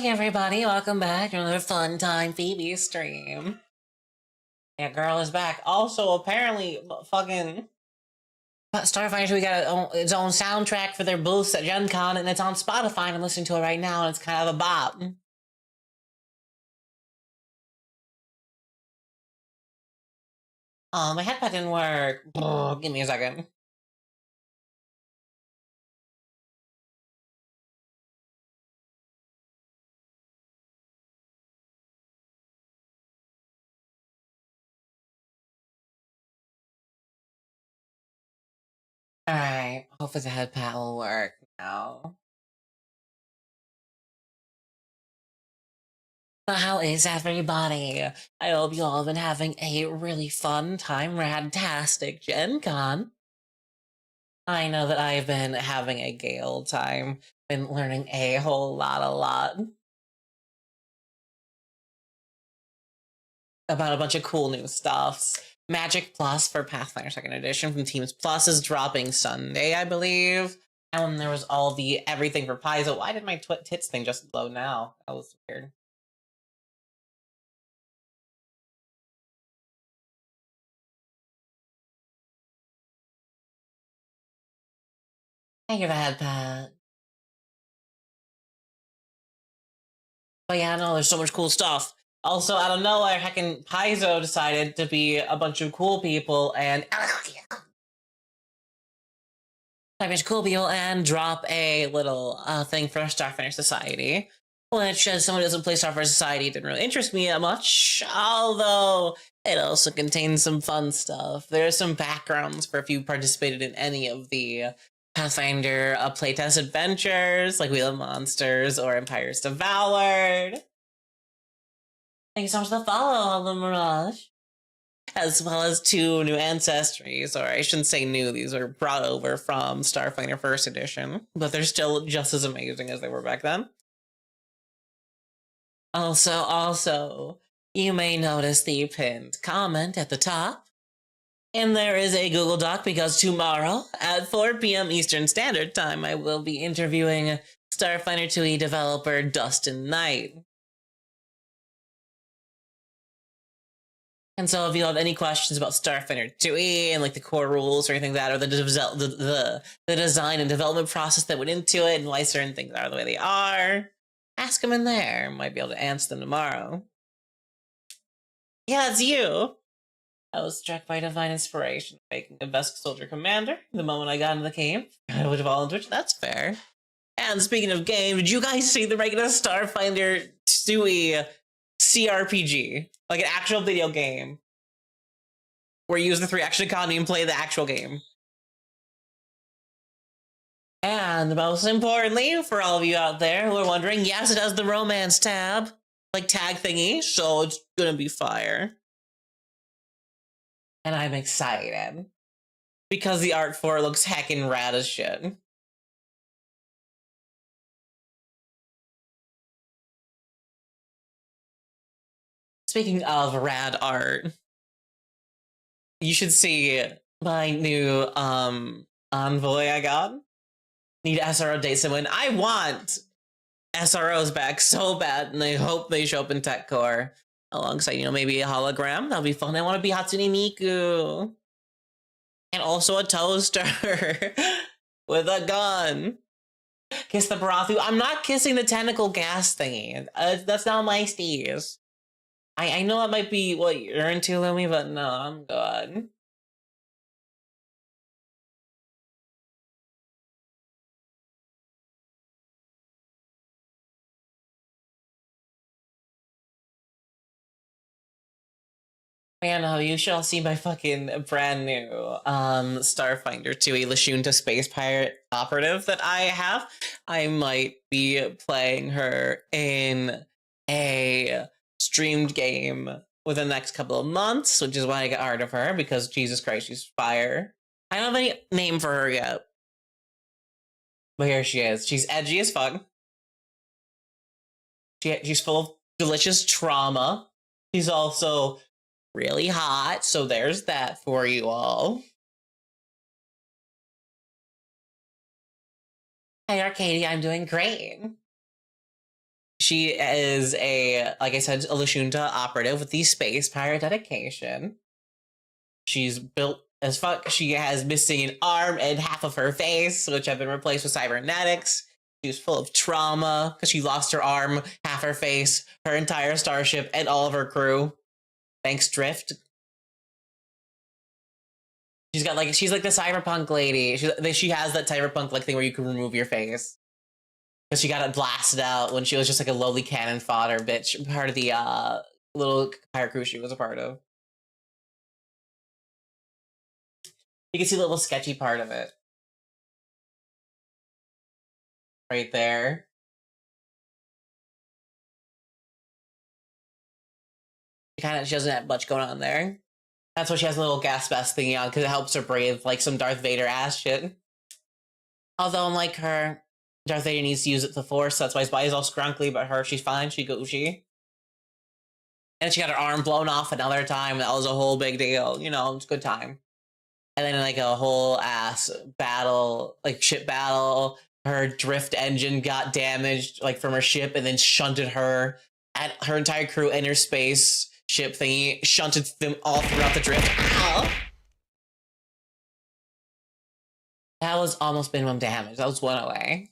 Hi everybody, welcome back to another fun time Phoebe stream. Yeah, girl is back. Also, apparently, fucking Starfinder, we got its own soundtrack for their booths at Gen Con, and it's on Spotify, and I'm listening to it right now, and it's kind of a bop. My headpad didn't work. Give me a second. Alright, hopefully the headpad will work now. How is everybody? I hope you all have been having a really fun time, radtastic Gen Con. I know that I've been having a gale time, been learning a whole lot about a bunch of cool new stuffs. Magic Plus for Pathfinder 2nd Edition from Teams Plus is dropping Sunday, I believe. And there was all the everything for Paizo. Why did my tits thing just load now? That was weird. Thank you for that, Pat. But yeah, no, there's so much cool stuff. Also, out of nowhere, heckin' Paizo decided to be a bunch of cool people and cool people and drop a little thing for Starfinder Society, which, as someone who doesn't play Starfinder Society, didn't really interest me that much, although it also contains some fun stuff. There's some backgrounds for if you participated in any of the Pathfinder playtest adventures, like Wheel of Monsters or Empires Devoured. Thank you so much for the follow, Alma Mirage. As well as 2 new Ancestries, or I shouldn't say new, these were brought over from Starfinder 1st Edition, but they're still just as amazing as they were back then. Also, you may notice the pinned comment at the top, and there is a Google Doc because tomorrow at 4 p.m. Eastern Standard Time, I will be interviewing Starfinder 2e developer Dustin Knight. And so if you have any questions about Starfinder 2e and like the core rules or anything like that, or the design and development process that went into it and why certain things are the way they are, ask them in there. Might be able to answer them tomorrow. Yeah, it's you. I was struck by divine inspiration, making a Vesk soldier commander the moment I got into the game. I would volunteer. That's fair. And speaking of game, did you guys see the regular Starfinder 2e CRPG? Like an actual video game where you use the 3-action economy and play the actual game. And most importantly, for all of you out there who are wondering, yes, it has the romance tab, like tag thingy, so it's gonna be fire. And I'm excited because the art for it looks heckin' rad as shit. Speaking of rad art, you should see my new envoy I got. Need SRO dates and win. I want SROs back so bad, and I hope they show up in Tech Core alongside, maybe a hologram. That'll be fun. I want to be Hatsune Miku. And also a toaster with a gun. Kiss the Barathu. I'm not kissing the tentacle gas thingy. That's not my steez. I know it might be what you're into, Lumi, but no, I'm good. Man, oh, you shall see my fucking brand new Starfinder 2e Lashunta Space Pirate operative that I have. I might be playing her in a streamed game within the next couple of months, which is why I got art of her, because Jesus Christ, she's fire. I don't have any name for her yet. But here she is. She's edgy as fuck. She's full of delicious trauma. She's also really hot, so there's that for you all. Hey, Arcadia, I'm doing great. she is like I said, a Lashunta operative with the space pirate dedication. She's built as fuck. She has missing an arm and half of her face, which have been replaced with cybernetics. She's full of trauma because she lost her arm, half her face, her entire starship, and all of her crew. Thanks, Drift. She's like the cyberpunk lady. She has that cyberpunk like thing where you can remove your face. Because she got it blasted out when she was just like a lowly cannon fodder bitch, part of the little pirate crew she was a part of. You can see the little sketchy part of it. Right there. She doesn't have much going on there. That's why she has a little gas mask thingy on, because it helps her breathe like some Darth Vader ass shit. Although, unlike her, Darth Vader needs to use it to the Force, so that's why his body's all scrunkly, but her, she's fine, she Gucci. And she got her arm blown off another time, that was a whole big deal, you know, it's a good time. And then like a whole ass battle, like ship battle, her drift engine got damaged, like from her ship, and then shunted her, and her entire crew in her space ship thingy, shunted them all throughout the drift. Ow! That was almost minimum damage. That was one away.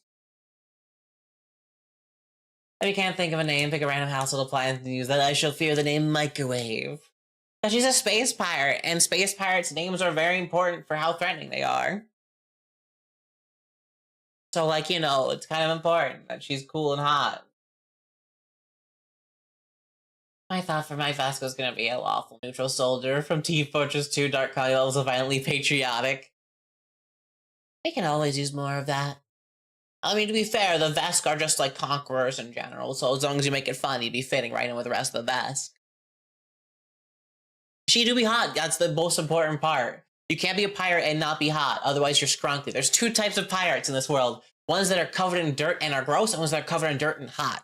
If you can't think of a name, pick a random household appliance and use that. I shall fear the name Microwave. But she's a space pirate, and space pirates' names are very important for how threatening they are. So, like, you know, it's kind of important that she's cool and hot. My thought for my Vasco is going to be a lawful neutral soldier from Team Fortress 2 Dark Colony levels of violently patriotic. We can always use more of that. I mean, to be fair, the Vesk are just like conquerors in general, so as long as you make it fun, you'd be fitting right in with the rest of the Vesk. She do be hot, that's the most important part. You can't be a pirate and not be hot, otherwise you're scrunkly. There's two types of pirates in this world. Ones that are covered in dirt and are gross, and ones that are covered in dirt and hot.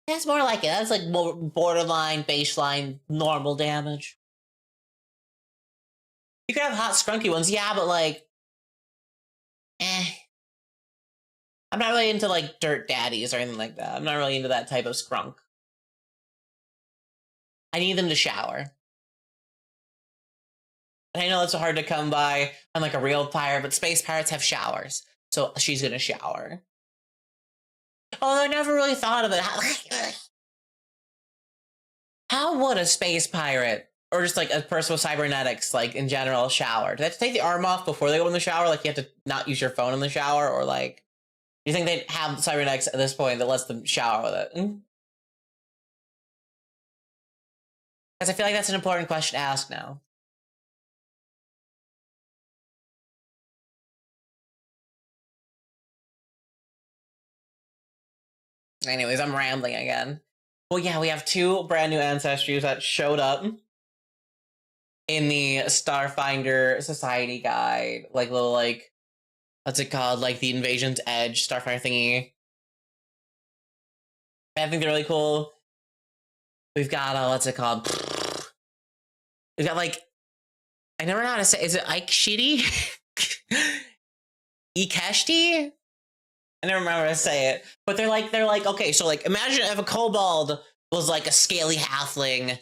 That's more like it. That's like more borderline, baseline, normal damage. You could have hot, scrunky ones, yeah, but like... I'm not really into like dirt daddies or anything like that. I'm not really into that type of scrunk. I need them to shower. And I know it's hard to come by on like a real pirate, but space pirates have showers. So she's gonna shower. Although I never really thought of it. How would a space pirate, or just like a person with cybernetics, like in general, shower? Do they have to take the arm off before they go in the shower? Like you have to not use your phone in the shower? Or like, do you think they'd have cybernetics at this point that lets them shower with it? Because I feel like that's an important question to ask now. Anyways, I'm rambling again. Well, yeah, we have two brand new ancestries that showed up in the Starfinder Society guide. Like, little, like, what's it called? Like, the Invasion's Edge Starfinder thingy. I think they're really cool. We've got, what's it called? We've got, like, I never know how to say, is it Ike Shitty? Ikeshti? I never remember how to say it. But they're like, okay, so like, imagine if a kobold was like a scaly halfling.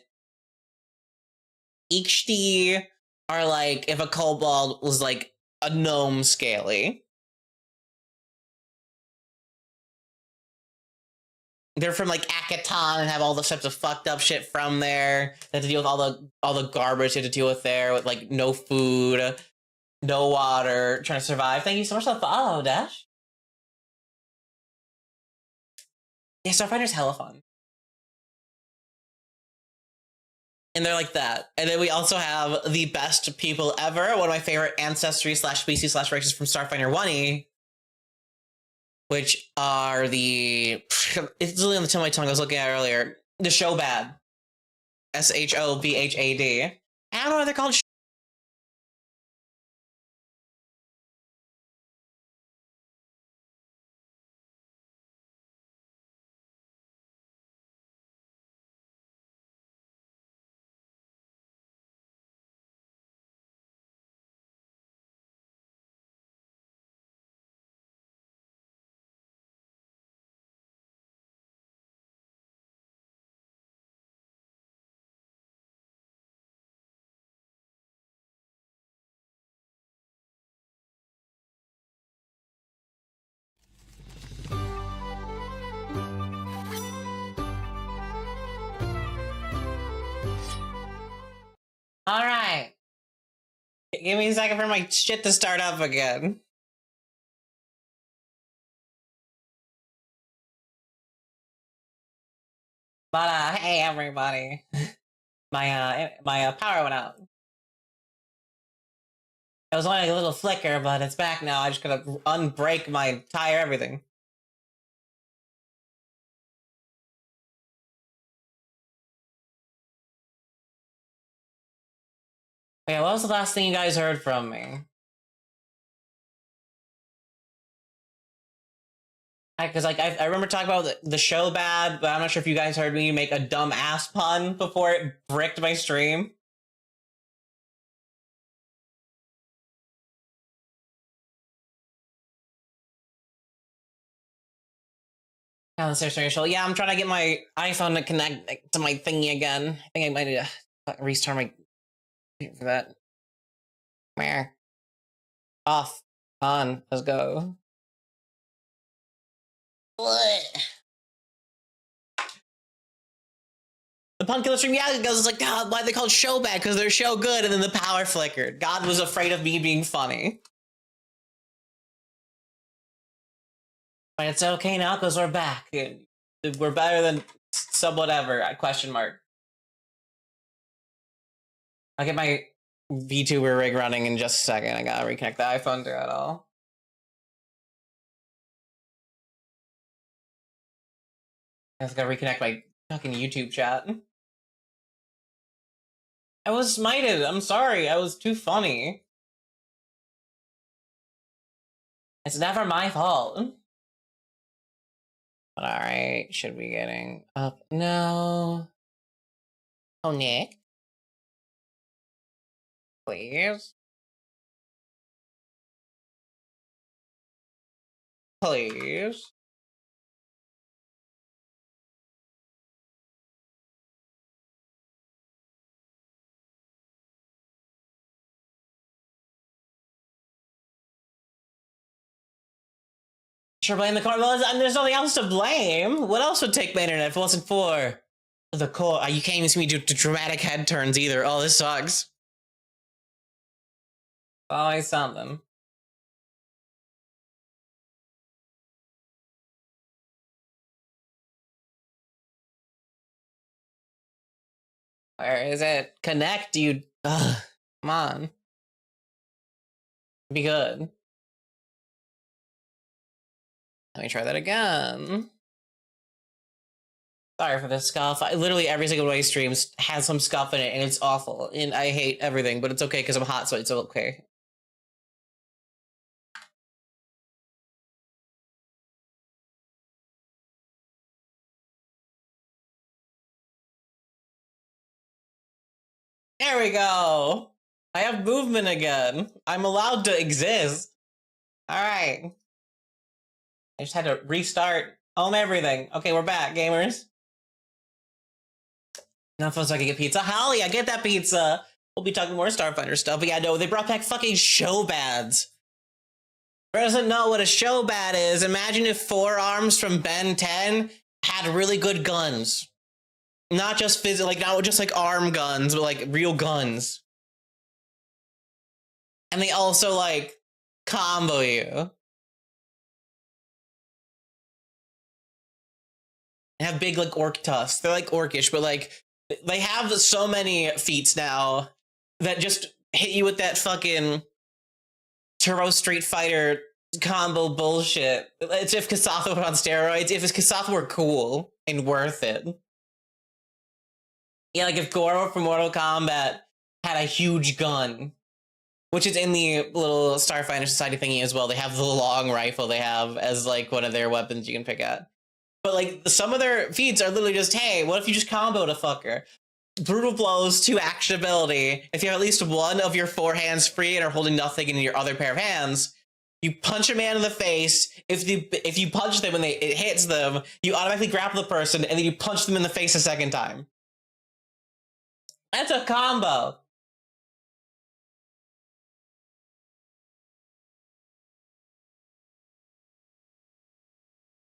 Ikeshti are like, if a kobold was like a gnome scaly. They're from like Akaton and have all the types of fucked up shit from there. They have to deal with all the garbage they have to deal with there, with like no food, no water, trying to survive. Thank you so much for the follow, Dash. Yeah, Starfinder's hella fun. And they're like that. And then we also have the best people ever, one of my favorite ancestry slash species slash races from Starfinder 1E, which are the... It's literally on the tip of my tongue, I was looking at earlier. The Shobad. Shobhad. I don't know why they're called Alright. Give me a second for my shit to start up again. But, hey everybody. My power went out. It was only a little flicker, but it's back now. I just gotta unbreak my entire everything. Okay, what was the last thing you guys heard from me? Because I remember talking about the show bad, but I'm not sure if you guys heard me make a dumb ass pun before it bricked my stream. Racial. Yeah, I'm trying to get my iPhone to connect to my thingy again. I think I might need to restart my for that. Where? Off. On. Let's go. What? The pun killer stream, yeah, goes like, God, why they called show bad? Because they're show good, and then the power flickered. God was afraid of me being funny. But it's okay now because we're back. We're better than some whatever. Question mark. I'll get my VTuber rig running in just a second. I gotta reconnect the iPhone to it all. I just gotta reconnect my fucking YouTube chat. I was smited. I'm sorry. I was too funny. It's never my fault. But alright, should be getting up. No. Oh, Nick. Please. Please. Sure, blame the core. Well, there's nothing else to blame. What else would take my internet if it wasn't for the core? You can't even see me do dramatic head turns either. Oh, this sucks. Always something. Where is it? Connect, dude. Ugh, come on. Be good. Let me try that again. Sorry for the scuff. Literally every single one of my streams has some scuff in it, and it's awful. And I hate everything, but it's okay because I'm hot, so it's okay. There we go. I have movement again. I'm allowed to exist. All right. I just had to restart everything. Okay, we're back, gamers. Now feels like I get pizza. Hell yeah, get that pizza. We'll be talking more Starfinder stuff. But yeah, no, they brought back fucking show bads. Who doesn't know what a show bad is? Imagine if Forearms from Ben 10 had really good guns. Not just physical, like not just like arm guns, but like real guns. And they also like combo you. And have big like orc tusks. They're like orcish, but like they have so many feats now that just hit you with that fucking Turbo Street Fighter combo bullshit. It's if Kasatha were on steroids. If Kasatha were cool and worth it. Yeah, like if Goro from Mortal Kombat had a huge gun, which is in the little Starfinder Society thingy as well. They have the long rifle they have as like one of their weapons you can pick at. But like some of their feats are literally just, hey, what if you just comboed a fucker? Brutal blows, 2 action ability. If you have at least one of your 4 hands free and are holding nothing in your other pair of hands, you punch a man in the face. If you punch them and it hits them, you automatically grapple the person and then you punch them in the face a second time. That's a combo.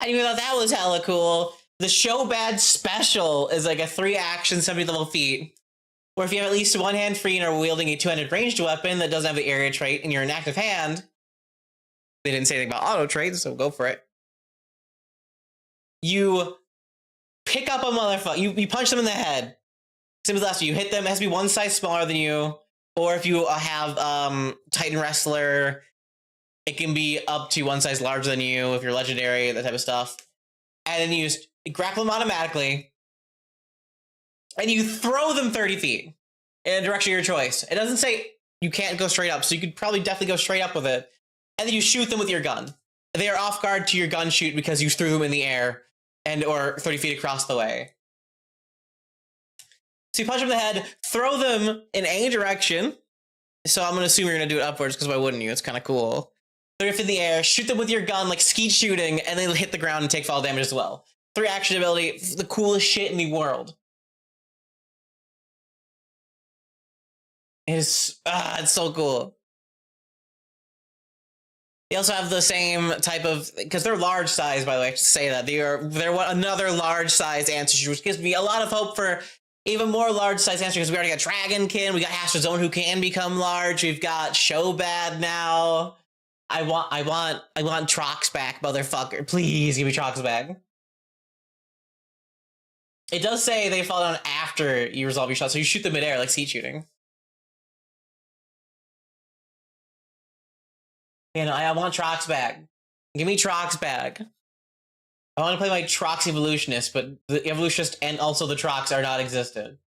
I even thought that was hella cool. The show bad special is like a 3 action 70 level feat. Or if you have at least one hand free and are wielding a two-handed ranged weapon that doesn't have the area trait and you're an active hand, they didn't say anything about auto traits, so go for it. You pick up a motherfucker, you punch them in the head. Same as last year, you hit them, it has to be one size smaller than you, or if you have Titan Wrestler, it can be up to one size larger than you if you're legendary, that type of stuff. And then you grapple them automatically, and you throw them 30 feet in a direction of your choice. It doesn't say you can't go straight up, so you could probably definitely go straight up with it. And then you shoot them with your gun. They are off guard to your gun shoot because you threw them in the air and or 30 feet across the way. So you punch them in the head, throw them in any direction. So I'm going to assume you're going to do it upwards, because why wouldn't you? It's kind of cool. Throw it in the air, shoot them with your gun like skeet shooting, and then hit the ground and take fall damage as well. 3 action ability, the coolest shit in the world. It's so cool. They also have the same type of, because they're large size, by the way, I should say that. They're another large size Ancestry, which gives me a lot of hope for even more large size Ancestry, because we already got Dragonkin, we got Astra Zone who can become large, we've got Shobad now. I want Trox back, motherfucker. Please give me Trox back. It does say they fall down after you resolve your shot, so you shoot them midair like seat shooting. You know, I want Trox back. Give me Trox back. I want to play my Trox Evolutionist, but the Evolutionist and also the Trox are not existent.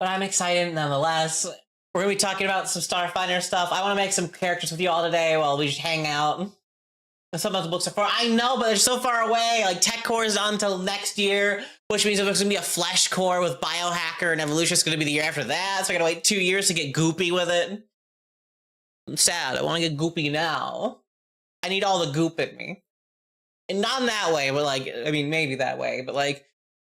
But I'm excited nonetheless. We're going to be talking about some Starfinder stuff. I want to make some characters with you all today while we just hang out. Some of the books are far. I know, but they're so far away. Like, Tech Core is on until next year, which means there's going to be a Flesh Core with Biohacker, and Evolution is going to be the year after that. So I got to wait 2 years to get goopy with it. I'm sad. I want to get goopy now. I need all the goop in me. And not in that way, but like, I mean, maybe that way, but like,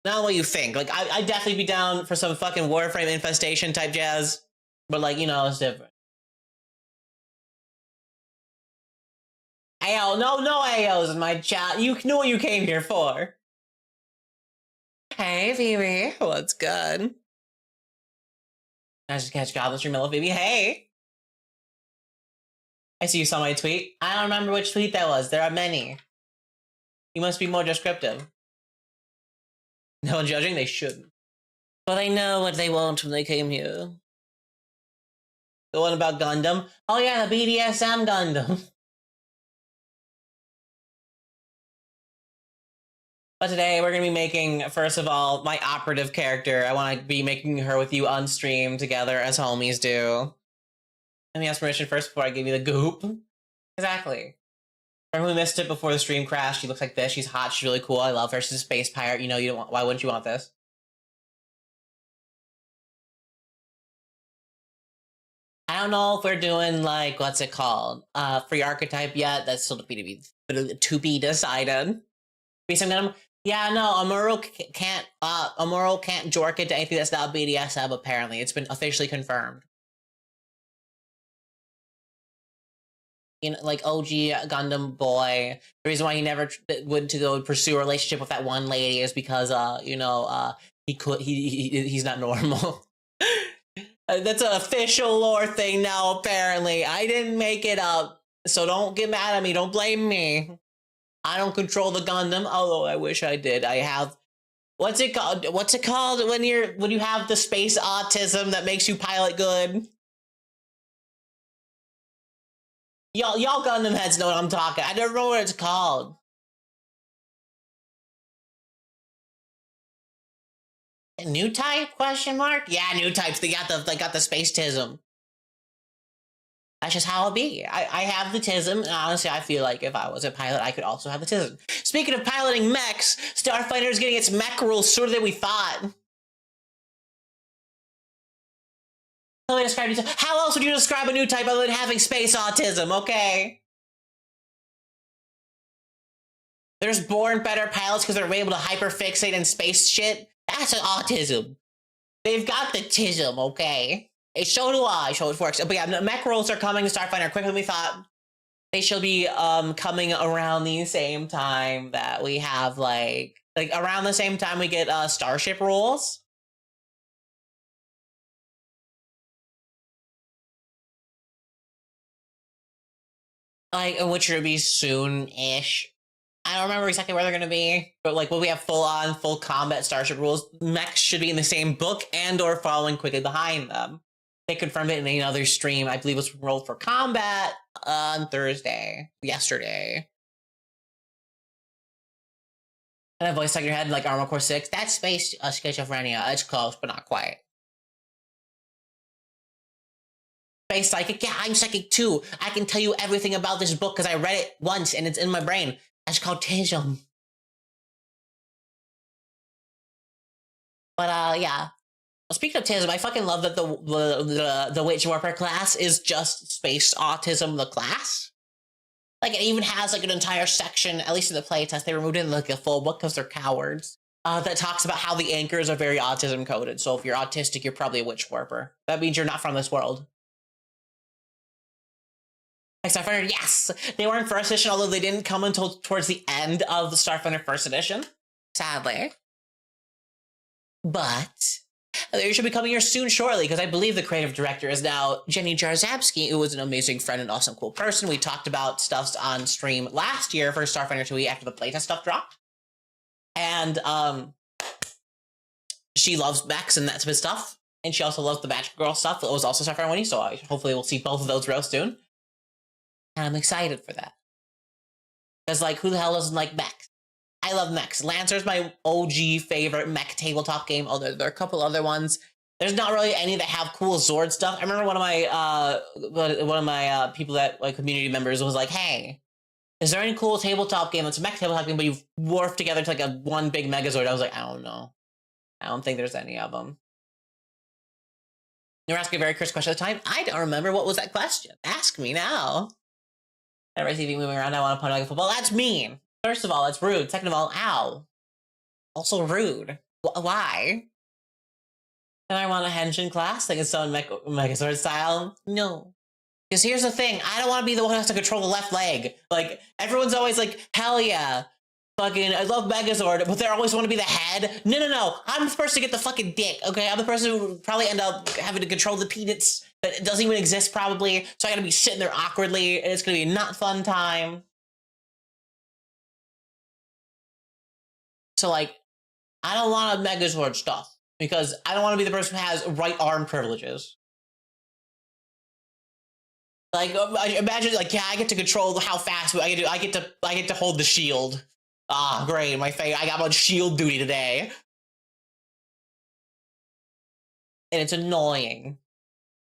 not what you think. Like, I'd definitely be down for some fucking Warframe infestation type jazz. But like, you know, it's different. AO, no AOs in my chat. You knew what you came here for. Hey, Phoebe. What's good? I just catch Goblin Stream, hello, Phoebe. Hey. I see you saw my tweet. I don't remember which tweet that was. There are many. You must be more descriptive. No one judging? They shouldn't. But they know what they want when they came here. The one about Gundam? Oh yeah, the BDSM Gundam. But today we're going to be making, first of all, my operative character. I want to be making her with you on stream together as homies do. Let me ask permission first before I give you the goop. Exactly. For everyone who missed it before the stream crashed, she looks like this. She's hot. She's really cool. I love her. She's a space pirate. You know, you don't want, why wouldn't you want this? I don't know if we're doing, like, what's it called? Free archetype yet. That's still to be decided. Yeah, no, Amuro can't jork it to anything that's not BDSM, apparently. It's been officially confirmed. You know, like OG Gundam boy. The reason why he never went to go pursue a relationship with that one lady is because, he's not normal. That's an official lore thing now, apparently. I didn't make it up, so don't get mad at me. Don't blame me. I don't control the Gundam, although I wish I did. I have, what's it called? What's it called when you have the space autism that makes you pilot good? Y'all Gundam heads know what I'm talking. I don't know what it's called. New type? Question mark? Yeah, new types. They got the space tism. That's just how it be. I have the tism, and honestly, I feel like if I was a pilot, I could also have the tism. Speaking of piloting mechs, Starfinder is getting its mech rules sooner than we thought. How else would you describe a new type other than having space autism, okay? There's born better pilots because they're able to hyperfixate and space shit. That's an autism. They've got the tism, okay? So do I. So it works. But yeah, mech rolls are coming to Starfinder quicker than we thought. They shall be coming around the same time that we have like around the same time we get starship rolls. Like, which would be soon-ish. I don't remember exactly where they're going to be, but like when we have full combat starship rules, mechs should be in the same book and or following quickly behind them. They confirmed it in another stream. I believe it was rolled for combat on yesterday. And a voice stuck in your head like Armor Core 6. That's space schizophrenia. It's close, but not quite. Space psychic? Yeah, I'm psychic too. I can tell you everything about this book because I read it once and it's in my brain. That's called tism. But yeah. Speaking of tism, I fucking love that the Witch Warper class is just space autism the class. Like it even has like an entire section, at least in the playtest, they removed it in like a full book because they're cowards. That talks about how the anchors are very autism coded. So if you're autistic, you're probably a Witch Warper. That means you're not from this world. Starfinder, yes! They were in first edition, although they didn't come until towards the end of the Starfinder first edition. Sadly. But they should be coming here soon, shortly, because I believe the creative director is now Jenny Jarzabski, who was an amazing friend and awesome, cool person. We talked about stuff on stream last year for Starfinder 2E after the playtest stuff dropped. And she loves mechs and that type of stuff. And she also loves the Magic Girl stuff. It was also Starfinder 1E, so hopefully we'll see both of those real soon. And I'm excited for that. Because, like, who the hell doesn't like mechs? I love mechs. Lancer's my OG favorite mech tabletop game. Oh, there are a couple other ones. There's not really any that have cool Zord stuff. I remember one of my people that, like, community members was like, hey, is there any cool tabletop game that's a mech tabletop game, but you've morphed together to, like, a one big Megazord? I was like, I don't know. I don't think there's any of them. You're asking a very curious question at the time. I don't remember. What was that question? Ask me now. Every TV moving around, I want to punch like a football. That's mean. First of all, that's rude. Second of all, ow. Also rude. Why? And I want a henshin class like it's so in Megazord style. No. Because here's the thing. I don't want to be the one who has to control the left leg. Like, everyone's always like, hell yeah. Fucking, I love Megazord, but they always want to be the head. No. I'm the person to get the fucking dick, okay? I'm the person who would probably end up having to control the peanuts that doesn't even exist, probably. So I gotta be sitting there awkwardly, and it's gonna be a not fun time. So, like, I don't want a Megazord stuff, because I don't want to be the person who has right arm privileges. Like, imagine, like, yeah, I get to control how fast I get to hold the shield. Ah, great, my face. I got on shield duty today. And it's annoying.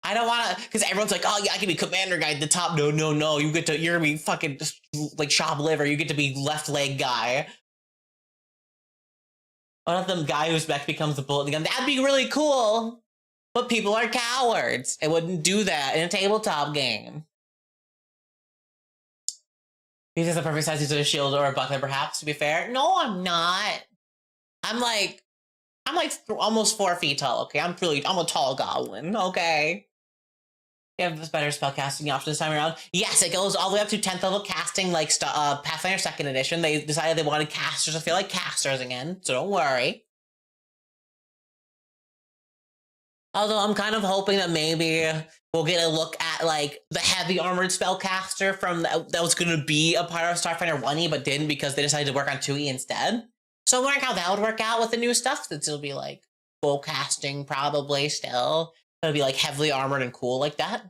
I don't want to, because everyone's like, oh yeah, I can be commander guy at the top. No. You're gonna be fucking just like chop liver. You get to be left leg guy. One of them guy whose mech becomes the bullet in the gun. That'd be really cool. But people are cowards. It wouldn't do that in a tabletop game. These are the perfect size to a shield or a buckler, perhaps, to be fair. No, I'm not. I'm like almost 4 feet tall, okay? I'm a tall goblin, okay? You have better spellcasting option this time around. Yes, it goes all the way up to 10th level casting, like Pathfinder 2nd Edition. They decided they wanted casters to feel like casters again, so don't worry. Although I'm kind of hoping that maybe we'll get a look at, like, the heavy armored spellcaster from that was going to be a part of Starfinder 1E, but didn't because they decided to work on 2E instead. So I'm wondering how that would work out with the new stuff. That it'll be, like, full casting probably still. It'll be, like, heavily armored and cool like that.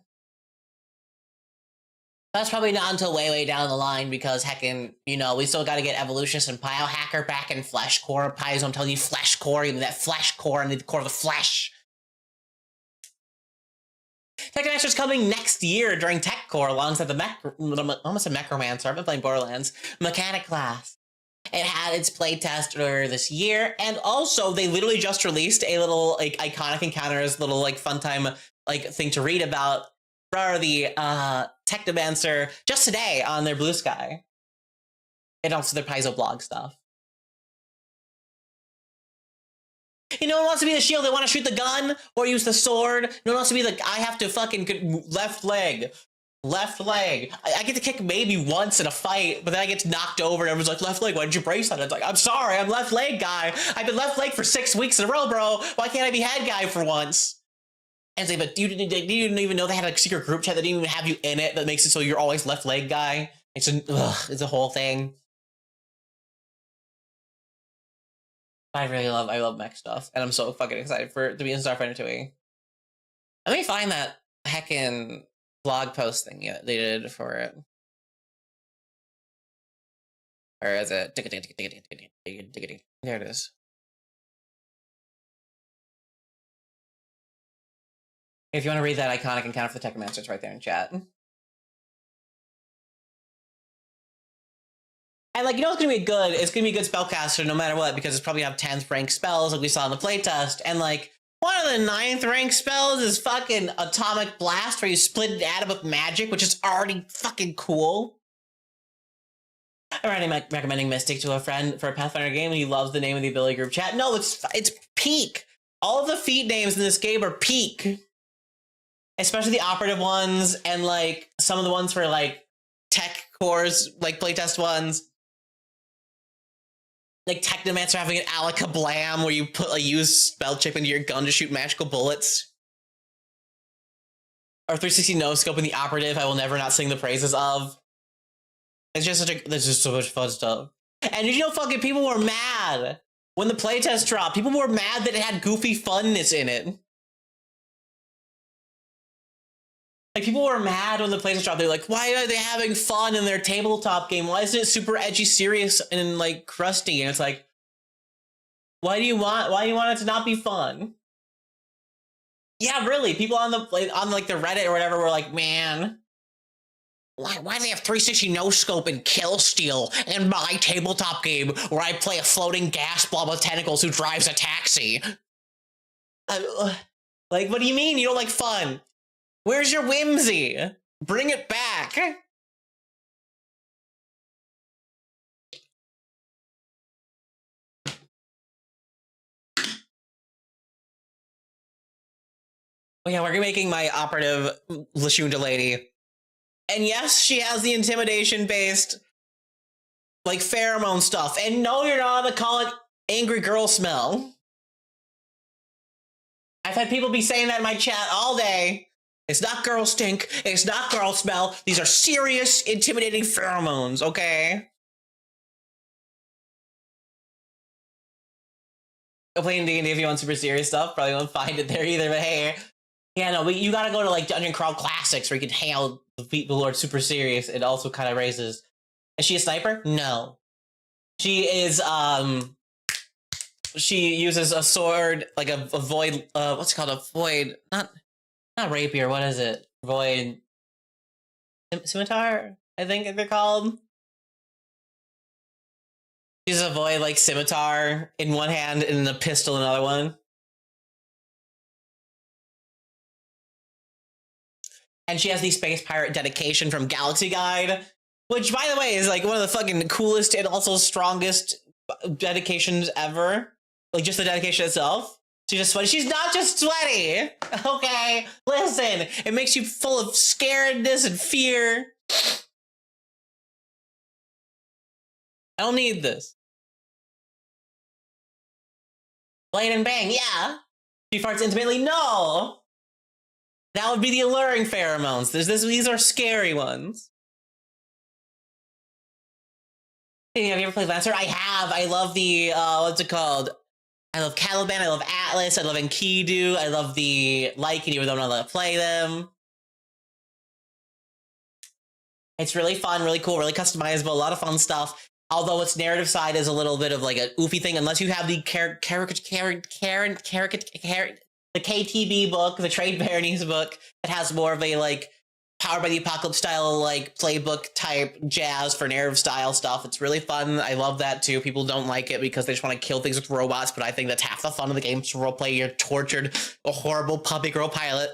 That's probably not until way down the line because, heckin', you know, we still got to get Evolutionist and Biohacker back in Flesh Core. Piezo, I'm telling you, Flesh Core, even that Flesh Core and the core of the flesh. Tech Master's coming next year during Tech Core alongside the almost a Mechromancer. I've been playing Borderlands. Mechanic class. It had its playtest earlier this year, and also they literally just released a little like iconic encounters, little like fun time like thing to read about for the Technomancer just today on their Blue Sky. and also their Paizo blog stuff. No one wants to be the shield. They want to shoot the gun or use the sword. No one wants to be the, I have to fucking left leg. Left leg. I get to kick maybe once in a fight, but then I get knocked over and everyone's like, left leg, why didn't you brace on it? It's like, I'm sorry, I'm left leg guy. I've been left leg for 6 weeks in a row, bro. Why can't I be head guy for once? And say, but you didn't even know they had a secret group chat that didn't even have you in it that makes it so you're always left leg guy. It's a whole thing. I love mech stuff, and I'm so fucking excited to be in Starfinder 2E. Let me find that heckin' blog post thing they did for it. Or is it? There it is. If you want to read that iconic encounter for the Technomancer, it's right there in chat. And like, you know what's gonna be good? It's gonna be a good spellcaster no matter what, because it's probably gonna have 10th rank spells like we saw in the playtest. And like, one of the 9th rank spells is fucking Atomic Blast, where you split an atom with magic, which is already fucking cool. I'm already recommending Mystic to a friend for a Pathfinder game, and he loves the name of the ability group chat. No, it's peak. All of the feat names in this game are peak. Especially the operative ones, and like some of the ones for like tech cores, like playtest ones. Like Technomancer having an Alakablam where you put a used spell chip into your gun to shoot magical bullets. Or 360 no scope in the operative I will never not sing the praises of. It's just there's just so much fun stuff. And you know, fucking people were mad when the playtest dropped. People were mad that it had goofy funness in it. Like, people were mad when the playtest dropped. They're like, why are they having fun in their tabletop game? Why isn't it super edgy, serious, and like crusty? And it's like, why do you want it to not be fun? Yeah, really. People on the Reddit or whatever were like, man, why do they have 360 no scope and kill steal in my tabletop game where I play a floating gas blob with tentacles who drives a taxi? Like, what do you mean you don't like fun? Where's your whimsy? Bring it back. Oh yeah, we're making my operative Lashunta lady. And yes, she has the intimidation-based, like, pheromone stuff. And no, you're not gonna call it angry girl smell. I've had people be saying that in my chat all day. It's not girl stink. It's not girl smell. These are serious, intimidating pheromones, okay? Playing D&D if you want super serious stuff, probably won't find it there either, but hey. Yeah, no, you gotta go to, like, Dungeon Crawl Classics where you can hang out with people who are super serious. It also kind of raises... Is she a sniper? No. She is, she uses a sword, like a void, what's it called? A void... Not rapier, what is it? Void... Scimitar? I think they're called. She's a void, like, scimitar in one hand and a pistol in another one. And she has the Space Pirate dedication from Galaxy Guide, which, by the way, is, like, one of the fucking coolest and also strongest dedications ever. Like, just the dedication itself. She's just sweaty. She's not just sweaty! Okay, listen. It makes you full of scaredness and fear. I don't need this. Blade and bang, yeah. She farts intimately, no. That would be the alluring pheromones. These are scary ones. Hey, have you ever played Lancer? I have. I love the, what's it called? I love Caliban, I love Atlas, I love Enkidu, I love the Lycan, even though I'm not allowed to play them. It's really fun, really cool, really customizable, a lot of fun stuff. Although its narrative side is a little bit of like a oofy thing, unless you have the the KTB book, the Trade Baronies book, that has more of a like Powered by the Apocalypse style, like playbook type jazz for narrative style stuff. It's really fun. I love that too. People don't like it because they just want to kill things with robots, but I think that's half the fun of the game. To roleplay your tortured, a horrible puppy girl pilot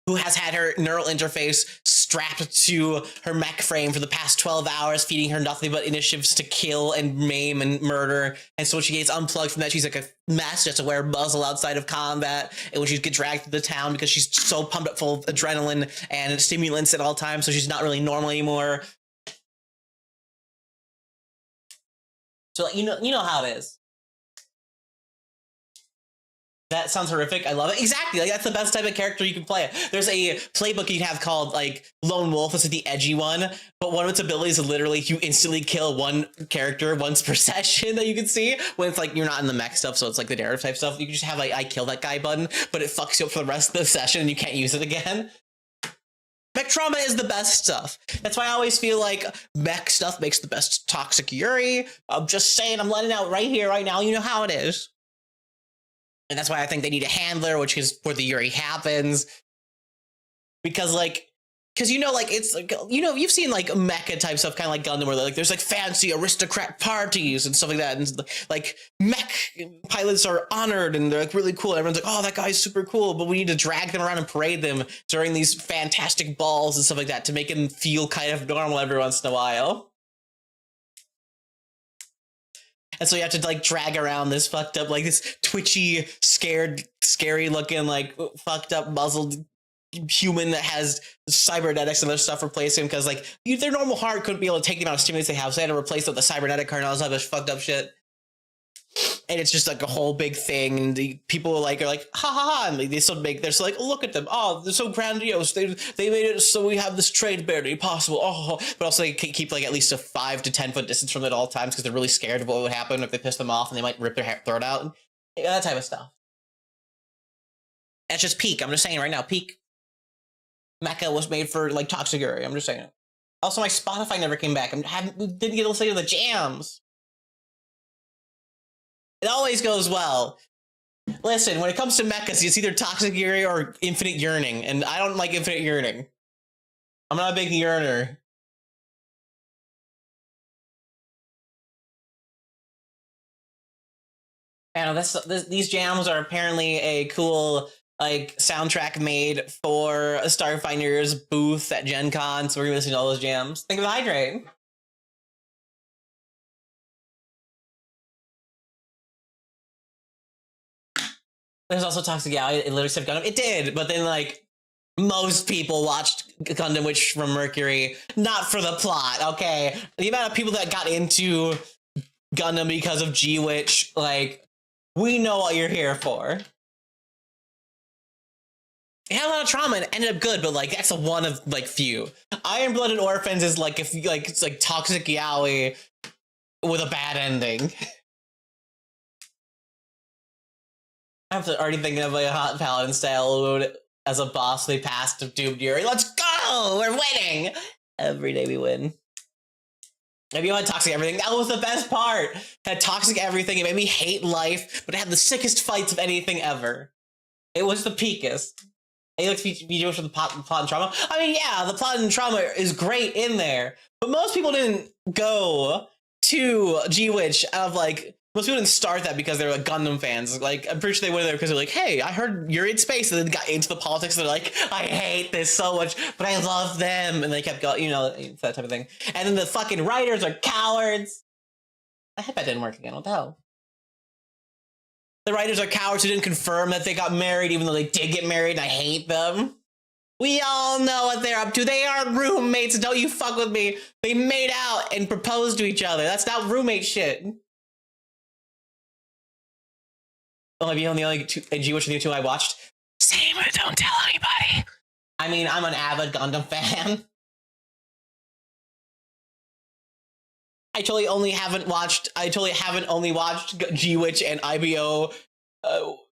who has had her neural interface strapped to her mech frame for the past 12 hours, feeding her nothing but initiatives to kill and maim and murder. And so when she gets unplugged from that, she's like a mess, just to wear a muzzle outside of combat. And when she gets dragged to the town because she's so pumped up full of adrenaline and stimulants at all times, so she's not really normal anymore. So you know how it is. That sounds horrific. I love it. Exactly. Like, that's the best type of character you can play. There's a playbook you can have called like Lone Wolf. It's like the edgy one, but one of its abilities is literally you instantly kill one character once per session that you can see when it's like you're not in the mech stuff. So it's like the narrative type stuff. You can just have like I kill that guy button, but it fucks you up for the rest of the session and you can't use it again. Mech trauma is the best stuff. That's why I always feel like mech stuff makes the best toxic Yuri. I'm just saying, I'm letting out right here, right now. You know how it is. And that's why I think they need a handler, which is where the Yuri happens. Because, like, because, like, it's, like, you've seen, like, mecha type stuff, kind of like Gundam, where, like, there's, like, fancy aristocrat parties and stuff like that. And, like, mech pilots are honored and they're, like, really cool. Everyone's like, oh, that guy's super cool. But we need to drag them around and parade them during these fantastic balls and stuff like that to make them feel kind of normal every once in a while. And so you have to like drag around this fucked up, like this twitchy, scared, scary looking, like fucked up, muzzled human that has cybernetics and other stuff replacing him because like their normal heart couldn't be able to take the amount of stimulants they have, so they had to replace it with the cybernetic heart and all this other fucked up shit. And it's just like a whole big thing, and the people are like ha ha ha, and like, they're so like, oh, look at them, oh, they're so grandiose, they made it so we have this trade barely possible, oh, but also they keep like at least a 5 to 10 foot distance from it at all times because they're really scared of what would happen if they piss them off and they might rip their throat out, that type of stuff. That's just peak. I'm just saying right now, peak mecha was made for like toxic Yuri. I'm just saying it. Also, my Spotify never came back. Didn't get to listen to the jams. It always goes well. Listen, when it comes to mechas, it's either toxic Yuri or infinite yearning, and I don't like infinite yearning. I'm not a big yearner. And these jams are apparently a cool like soundtrack made for Starfinder's booth at Gen Con, so we're gonna listen to all those jams. Think of the Hydrate. There's also Toxic Gal. It literally said Gundam. It did, but then like most people watched Gundam Witch from Mercury not for the plot. Okay, the amount of people that got into Gundam because of G-Witch, like, we know what you're here for. It had a lot of trauma and it ended up good, but like that's a one of like few. Iron Blooded Orphans is like if like it's like toxic yaoi with a bad ending. I'm already thinking of like a hot paladin style mode as a boss. They passed to Doomed Yuri. Let's go! We're winning! Every day we win. If you want toxic everything, that was the best part. It had toxic everything. It made me hate life, but it had the sickest fights of anything ever. It was the peakest. And you like videos for the plot and trauma. I mean, yeah, the plot and trauma is great in there, but most people didn't go to G-Witch out of like. Most people didn't start that because they're like Gundam fans. Like, I'm pretty sure they went there because they're like, hey, I heard you're in space, and then got into the politics. And they're like, I hate this so much, but I love them, and they kept going, that type of thing. And then the fucking writers are cowards. I hope that didn't work again. What the hell? The writers are cowards who didn't confirm that they got married, even though they did get married, and I hate them. We all know what they're up to. They are roommates. Don't you fuck with me. They made out and proposed to each other. That's not roommate shit. Well, maybe the only G-Witch of the two I watched. Same, but don't tell anybody. I mean, I'm an avid Gundam fan. I totally haven't only watched G-Witch and IBO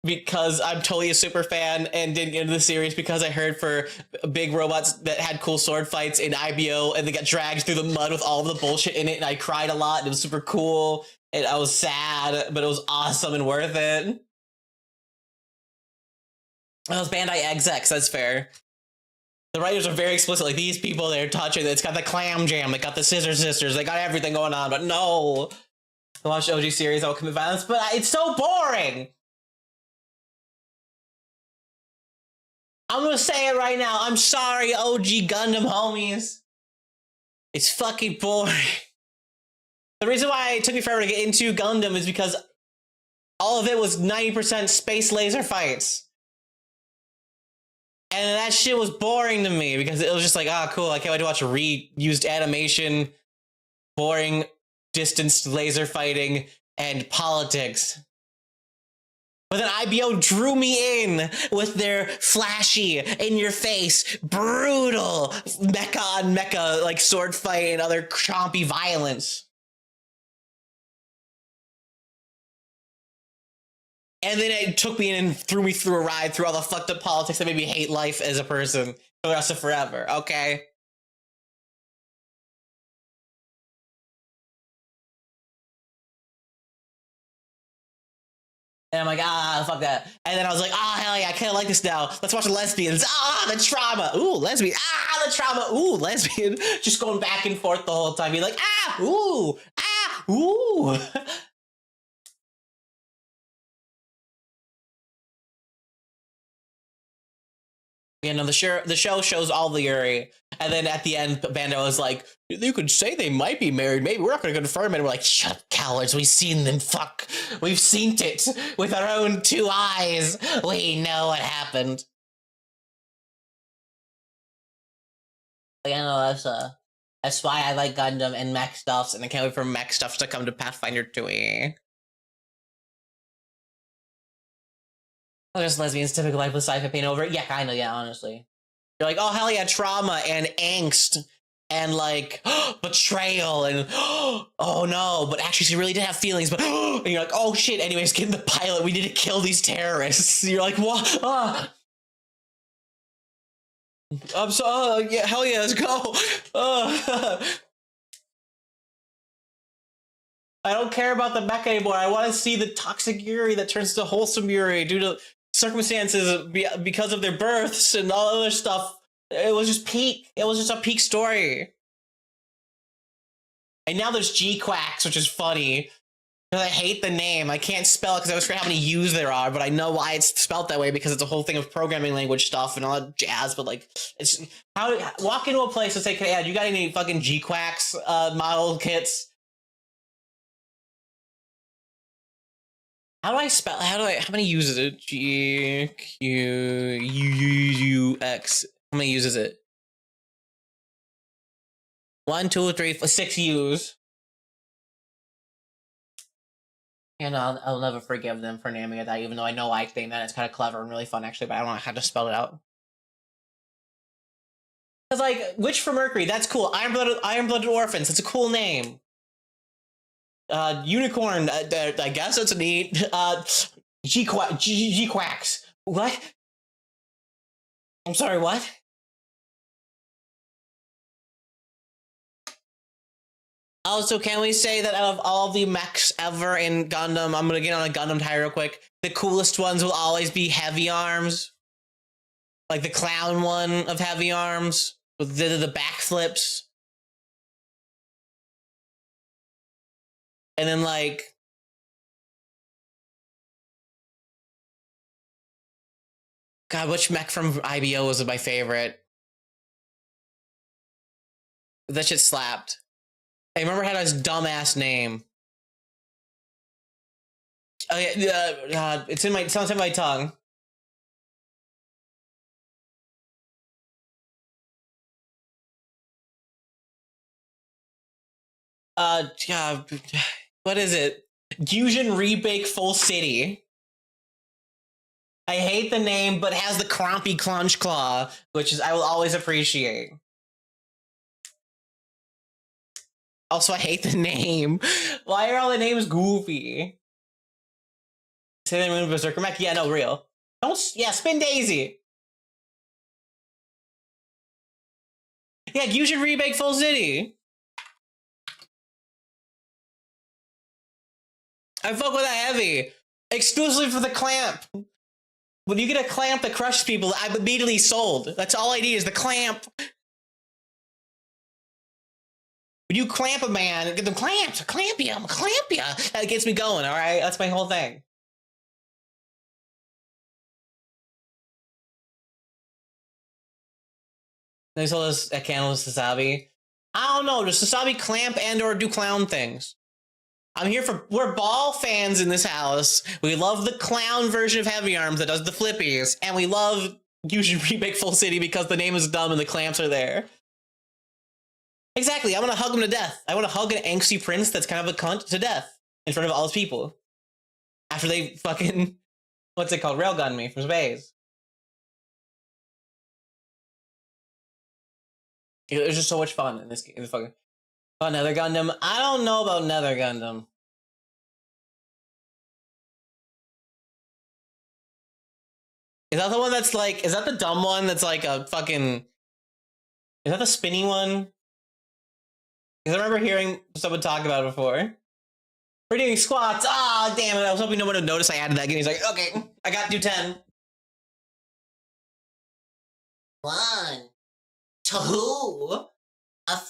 because I'm totally a super fan and didn't get into the series because I heard for big robots that had cool sword fights in IBO and they got dragged through the mud with all of the bullshit in it, and I cried a lot and it was super cool and I was sad, but it was awesome and worth it. Well, it's Bandai XX, that's fair. The writers are very explicit, like these people they're touching, it's got the clam jam, they got the scissor sisters, they got everything going on, but no. I watched OG series, I will commit violence, but it's so boring! I'm gonna say it right now. I'm sorry, OG Gundam homies. It's fucking boring. The reason why it took me forever to get into Gundam is because all of it was 90% space laser fights. And that shit was boring to me because it was just like, ah, cool, I can't wait to watch a reused animation, boring, distanced laser fighting, and politics. But then IBO drew me in with their flashy, in-your-face, brutal mecha on mecha, like sword fight and other chompy violence. And then it took me in and threw me through a ride through all the fucked up politics that made me hate life as a person for the rest of forever, okay? And I'm like, ah, fuck that. And then I was like, ah, hell yeah, I kind of like this now. Let's watch the lesbians. Ah, the trauma. Ooh, lesbian. Ah, the trauma. Ooh, lesbian. Just going back and forth the whole time. Being like, ah, ooh, ah, ooh. You know, the show shows all the Yuri. And then at the end, Bando was like, you could say they might be married. Maybe we're not going to confirm it. And we're like, shut up, cowards. We've seen them fuck. We've seen it with our own 2 eyes. We know what happened. You know, that's why I like Gundam and mech stuffs, and I can't wait for mech stuff to come to Pathfinder 2. Oh, there's lesbians, typical life with sci-fi pain over it. Yeah, kind of, yeah, honestly. You're like, oh, hell yeah, trauma and angst and, like, betrayal and, oh no, but actually she really did have feelings, but, and you're like, oh shit, anyways, get in the pilot, we need to kill these terrorists. You're like, what? I'm so, yeah, hell yeah, let's go. I don't care about the mech anymore. I want to see the toxic Yuri that turns to wholesome Yuri due to circumstances because of their births and all other stuff. It was just peak. It was just a peak story. And now there's G-Quacks, which is funny. Because I hate the name. I can't spell it because I was forget how many U's there are, but I know why it's spelled that way because it's a whole thing of programming language stuff and all that jazz, but like, it's how walk into a place and say, hey, you got any fucking G-Quacks model kits? How do I spell? How many U's is it? G-Q-U-U-X. How many U's is it? 1, 2, 3, 4, 6 U's. And I'll never forgive them for naming it that, even though I know I think that it's kind of clever and really fun, actually, but I don't know how to spell it out. Because, like, Witch from Mercury, that's cool. Iron-Blooded Orphans, it's a cool name. Unicorn, I guess that's neat. G-Quacks. What? I'm sorry, what? Also, can we say that out of all the mechs ever in Gundam, I'm gonna get on a Gundam tie real quick, the coolest ones will always be Heavy Arms. Like the clown one of Heavy Arms, with the backflips. And then, like, God, which mech from IBO was my favorite? That shit slapped. I remember it had his dumbass name. Oh yeah, it's on my tongue. Yeah, what is it? Fusion Rebake Full City. I hate the name, but it has the Crumpy Clunch Claw, which is I will always appreciate. Also, I hate the name. Why are all the names goofy? Say the Moon Berserker Mech? Yeah, no, real. Yeah, Spin Daisy. Yeah, you should remake Full City. I fuck with that heavy. Exclusively for the clamp. When you get a clamp that crushes people, I'm immediately sold. That's all I need is the clamp. When you clamp a man, get them clamped, clamp ya, that gets me going, alright? That's my whole thing. They told us at Candle Sasabi. I don't know, does Sasabi clamp and or do clown things? I'm here for, we're ball fans in this house. We love the clown version of Heavy Arms that does the flippies, and we love you should remake Full City because the name is dumb and the clamps are there. Exactly, I want to hug him to death. I want to hug an angsty prince that's kind of a cunt to death in front of all his people. After they fucking, what's it called, railgun me from space. It was just so much fun in this game. Fucking, oh, Nether Gundam. I don't know about Nether Gundam. Is that the one that's like, is that the dumb one that's like a fucking, is that the spinny one? Because I remember hearing someone talk about it before. We're doing squats. Ah, oh, damn it. I was hoping no one would notice I added that game. He's like, okay, I got to do 10. 1, 2,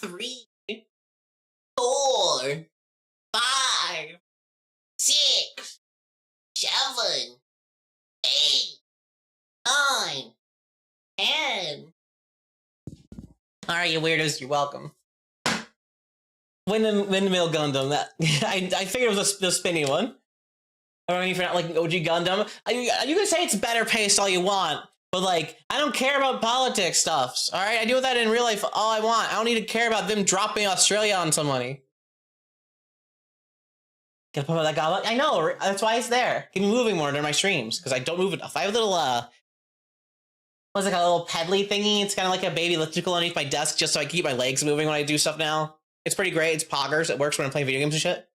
3, 4, 5, 6, 7, 8, 9, 10. All right, you weirdos, you're welcome. Windmill Gundam. That I figured it was the spinny one. I don't even like OG Gundam. You can say it's better paced all you want, but like I don't care about politics stuffs. All right, I do that in real life all I want. I don't need to care about them dropping Australia on somebody. Gotta put that guy. I know that's why it's there. Keep me moving more during my streams because I don't move enough. I have a little what's it called, a little pedally thingy. It's kind of like a baby elliptical underneath my desk just so I keep my legs moving when I do stuff now. It's pretty great. It's poggers. It works when I'm playing video games and shit.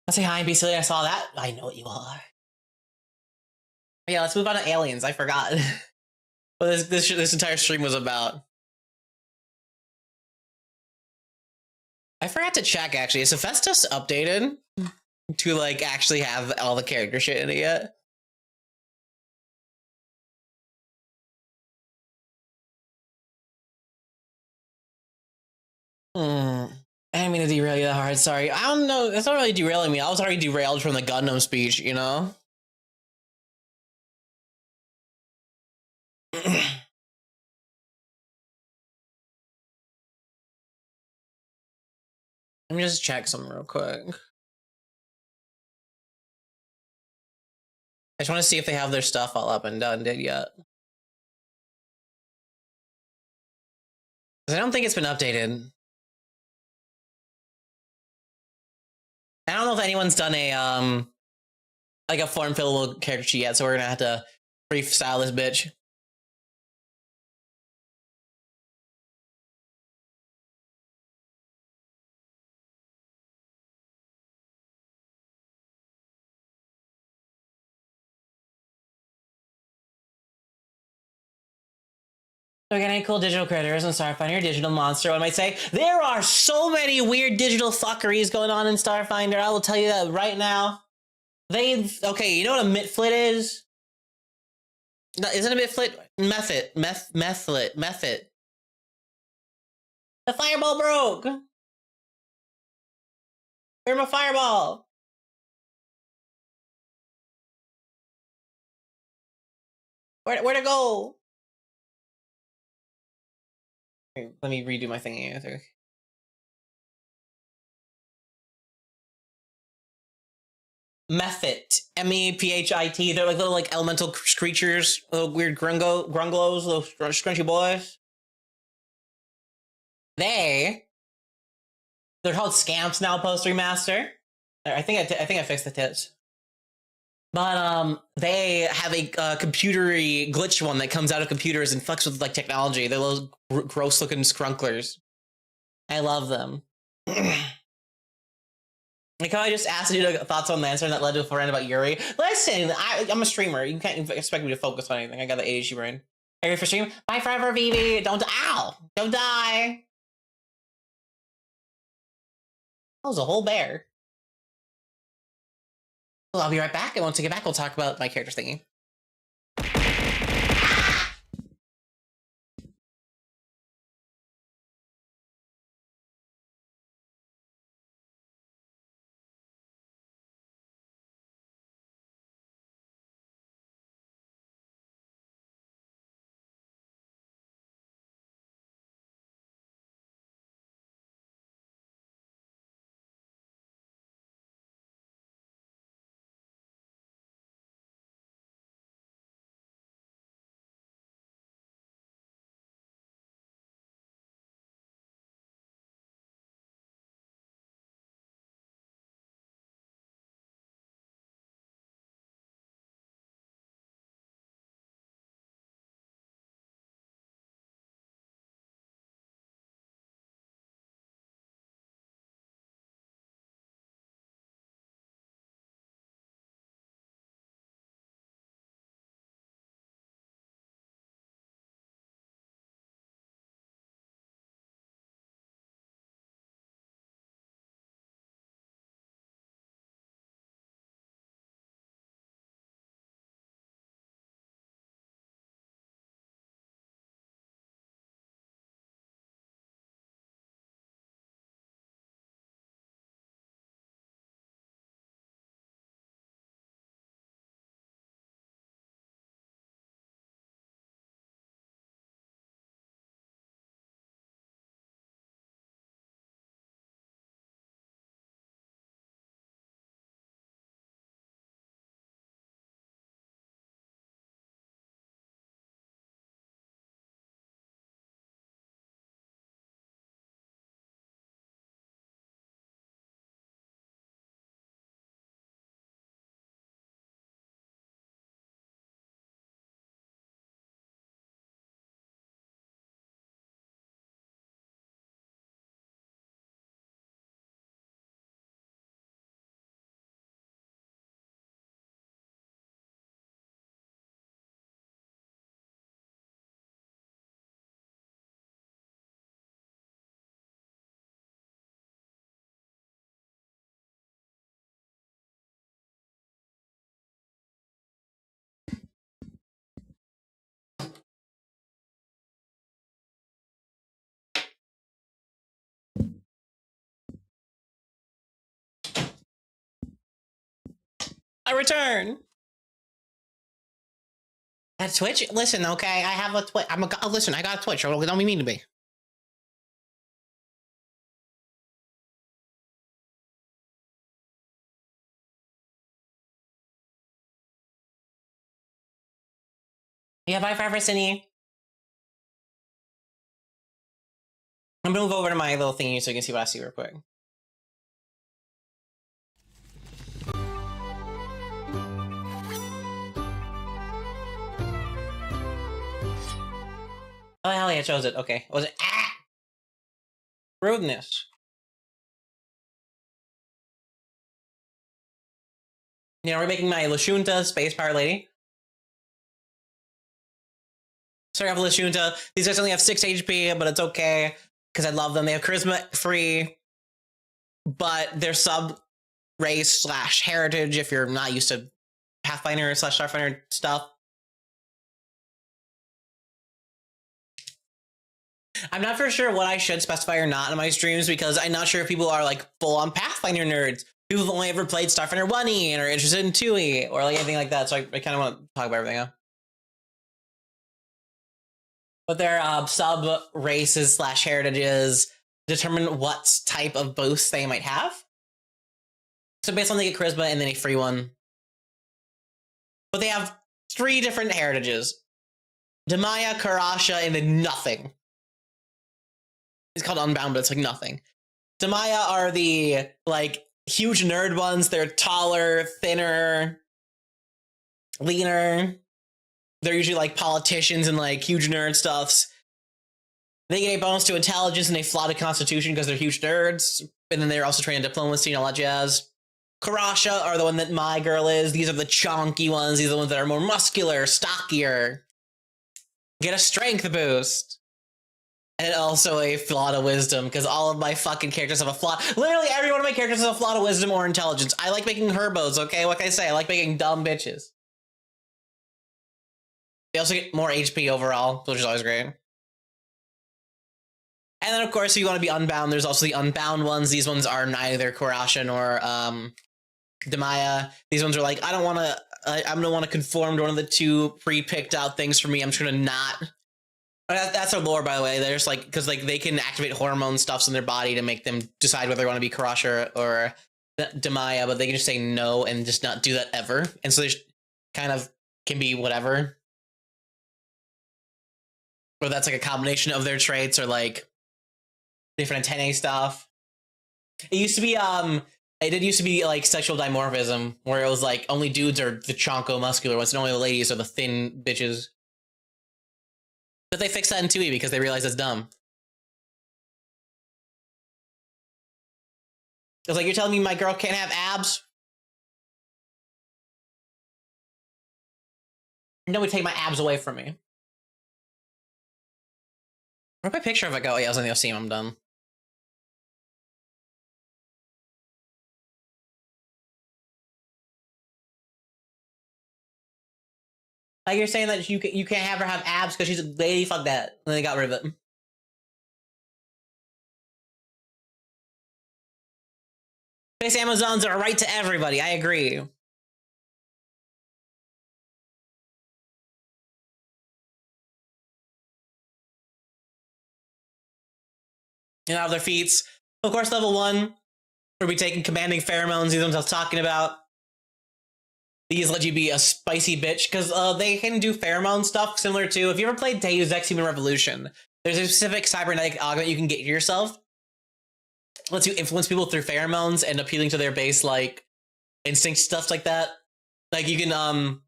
Let's say hi and be silly. I saw that. I know what you are. Yeah, let's move on to aliens. I forgot what this entire stream was about. I forgot to check actually. Is Hephaestus updated to like actually have all the character shit in it yet? I didn't mean to derail you that hard. Sorry. I don't know. It's not really derailing me. I was already derailed from the Gundam speech, you know? Let me just check something real quick. I just want to see if they have their stuff all up and done yet. I don't think it's been updated. I don't know if anyone's done a like a form fillable character sheet yet, so we're gonna have to freestyle this bitch. So we got any cool digital critters in Starfinder, digital monster, one might say. There are so many weird digital fuckeries going on in Starfinder, I will tell you that right now. Okay, you know what a mitflit is? No, isn't a mitflit? Method. The fireball broke! Where's my fireball? Where'd it go? Let me redo my thingy. Mephit. M-E-P-H-I-T. They're like little like elemental creatures, little weird grunglos, little scrunchy boys. They're called scamps now post remaster. I think I fixed the tits. But they have a computery glitch one that comes out of computers and fucks with like technology. They're little gross looking scrunklers. I love them. Like how I just asked you to thoughts on Lancer and that led to a rant about Yuri. Listen, I'm a streamer. You can't expect me to focus on anything. I got the ADHD brain. Are you ready for stream? Bye forever, Vivi. Don't die. That was a whole bear. Well, I'll be right back, and once I get back, we'll talk about my character thingy. I return. At Twitch? Listen, okay, I have a Twitch. Listen, I got a Twitch. Don't be mean to me. Yeah, bye forever, Cindy. I'm gonna move over to my little thingy so you can see what I see real quick. Oh, hell yeah, it shows it. Okay. Was it? Ah! Rudeness. You know, we're making my Lashunta space pirate lady. Sorry, I have Lashunta. These guys only have 6 HP, but it's okay because I love them. They have charisma 3, but they're sub race / heritage if you're not used to Pathfinder / Starfinder stuff. I'm not for sure what I should specify or not in my streams because I'm not sure if people are like full on Pathfinder nerds. People have only ever played Starfinder 1E and are interested in 2E or like anything like that. So I kind of want to talk about everything. Huh? But their sub races / heritages determine what type of boost they might have. So based on they get charisma and then a free one. But they have 3 different heritages. Demaya, Karasha, and then nothing. It's called Unbound, but it's like nothing. Demaya are the like huge nerd ones. They're taller, thinner, leaner. They're usually like politicians and like huge nerd stuffs. They get a bonus to intelligence and a flawed constitution because they're huge nerds. And then they're also trained in diplomacy and all that jazz. Karasha are the one that my girl is. These are the chonky ones. These are the ones that are more muscular, stockier. Get a strength boost. And also a flaw of wisdom, because all of my fucking characters have a flaw. Literally every one of my characters has a flaw of wisdom or intelligence. I like making herbos, okay? What can I say? I like making dumb bitches. They also get more HP overall, which is always great. And then, of course, if you want to be unbound, there's also the unbound ones. These ones are neither Karasha nor Demaya. These ones are like, I don't want to... I'm going to want to conform to one of the 2 pre-picked out things for me. I'm just going to not... That's their lore, by the way. They're just like, because like they can activate hormone stuffs in their body to make them decide whether they want to be Karasha or Demaya, but they can just say no and just not do that ever. And so they just kind of can be whatever. Or that's like a combination of their traits or like different antennae stuff. It used to be it did used to be like sexual dimorphism, where it was like only dudes are the chonko muscular ones and only the ladies are the thin bitches. But they fixed that in 2E because they realized it's dumb. It's like, you're telling me my girl can't have abs? No, would take my abs away from me. Where'd my picture of it go? Oh, yeah, I was on the OCM, I'm done. Like, you're saying that you can't have her have abs because she's a lady? Fuck that. And they got rid of it. Space Amazons are a right to everybody. I agree. And other feats. Of course, level 1, we'll be taking commanding pheromones. These ones I was talking about. These let you be a spicy bitch, because they can do pheromone stuff similar to, if you ever played Deus Ex Human Revolution, there's a specific cybernetic augment you can get yourself. It lets you influence people through pheromones and appealing to their base, like, instinct stuff like that. Like, you can,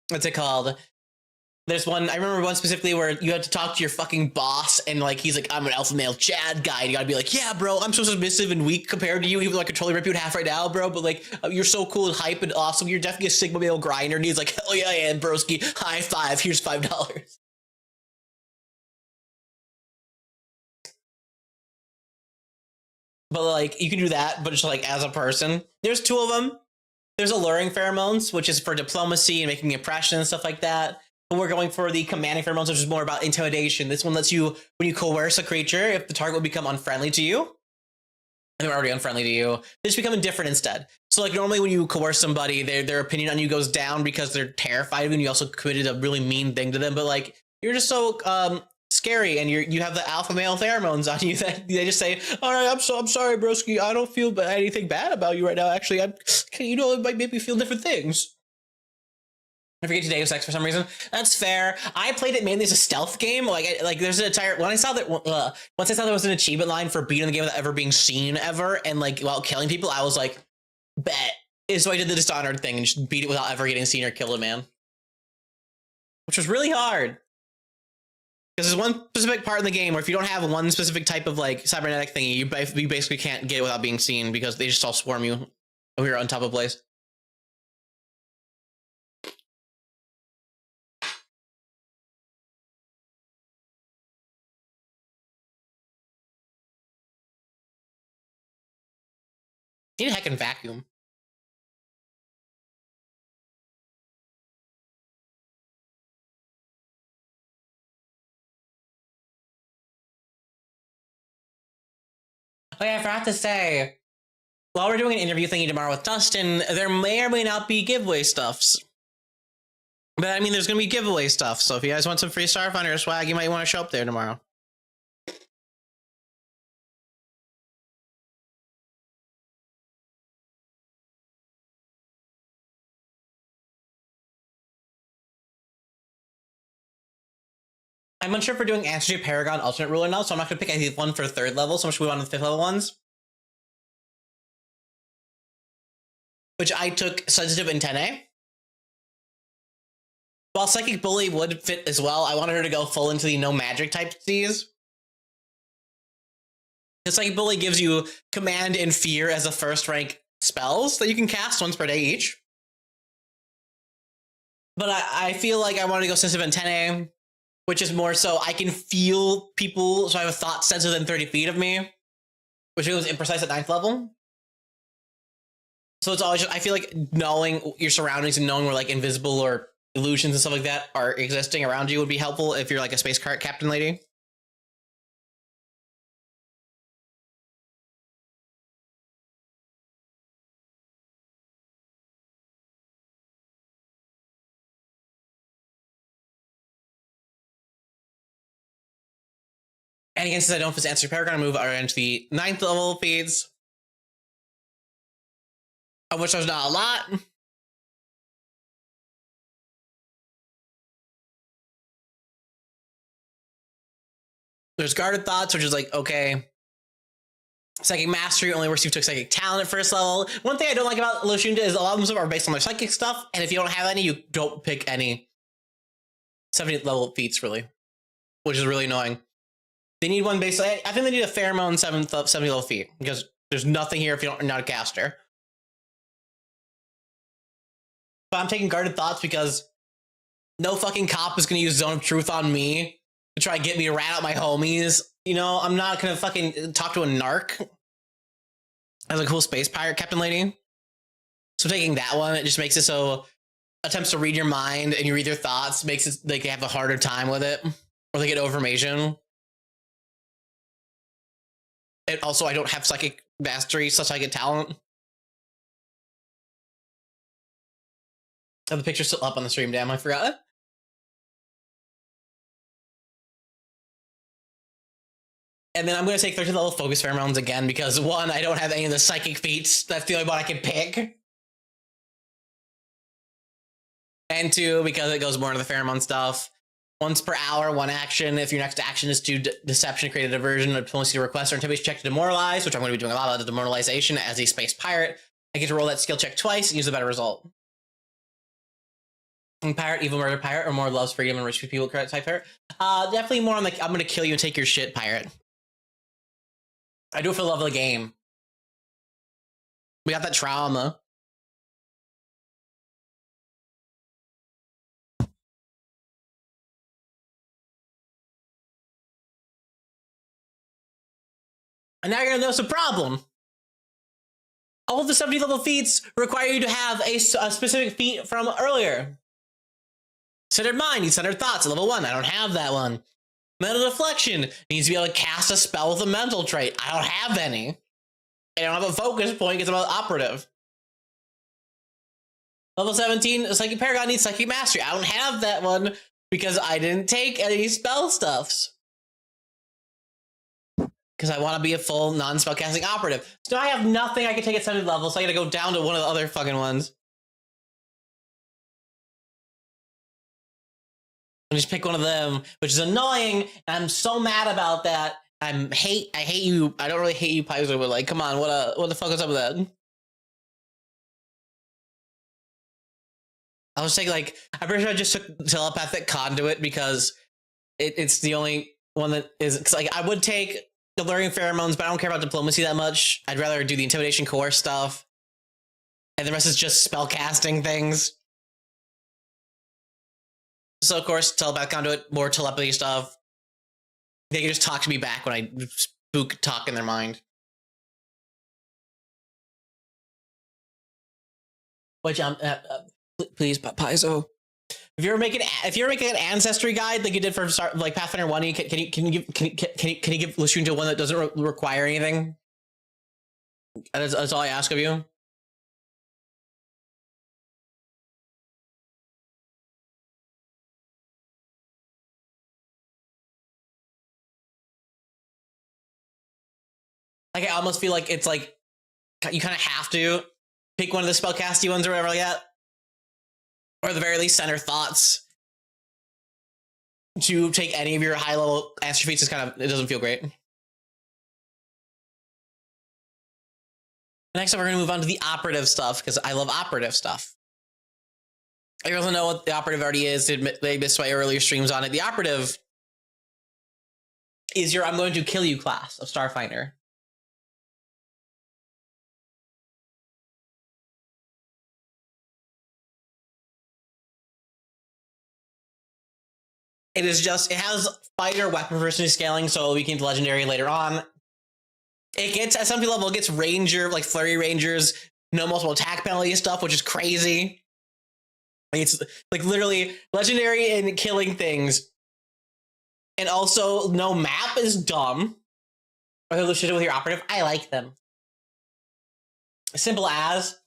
what's it called? There's one, I remember one specifically where you had to talk to your fucking boss, and like, he's like, I'm an alpha male Chad guy, and you gotta be like, yeah, bro, I'm so submissive and weak compared to you, even though I could totally rip you in half right now, bro, but like, you're so cool and hype and awesome, you're definitely a Sigma male grinder, and he's like, hell yeah, I am, broski, high five, here's $5. But like, you can do that, but just like, as a person. There's 2 of them. There's alluring pheromones, which is for diplomacy and making impressions and stuff like that. We're going for the commanding pheromones, which is more about intimidation. This one lets you, when you coerce a creature, if the target will become unfriendly to you. and they're already unfriendly to you, they just become indifferent instead. So like normally when you coerce somebody, their opinion on you goes down because they're terrified of you and you also committed a really mean thing to them. But like you're just so scary and you have the alpha male pheromones on you that they just say, all right, I'm sorry, broski, I don't feel anything bad about you right now. Actually, it might make me feel different things. I forget to Deus Ex for some reason. That's fair. I played it mainly as a stealth game. Like there's an entire once I saw there was an achievement line for beating the game without ever being seen ever, and like while killing people, I was like, bet. So I did the Dishonored thing and just beat it without ever getting seen or killed a man, which was really hard. Because there's one specific part in the game where if you don't have one specific type of like cybernetic thingy, you basically can't get it without being seen because they just all swarm you when you're on top of a place. You need a heckin' vacuum. Oh yeah, I forgot to say, while we're doing an interview thingy tomorrow with Dustin, there may or may not be giveaway stuffs. But I mean, there's going to be giveaway stuff. So if you guys want some free Starfinder swag, you might want to show up there tomorrow. I'm unsure if we're doing Ancestry Paragon alternate rule or not, so I'm not going to pick any one for 3rd level, so I'm just going to move on to the 5th level ones. Which I took Sensitive Antennae. While Psychic Bully would fit as well, I wanted her to go full into the no magic type Cs. Because Psychic Bully gives you Command and Fear as a 1st rank spells that you can cast once per day each. But I feel like I wanted to go Sensitive Antennae, which is more so I can feel people, so I have a thought sense within 30 feet of me, which was imprecise at 9th level. So it's always just, I feel like knowing your surroundings and knowing where like invisible or illusions and stuff like that are existing around you would be helpful if you're like a space cart captain lady. And again, since I don't have this answer paragon, move our into the 9th level feeds, of which there's not a lot. There's Guarded Thoughts, which is like, okay. Psychic Mastery only works if you took Psychic Talent at 1st level. One thing I don't like about Lashunta is a lot of them are based on their psychic stuff, and if you don't have any, you don't pick any 70th level feats, really, which is really annoying. They need one based. I think they need a pheromone 70 level feat because there's nothing here if you're not a caster. But I'm taking Guarded Thoughts because no fucking cop is going to use Zone of Truth on me to try to get me to rat out my homies. You know, I'm not going to fucking talk to a narc as a cool space pirate captain lady. So taking that one, it just makes it so attempts to read your mind and you read their thoughts makes it like they have a harder time with it, or they get information. And also, I don't have psychic mastery, such I get talent. Oh, the picture's still up on the stream. Damn, I forgot. And then I'm going to take 13th level Focus Pheromones again because 1, I don't have any of the psychic feats. That's the only one I can pick. And 2, because it goes more into the pheromone stuff. Once per hour, 1 action. If your next action is to Deception, create a diversion, diplomacy request, or intimidation check to demoralize, which I'm going to be doing a lot of the demoralization as a space pirate, I get to roll that skill check twice and use a better result. Pirate, evil murder pirate, or more loves freedom and rich people type pirate. Definitely more on the I'm going to kill you and take your shit pirate. I do it for the love of the game. We got that trauma. And now you're going to notice a problem. All of the 70 level feats require you to have a specific feat from earlier. Centered Mind needs Centered Thoughts at level 1. I don't have that one. Mental Deflection needs to be able to cast a spell with a mental trait. I don't have any. I don't have a focus point because I'm an operative. Level 17, Psychic Paragon needs Psychic Mastery. I don't have that one because I didn't take any spell stuffs. Because I want to be a full non-spellcasting operative. So I have nothing I can take at 70 level, so I gotta go down to one of the other fucking ones. And just pick one of them, which is annoying. And I'm so mad about that. I hate you. I don't really hate you, Paizo, but like, come on, what the fuck is up with that? I was saying, like, I'm pretty sure I just took telepathic conduit because it's the only one that is. Cause like, I would take alluring pheromones, but I don't care about diplomacy that much. I'd rather do the intimidation core stuff, and the rest is just spell casting things. So of course, telepathic conduit, more telepathy stuff. They can just talk to me back when I spook talk in their mind. Which please, Paizo. If you're making an ancestry guide like you did for like Pathfinder 1, can you give Lashunta one that doesn't require anything? That's all I ask of you. Like I almost feel like it's like you kind of have to pick one of the spellcasty ones or whatever like that, or at the very least center thoughts. To take any of your high level ancestry feats is kind of, it doesn't feel great. Next up, we're going to move on to the operative stuff because I love operative stuff. I also know what the operative already is. They missed my earlier streams on it. The operative is your I'm going to kill you class of Starfinder. It is just, it has fighter weapon proficiency scaling, so we can do legendary later on. It gets, at some level, it gets ranger, like flurry rangers, no multiple attack penalty stuff, which is crazy. It's like literally legendary in killing things. And also, no map is dumb. Or they're shit with your operative. I like them. Simple as.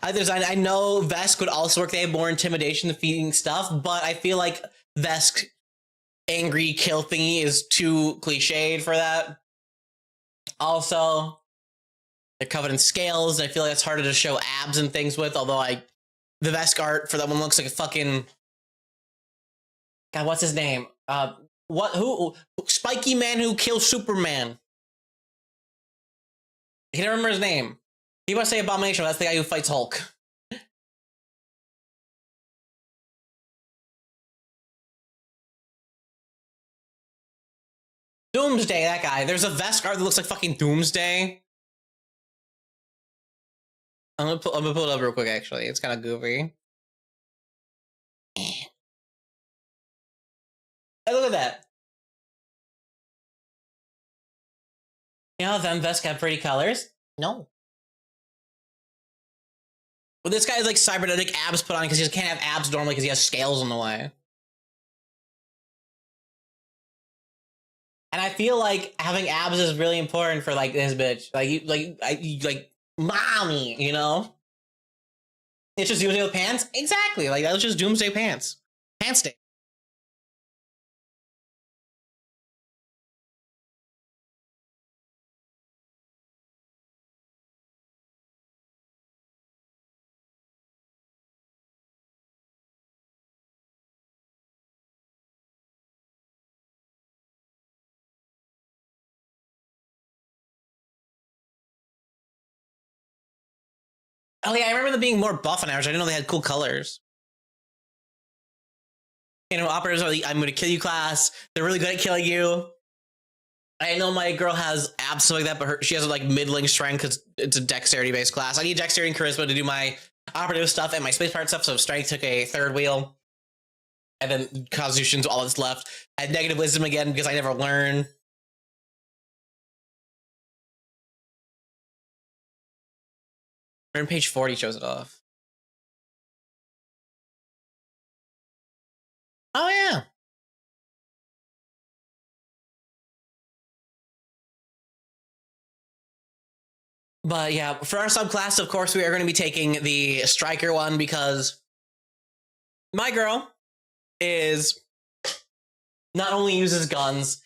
I know Vesk would also work. They have more intimidation defeating stuff, but I feel like Vesk angry kill thingy is too cliched for that. Also, they're covered in scales, and I feel like it's harder to show abs and things with, although the Vesk art for that one looks like a fucking... God, what's his name? Who? Spiky man who kills Superman. I can't remember his name. He wants to say Abomination, but that's the guy who fights Hulk. Doomsday, that guy. There's a Vesk art that looks like fucking Doomsday. I'm gonna pull it up real quick, actually. It's kind of goofy. Hey, look at that. You know, them Vesk have pretty colors? No. Well, this guy has like cybernetic abs put on because he just can't have abs normally because he has scales in the way. And I feel like having abs is really important for like this bitch. Like mommy, you know? It's just Doomsday with pants? Exactly. Like that was just Doomsday pants. Pants day. Oh yeah, I remember them being more buff on average. I didn't know they had cool colors. You know, operators are the I'm gonna kill you class. They're really good at killing you. I know my girl has abs like that, but she has like middling strength because it's a dexterity based class. I need dexterity and charisma to do my operative stuff and my space part stuff. So strength took a third wheel, and then constitution's all that's left. I had negative wisdom again because I never learn. On page 40 shows it off. Oh yeah. But yeah, for our subclass, of course, we are going to be taking the striker one because my girl is not only uses guns,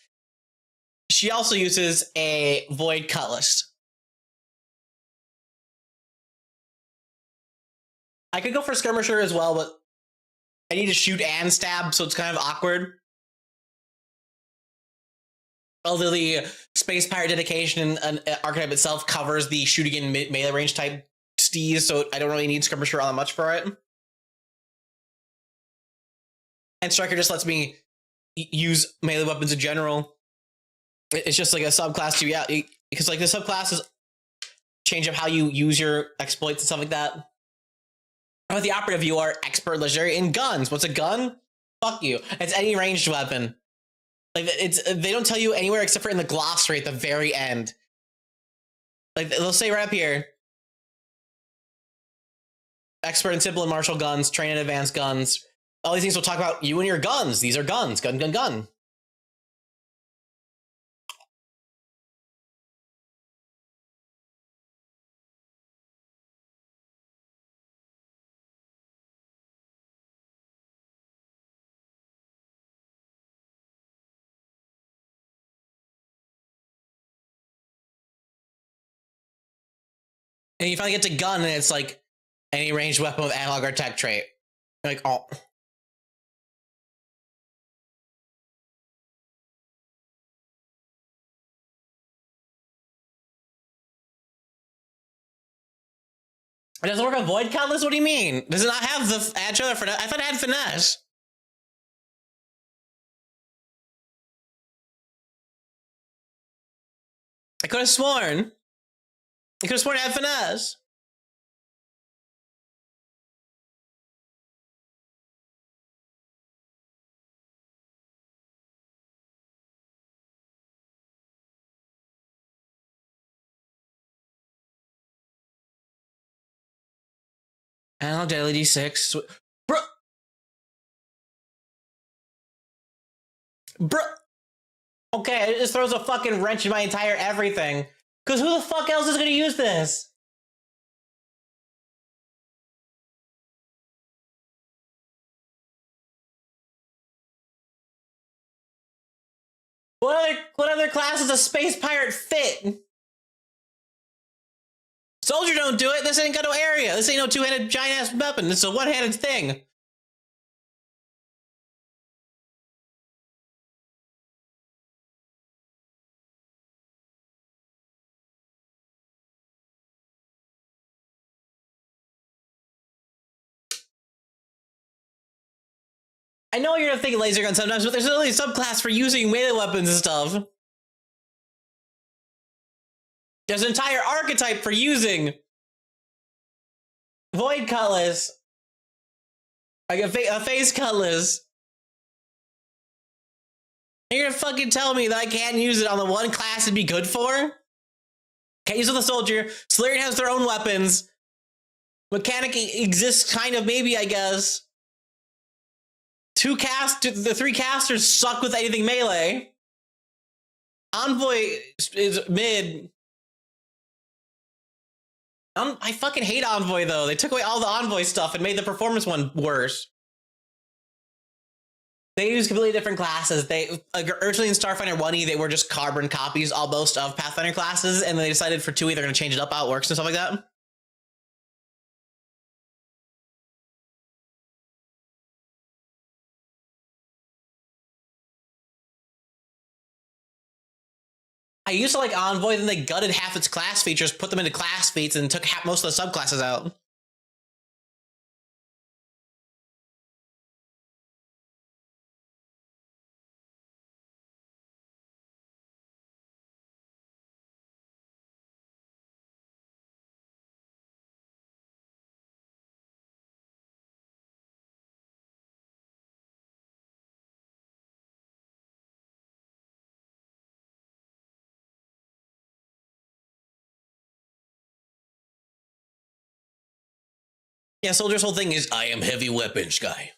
she also uses a void cutlass. I could go for skirmisher as well, but I need to shoot and stab, so it's kind of awkward. Although the space pirate dedication and archetype itself covers the shooting in melee range type steez, so I don't really need skirmisher all that much for it. And striker just lets me use melee weapons in general. It's just like a subclass too, yeah. Because like the subclasses change up how you use your exploits and stuff like that. With the operative, you are expert legendary in guns. What's a gun? Fuck you. It's any ranged weapon. Like they don't tell you anywhere except for in the glossary at the very end. Like they'll say right up here, expert in simple and martial guns, train in advanced guns. All these things will talk about you and your guns. These are guns. Gun, gun, gun. And you finally get to gun, and it's like any ranged weapon with analog or tech trait. You're like, oh. It doesn't work on void cutlass? What do you mean? Does it not have the agile or finesse? I thought it had finesse. I could have sworn. I could have sworn it had finesse. Analog daily D6. Bro. Bro. Okay, it just throws a fucking wrench in my entire everything. Because who the fuck else is going to use this? What other class does a space pirate fit? Soldier don't do it. This ain't got no area. This ain't no two-handed giant-ass weapon. This is a one-handed thing. I know you're gonna think laser gun sometimes, but there's literally a subclass for using melee weapons and stuff. There's an entire archetype for using void cutlass, like a phase cutlass. You're gonna fucking tell me that I can't use it on the one class it'd be good for? Can't use it with a soldier. Solarian has their own weapons. Mechanic exists kind of, maybe, I guess. The three casters suck with anything melee. Envoy is mid. I fucking hate Envoy, though. They took away all the Envoy stuff and made the performance one worse. They use completely different classes. Originally in Starfinder 1E, they were just carbon copies almost of Pathfinder classes, and then they decided for 2E they're going to change it up how it works and stuff like that. I used to like Envoy, then they gutted half its class features, put them into class feats, and took most of the subclasses out. Yeah, Soldier's whole thing is, I am heavy weapons guy.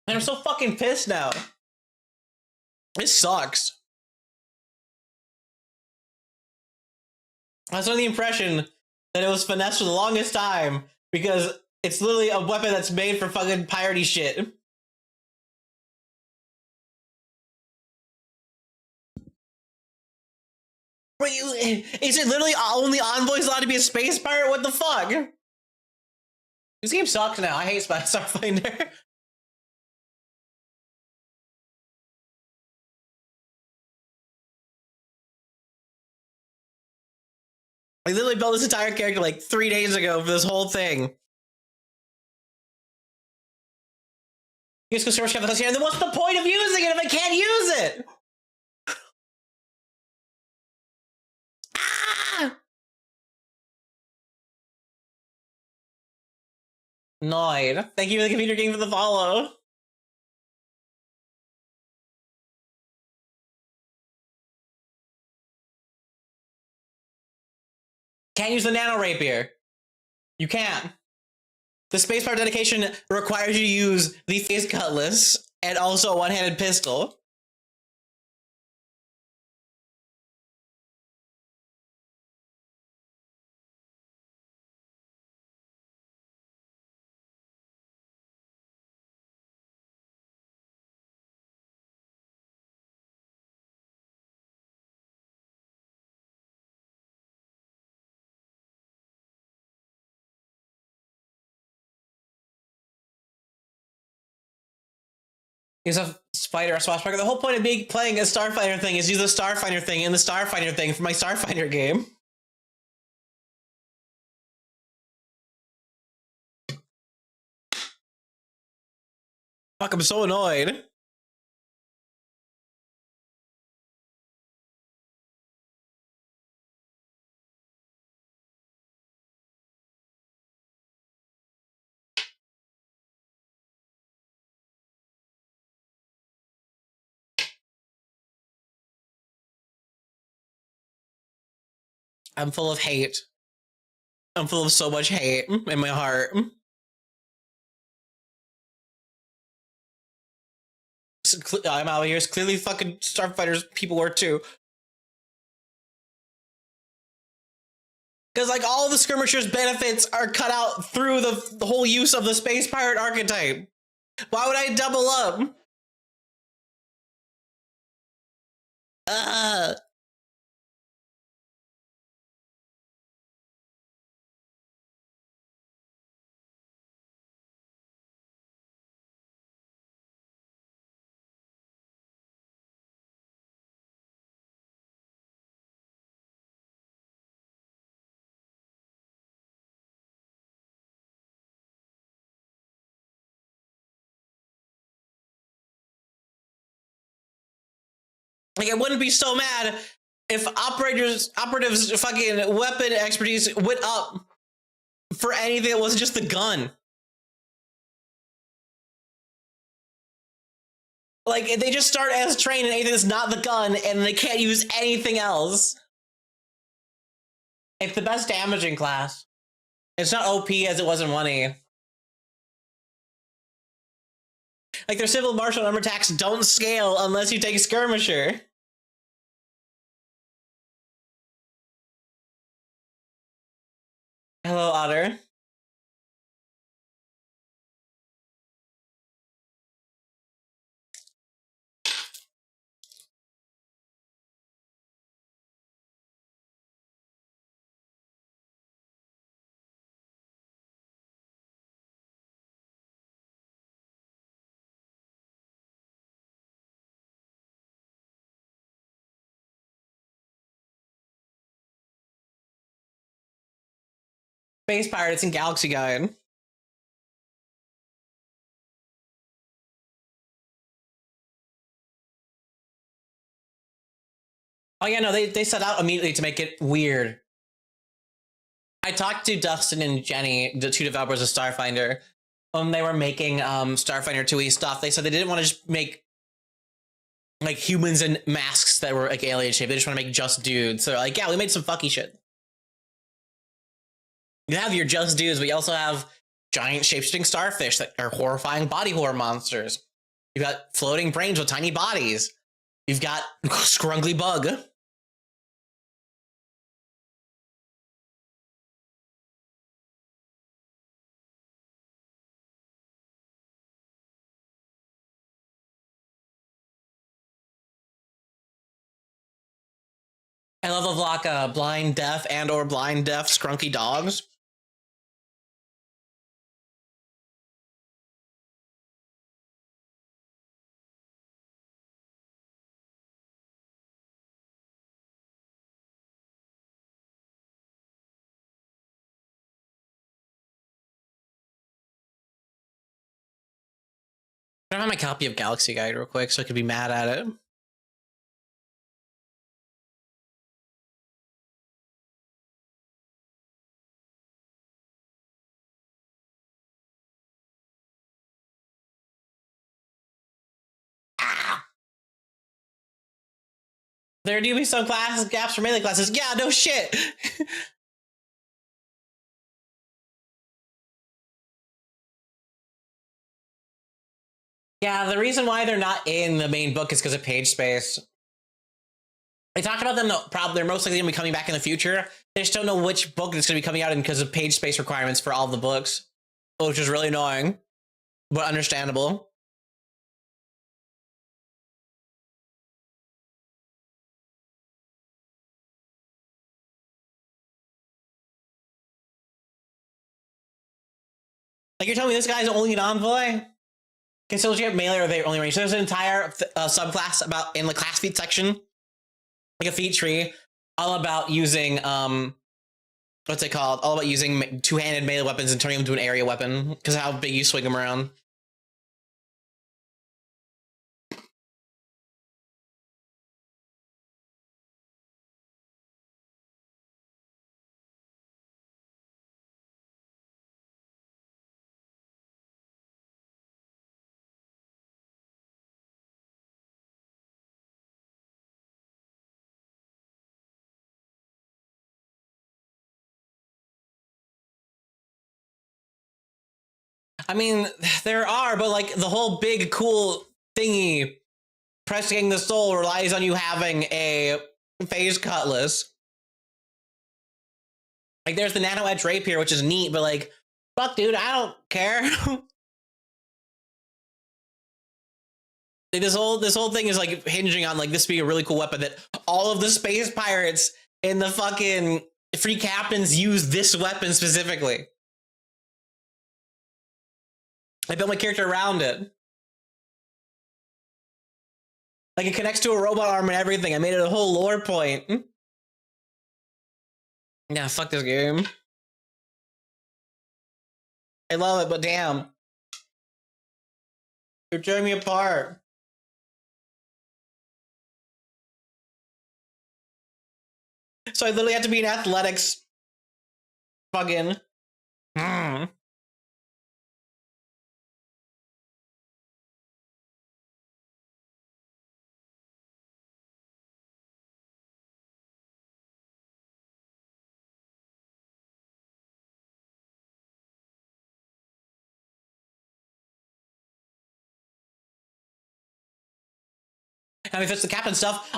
And I'm so fucking pissed now. This sucks. I was under the impression that it was finesse for the longest time because it's literally a weapon that's made for fucking piratey shit. Is it literally only Envoy's allowed to be a space pirate? What the fuck? This game sucks now. I hate Starfinder. I literally built this entire character like 3 days ago for this whole thing. You just go search for the here, and then what's the point of using it if I can't use it? Ah! Noid. Thank you for the computer game for the follow. Can't use the nano rapier. You can't. The spacebar dedication requires you to use the phase cutlass and also a one-handed pistol. He's a spider, a swashbuckler. The whole point of me playing a Starfinder thing is use the Starfinder thing and the Starfinder thing for my Starfinder game. Fuck, I'm so annoyed. I'm full of hate. I'm full of so much hate in my heart. I'm out here. Clearly fucking Starfighters people were too. Because like all the skirmishers' benefits are cut out through the whole use of the space pirate archetype. Why would I double up? Like, I wouldn't be so mad if operatives fucking weapon expertise went up for anything that wasn't just the gun. Like, they just start as trained in anything that's not the gun, and they can't use anything else. It's the best damaging class. It's not OP as it was in 1E. Like, their civil martial armor attacks don't scale unless you take skirmisher. Hello, Otter. Space Pirates and Galaxy Guide. Oh yeah, no, they set out immediately to make it weird. I talked to Dustin and Jenny, the two developers of Starfinder, when they were making Starfinder 2E stuff. They said they didn't want to just make like humans in masks that were like alien shaped. They just want to make just dudes. So like, yeah, we made some fucky shit. You have your just dudes, but you also have giant shape-shifting starfish that are horrifying body horror monsters. You've got floating brains with tiny bodies. You've got Scrungly Bug. I love the block blind deaf and or blind deaf scrunky dogs. I have my copy of Galaxy Guide real quick so I could be mad at it. There do be some classes gaps for melee classes. Yeah, no shit. Yeah, the reason why they're not in the main book is because of page space. They talked about them, they're most likely going to be coming back in the future. They just don't know which book it's going to be coming out in because of page space requirements for all the books, which is really annoying, but understandable. Like, you're telling me this guy's only an envoy? Considering you have melee or they only range. So there's an entire subclass about in the class feat section, like a feat tree, all about using what's it called? All about using two-handed melee weapons and turning them into an area weapon because of how big you swing them around. I mean, there are, but like the whole big cool thingy, pressing the soul relies on you having a phase cutlass. Like, there's the nano edge rapier, which is neat, but like, fuck, dude, I don't care. Like, this whole thing is like hinging on like this being a really cool weapon that all of the space pirates and the fucking free captains use this weapon specifically. I built my character around it. Like, it connects to a robot arm and everything. I made it a whole lore point. Yeah, fuck this game. I love it, but damn. You're tearing me apart. So I literally have to be in athletics. Fucking. I mean, if it's the captain stuff,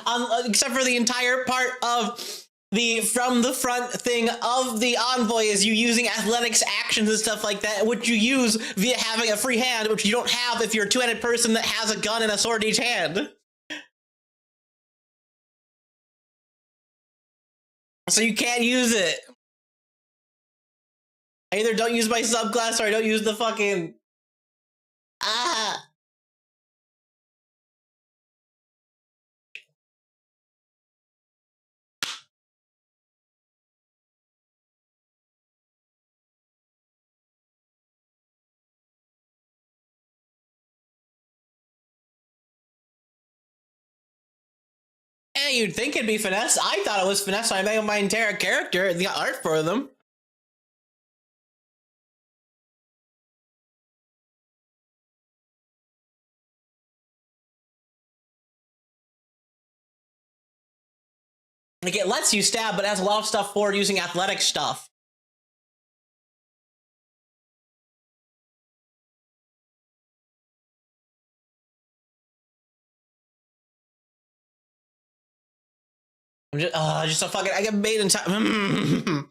except for the entire part of the from the front thing of the envoy is you using athletics actions and stuff like that, which you use via having a free hand, which you don't have if you're a two-handed person that has a gun and a sword in each hand. So you can't use it. I either don't use my subclass or I don't use the fucking... Ah! Yeah, you'd think it'd be finesse. I thought it was finesse, so I made my entire character, the art for them. Like, it lets you stab, but it has a lot of stuff for using athletic stuff. I'm just so fucking. I get made in time.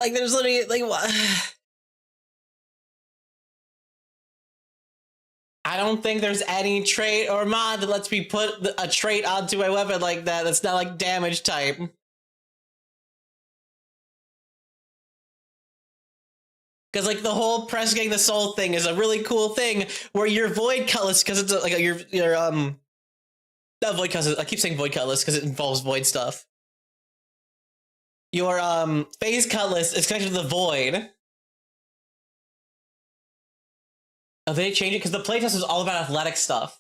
Like, there's literally like what? I don't think there's any trait or mod that lets me put a trait onto a weapon like that. That's not like damage type. Because like the whole press getting the soul thing is a really cool thing where your void cutlass, because it's like your not void cutlass. I keep saying void cutlass because it involves void stuff. Your phase cutlass is connected to the void. Oh, they changed it because the playtest was all about athletic stuff.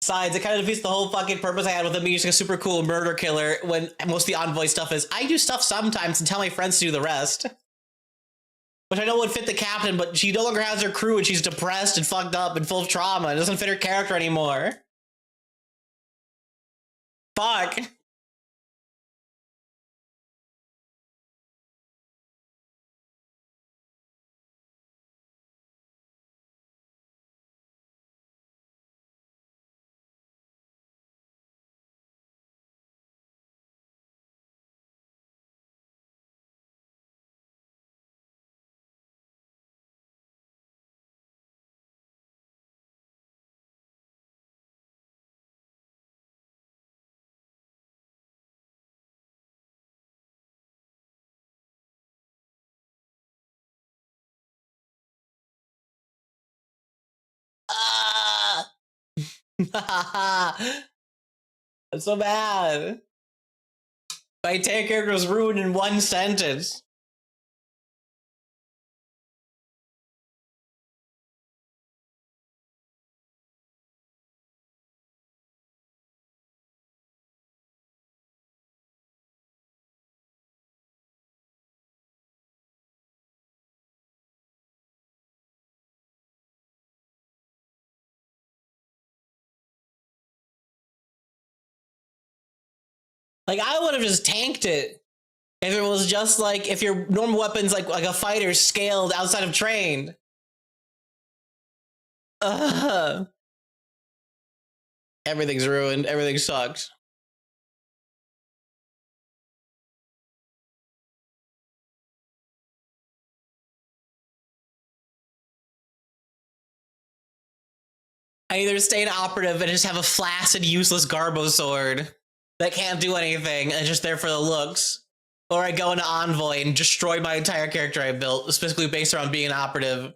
Besides, it kind of defeats the whole fucking purpose I had with him being just a super cool murder killer when most of the envoy stuff is I do stuff sometimes and tell my friends to do the rest. Which I know would fit the captain, but she no longer has her crew and she's depressed and fucked up and full of trauma. It doesn't fit her character anymore. Fuck. Ah! I'm so bad. My entire character was ruined in one sentence. Like, I would have just tanked it if it was just like if your normal weapon's like a fighter scaled outside of trained. Ugh. Everything's ruined. Everything sucks. I either stay an operative and just have a flaccid, useless Garbo sword that can't do anything and just there for the looks, or I go into Envoy and destroy my entire character I built, specifically based around being an operative.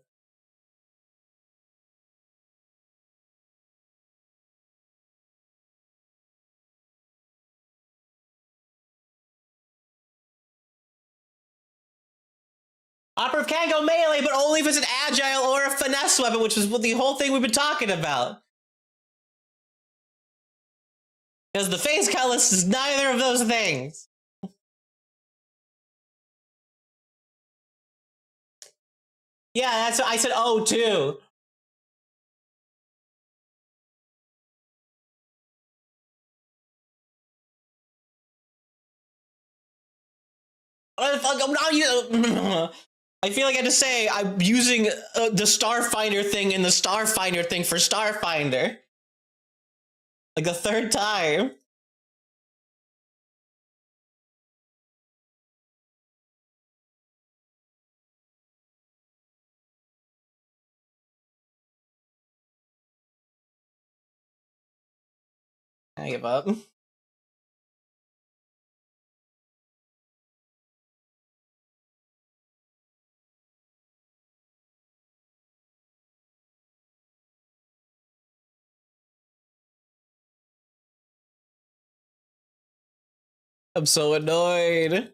Operative can go melee, but only if it's an agile or a finesse weapon, which is the whole thing we've been talking about. Because the phase cutlass is neither of those things. Yeah, that's what I said. Oh, too. What the fuck? I'm not using. I feel like I had to say I'm using the Starfinder thing in the Starfinder thing for Starfinder. Like the third time. I give up. I'm so annoyed.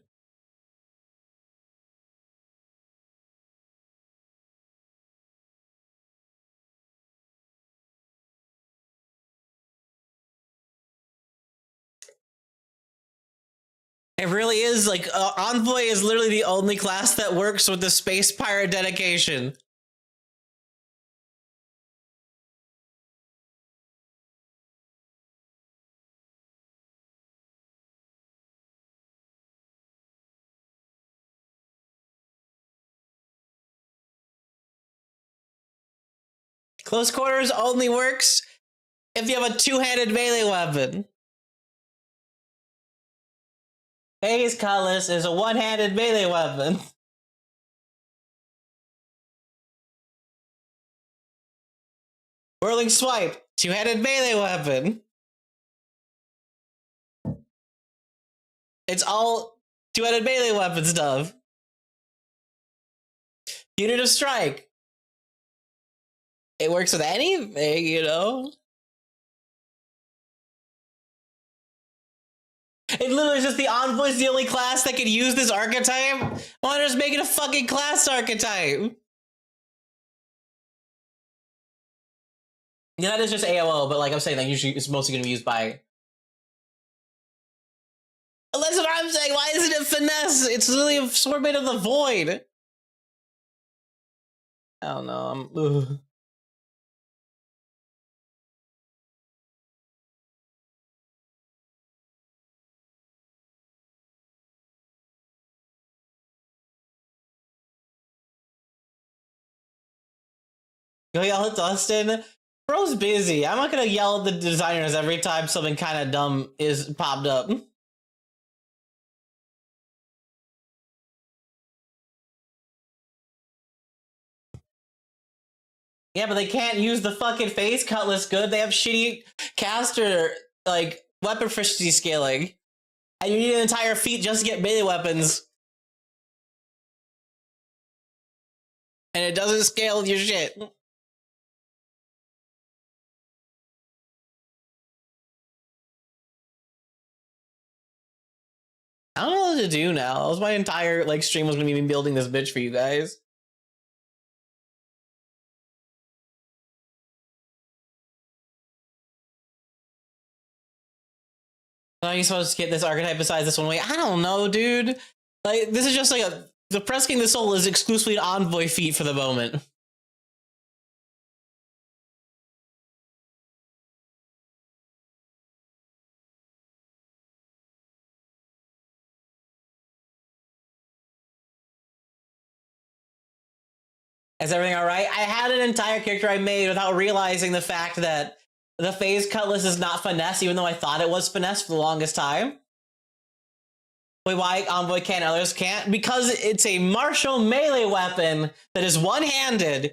It really is, like, Envoy is literally the only class that works with the Space Pirate dedication. Close quarters only works if you have a two-handed melee weapon. Phase Cutlass is a one-handed melee weapon. Whirling Swipe, two-handed melee weapon. It's all two-handed melee weapon stuff. Unit of Strike. It works with anything, you know? It literally is just the Envoy's the only class that can use this archetype. Why not just make it a fucking class archetype? Yeah, that is just AOO, but like I'm saying, like usually it's mostly going to be used by. That's what I'm saying. Why isn't it finesse? It's literally a sword made of the void. I don't know. Ugh. Go yell at Dustin. Bro's busy. I'm not gonna yell at the designers every time something kind of dumb is popped up. Yeah, but they can't use the fucking Phase Cutlass good. They have shitty caster, like, weapon efficiency scaling. And you need an entire feat just to get melee weapons. And it doesn't scale your shit. I don't know what to do now. That was my entire like stream was gonna be me building this bitch for you guys. How are you supposed to get this archetype besides this one way? I don't know, dude. Like, this is just like the Pressing the Soul is exclusively an Envoy feat for the moment. Is everything alright? I had an entire character I made without realizing the fact that the Phase Cutlass is not finesse, even though I thought it was finesse for the longest time. Wait, why Envoy can, others can't? Because it's a martial melee weapon that is one-handed.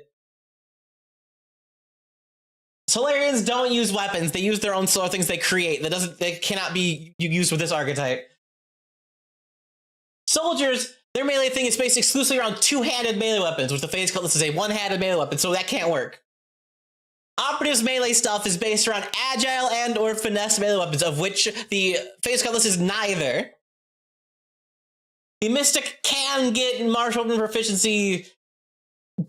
Solarians don't use weapons, they use their own sort of things they create. They cannot be used with this archetype. Soldiers, their melee thing is based exclusively around two-handed melee weapons, which the Phase Cutlass is a one-handed melee weapon, so that can't work. Operative's melee stuff is based around agile and or finesse melee weapons, of which the Phase Cutlass is neither. The Mystic can get martial weapon proficiency,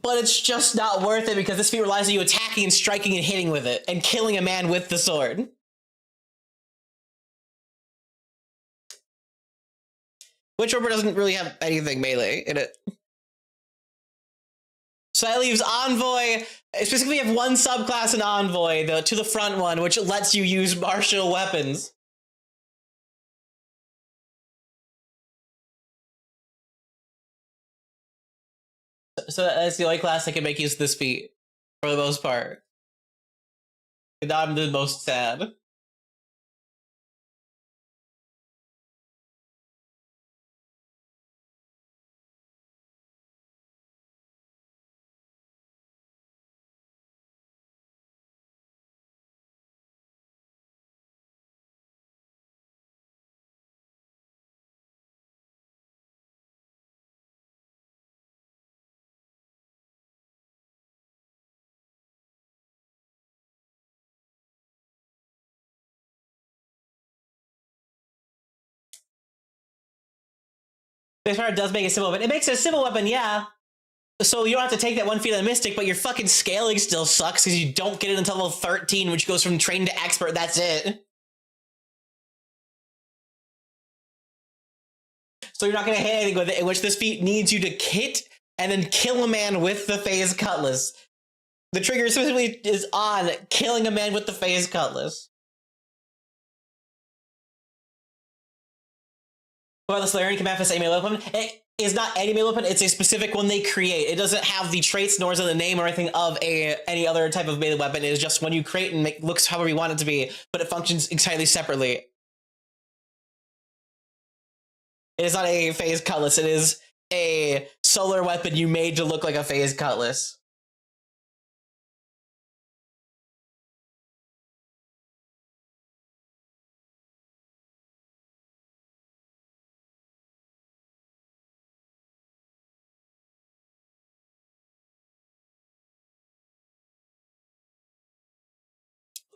but it's just not worth it because this feat relies on you attacking and striking and hitting with it, and killing a man with the sword. Witchroper doesn't really have anything melee in it. So that leaves Envoy. Specifically, you have one subclass in Envoy, the to the front one, which lets you use martial weapons. So that's the only class that can make use of this feat, for the most part. And I'm the most sad. This part does make a civil weapon. It makes it a civil weapon, yeah. So you don't have to take that one feat on Mystic, but your fucking scaling still sucks because you don't get it until level 13, which goes from trained to expert. That's it. so you're not going to hit anything with it, in which this feat needs you to hit and then kill a man with the phase cutlass. The trigger specifically is on killing a man with the phase cutlass. Well, the Slayer can manifest a melee weapon. It is not any melee weapon, it's a specific one they create. It doesn't have the traits nor is it the name or anything of any other type of melee weapon. It is just one you create and looks however you want it to be, but it functions entirely separately. It is not a phase cutlass, it is a solar weapon you made to look like a phase cutlass.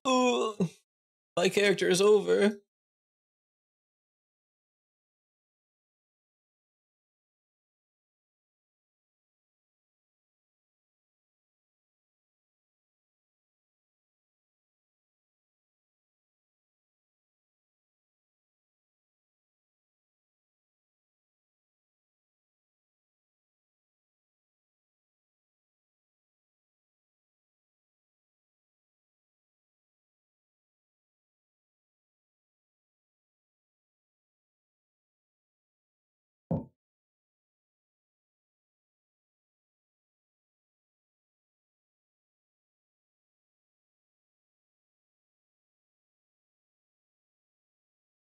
Ooh, my character is over.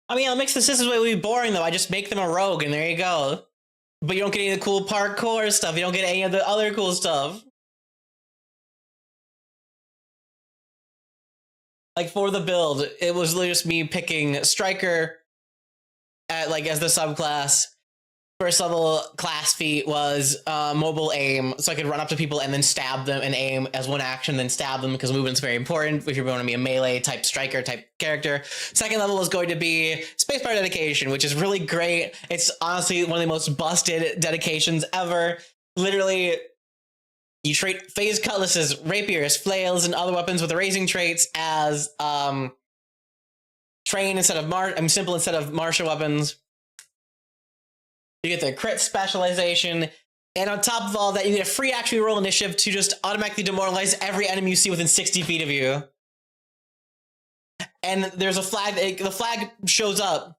I mean, it makes the systems way boring, though. I just make them a rogue, and there you go. But you don't get any of the cool parkour stuff. You don't get any of the other cool stuff. Like, for the build, it was literally just me picking Striker at, like, as the subclass. First level class feat was mobile aim, so I could run up to people and then stab them and aim as one action, then stab them, because movement's very important if you're going to be a melee type striker type character. Second level was going to be spacebar dedication, which is really great. It's honestly one of the most busted dedications ever. Literally, you trait phase cutlasses, rapiers, flails, and other weapons with raising traits as train instead of simple instead of martial weapons. You get the crit specialization, and on top of all that, you get a free action roll initiative to just automatically demoralize every enemy you see within 60 feet of you. And there's a flag, the flag shows up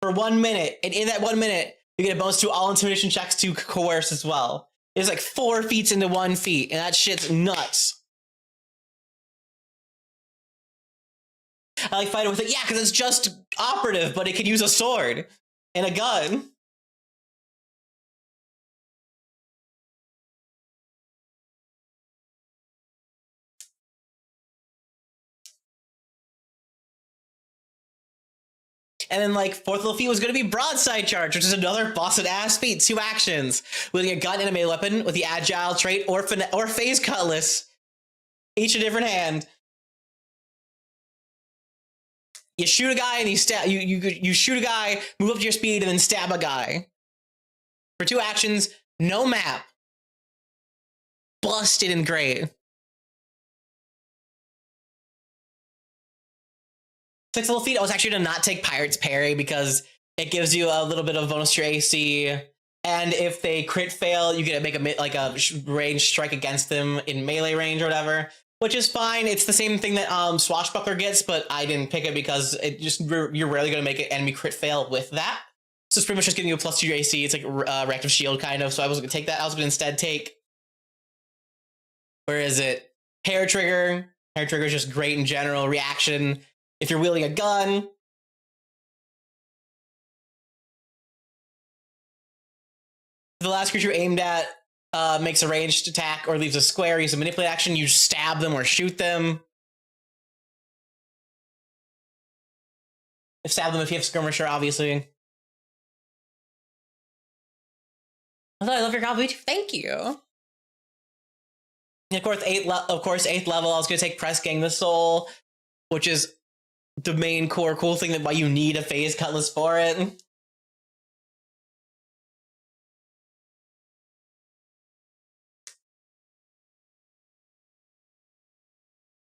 for 1 minute, and in that 1 minute, you get a bonus to all intimidation checks to coerce as well. It's like 4 feats into 1 feat, and that shit's nuts. I like fighting with it, yeah, because it's just operative, but it could use a sword and a gun. And then, like, fourth level feat was going to be broadside charge, which is another busted ass feat. 2 actions, wielding a gun and a melee weapon with the agile trait or phase cutlass, each a different hand. You shoot a guy and you stab. You shoot a guy, move up to your speed, and then stab a guy. For 2 actions, no map, busted and great. 6th level feat, I was actually to not take Pirate's Parry because it gives you a little bit of bonus to your AC, and if they crit fail, you get to make a range strike against them in melee range or whatever, which is fine. It's the same thing that Swashbuckler gets, but I didn't pick it because you're rarely going to make an enemy crit fail with that. So it's pretty much just giving you a plus to your AC. It's like reactive shield kind of. So I wasn't going to take that. I was going to instead take, where is it? Hair Trigger. Hair Trigger is just great in general. Reaction. If you're wielding a gun, the last creature aimed at makes a ranged attack or leaves a square, use a manipulate action, you stab them or shoot them. Stab them if you have skirmisher, obviously. I love your copy. Thank you. And of course, 8th level, I was going to take Press Gang the Soul, which is the main core cool thing that why you need a phase cutlass for it.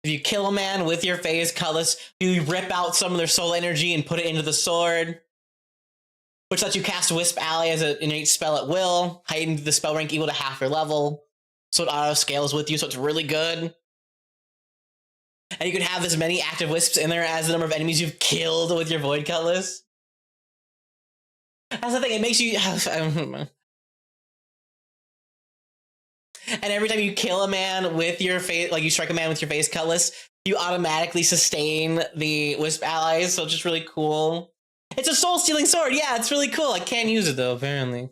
If you kill a man with your phase cutlass, you rip out some of their soul energy and put it into the sword, which lets you cast Wisp Ally as an innate spell at will, heightened the spell rank equal to half your level, so it auto scales with you, so it's really good. And you can have as many active Wisps in there as the number of enemies you've killed with your Void Cutlass. That's the thing, it makes you... And every time you kill a man with your face, like you strike a man with your Phase Cutlass, you automatically sustain the Wisp allies, so it's just really cool. It's a soul-stealing sword, yeah, it's really cool. I can't use it though, apparently.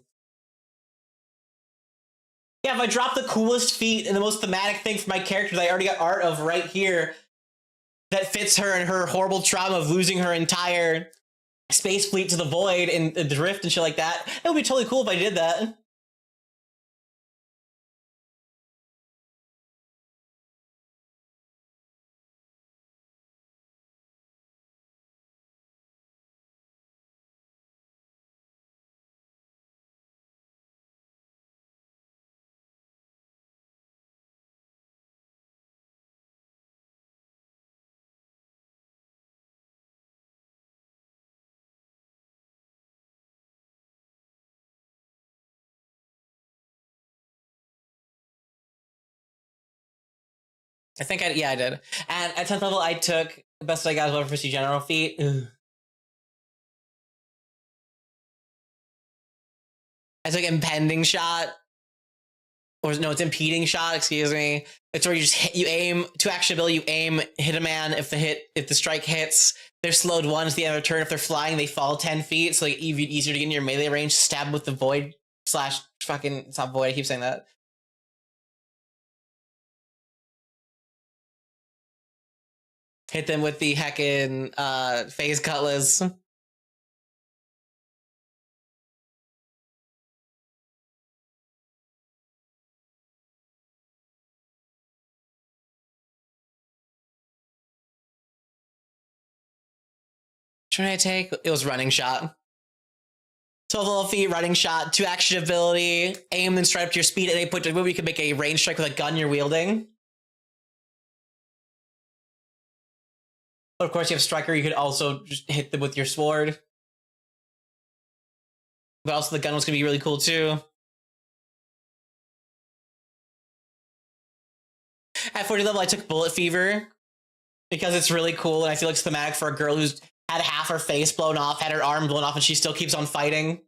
Yeah, if I drop the coolest feat and the most thematic thing for my character that I already got art of right here, that fits her and her horrible trauma of losing her entire space fleet to the void and the drift and shit like that, it would be totally cool if I did that. I think yeah, I did. And at 10th level, I took the best I got as well for general feat. Ugh. I took impending shot. Or no, it's impeding shot, excuse me. It's where you just hit, you aim, 2 action ability, you aim, hit a man. If the strike hits, they're slowed 1 to the end of the turn. If they're flying, they fall 10 feet. So like even easier to get in your melee range, stab with the void slash fucking, it's not void, I keep saying that. Hit them with the heckin' Phase Cutlass. Should I take? It was running shot. 12 level feat, running shot, 2 action ability, aim and strike up to your speed, and they put to move. You can make a range strike with a gun you're wielding. But of course, you have striker. You could also just hit them with your sword. But also, the gun was gonna be really cool too. At 40 level, I took Bullet Fever because it's really cool, and I feel like it's thematic for a girl who's had half her face blown off, had her arm blown off, and she still keeps on fighting.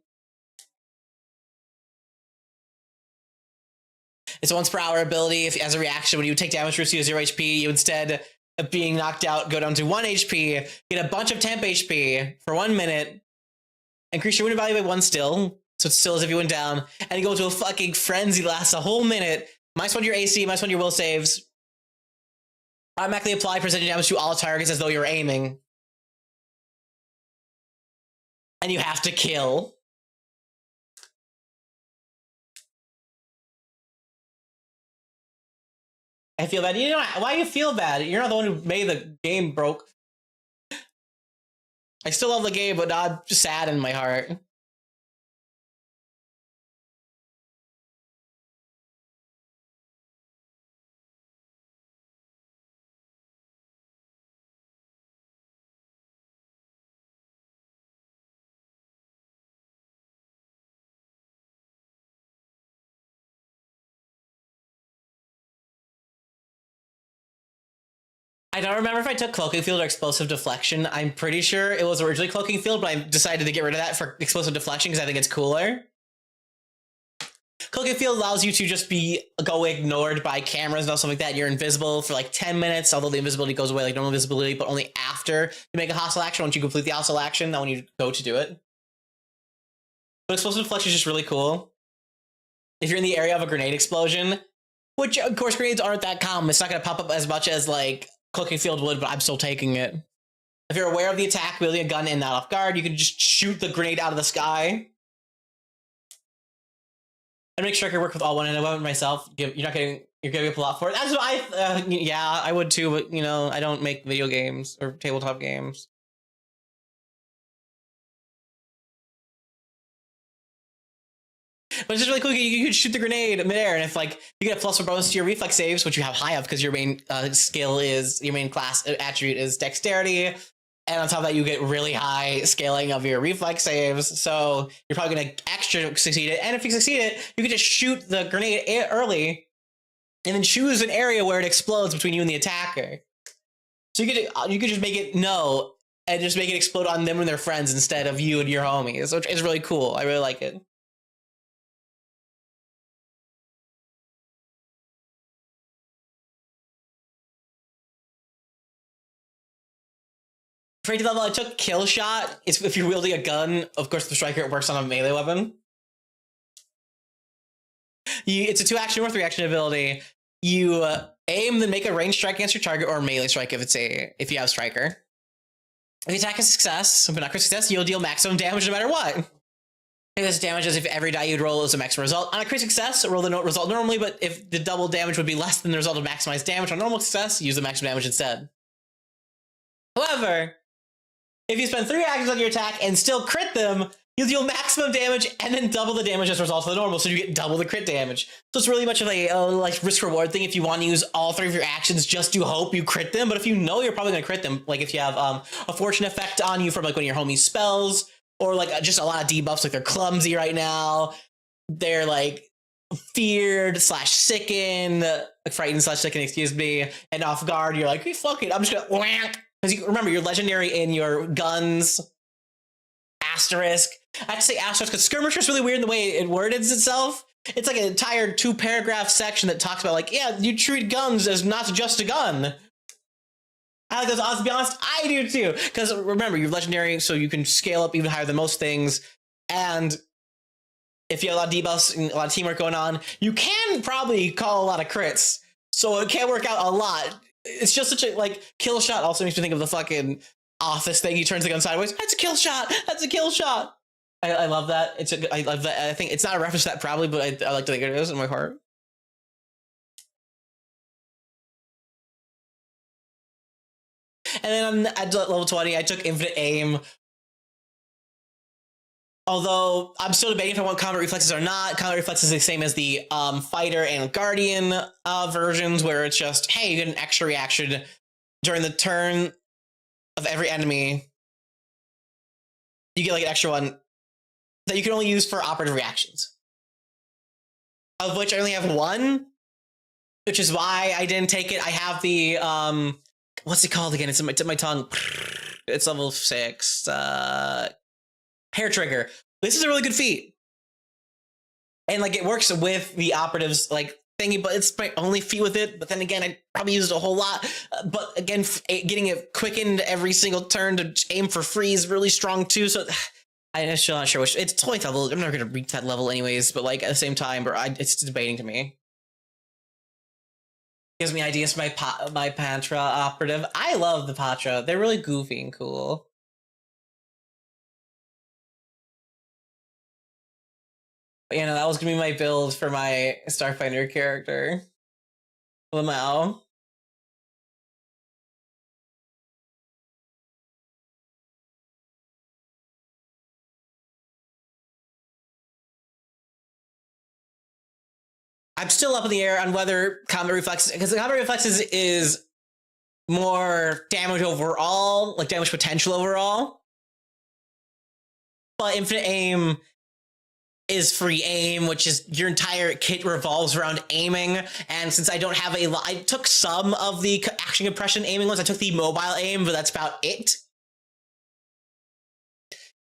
It's a once per hour ability. If as a reaction, when you take damage, receive 0 HP, you instead of being knocked out, go down to 1 HP, get a bunch of temp HP for 1 minute, increase your wound value by 1 still, so it's still as if you went down, and you go into a fucking frenzy, lasts a whole minute, -1 your AC, -1 your will saves, automatically apply percentage damage to all targets as though you were aiming. And you have to kill. I feel bad. You know why you feel bad? You're not the one who made the game broke. I still love the game, but I'm just sad in my heart. I don't remember if I took Cloaking Field or Explosive Deflection. I'm pretty sure it was originally Cloaking Field, but I decided to get rid of that for Explosive Deflection because I think it's cooler. Cloaking Field allows you to just go ignored by cameras and stuff like that. You're invisible for like 10 minutes, although the invisibility goes away like normal visibility, but only after you make a hostile action. Once you complete the hostile action, not when you go to do it. But Explosive Deflection is just really cool. If you're in the area of a grenade explosion, which of course grenades aren't that common, it's not going to pop up as much as like Cloaking Field would, but I'm still taking it. If you're aware of the attack, wielding a gun and not off guard, you can just shoot the grenade out of the sky. I make Striker work with all one-handed weapon myself. You're giving up a lot for it. That's what yeah, I would too, but you know, I don't make video games or tabletop games. But it's just really cool. You can shoot the grenade midair, and if like you get a +1 bonus to your reflex saves, which you have high of because your main skill is your main class attribute is dexterity. And on top of that, you get really high scaling of your reflex saves. So you're probably going to extra succeed it. And if you succeed it, you can just shoot the grenade early and then choose an area where it explodes between you and the attacker. So you could just make it and just make it explode on them and their friends instead of you and your homies, which is really cool. I really like it. For 80 level, I took Kill Shot. It's if you're wielding a gun. Of course, the striker it works on a melee weapon. It's a 2-action or 3-action ability. You aim, then make a ranged strike against your target, or melee strike if you have striker. If the attack is success, but not crit success, you'll deal maximum damage no matter what. This damage is if every die you'd roll is a maximum result. On a crit success, roll the result normally, but if the double damage would be less than the result of maximized damage on normal success, use the maximum damage instead. However, if you spend 3 actions on your attack and still crit them, you'll deal maximum damage and then double the damage as a result of the normal, so you get double the crit damage. So it's really much of a like risk-reward thing. If you want to use all 3 of your actions just to hope you crit them, but if you know you're probably going to crit them, like if you have a fortune effect on you from like one of your homie's spells, or like just a lot of debuffs, like they're clumsy right now, they're like feared / sickened, frightened / sickened, excuse me, and off guard, you're like, hey, fuck it, I'm just gonna whack. Because you remember, you're legendary in your guns, asterisk. I have to say asterisk because skirmisher is really weird in the way it words itself. It's like an entire 2-paragraph section that talks about like, yeah, you treat guns as not just a gun. I like those odds, to be honest. I do too. Because remember, you're legendary, so you can scale up even higher than most things. And if you have a lot of debuffs and a lot of teamwork going on, you can probably call a lot of crits. So it can work out a lot. It's just such a, like, kill shot also makes me think of the fucking Office thing. He turns the gun sideways. That's a kill shot. That's a kill shot. I love that. I love that. I think it's not a reference to that probably, but I like to think it is in my heart. And then at level 20, I took Infinite Aim. Although I'm still debating if I want combat reflexes or not. Combat reflexes is the same as the fighter and guardian versions, where it's just, hey, you get an extra reaction during the turn of every enemy. You get like an extra one that you can only use for operative reactions, of which I only have one, which is why I didn't take it. I have the what's it called again? It's in my tongue. It's level 6. Hair trigger. This is a really good feat, and like it works with the operatives like thingy, but it's my only feat with it. But then again, I probably used a whole lot. But again, getting it quickened every single turn to aim for free is really strong too. So I'm still not sure which. It's 20th level. I'm never gonna reach that level anyways. But like at the same time, it's debating to me. Gives me ideas for my Patra operative. I love the Patra. They're really goofy and cool. But, that was gonna be my build for my Starfinder character. Lamau. I'm still up in the air on whether combat reflexes, because the combat reflexes is more damage overall, like damage potential overall. But Infinite Aim is free aim, which is your entire kit revolves around aiming. And since I don't have I took some of the action compression aiming ones. I took the mobile aim, but that's about it.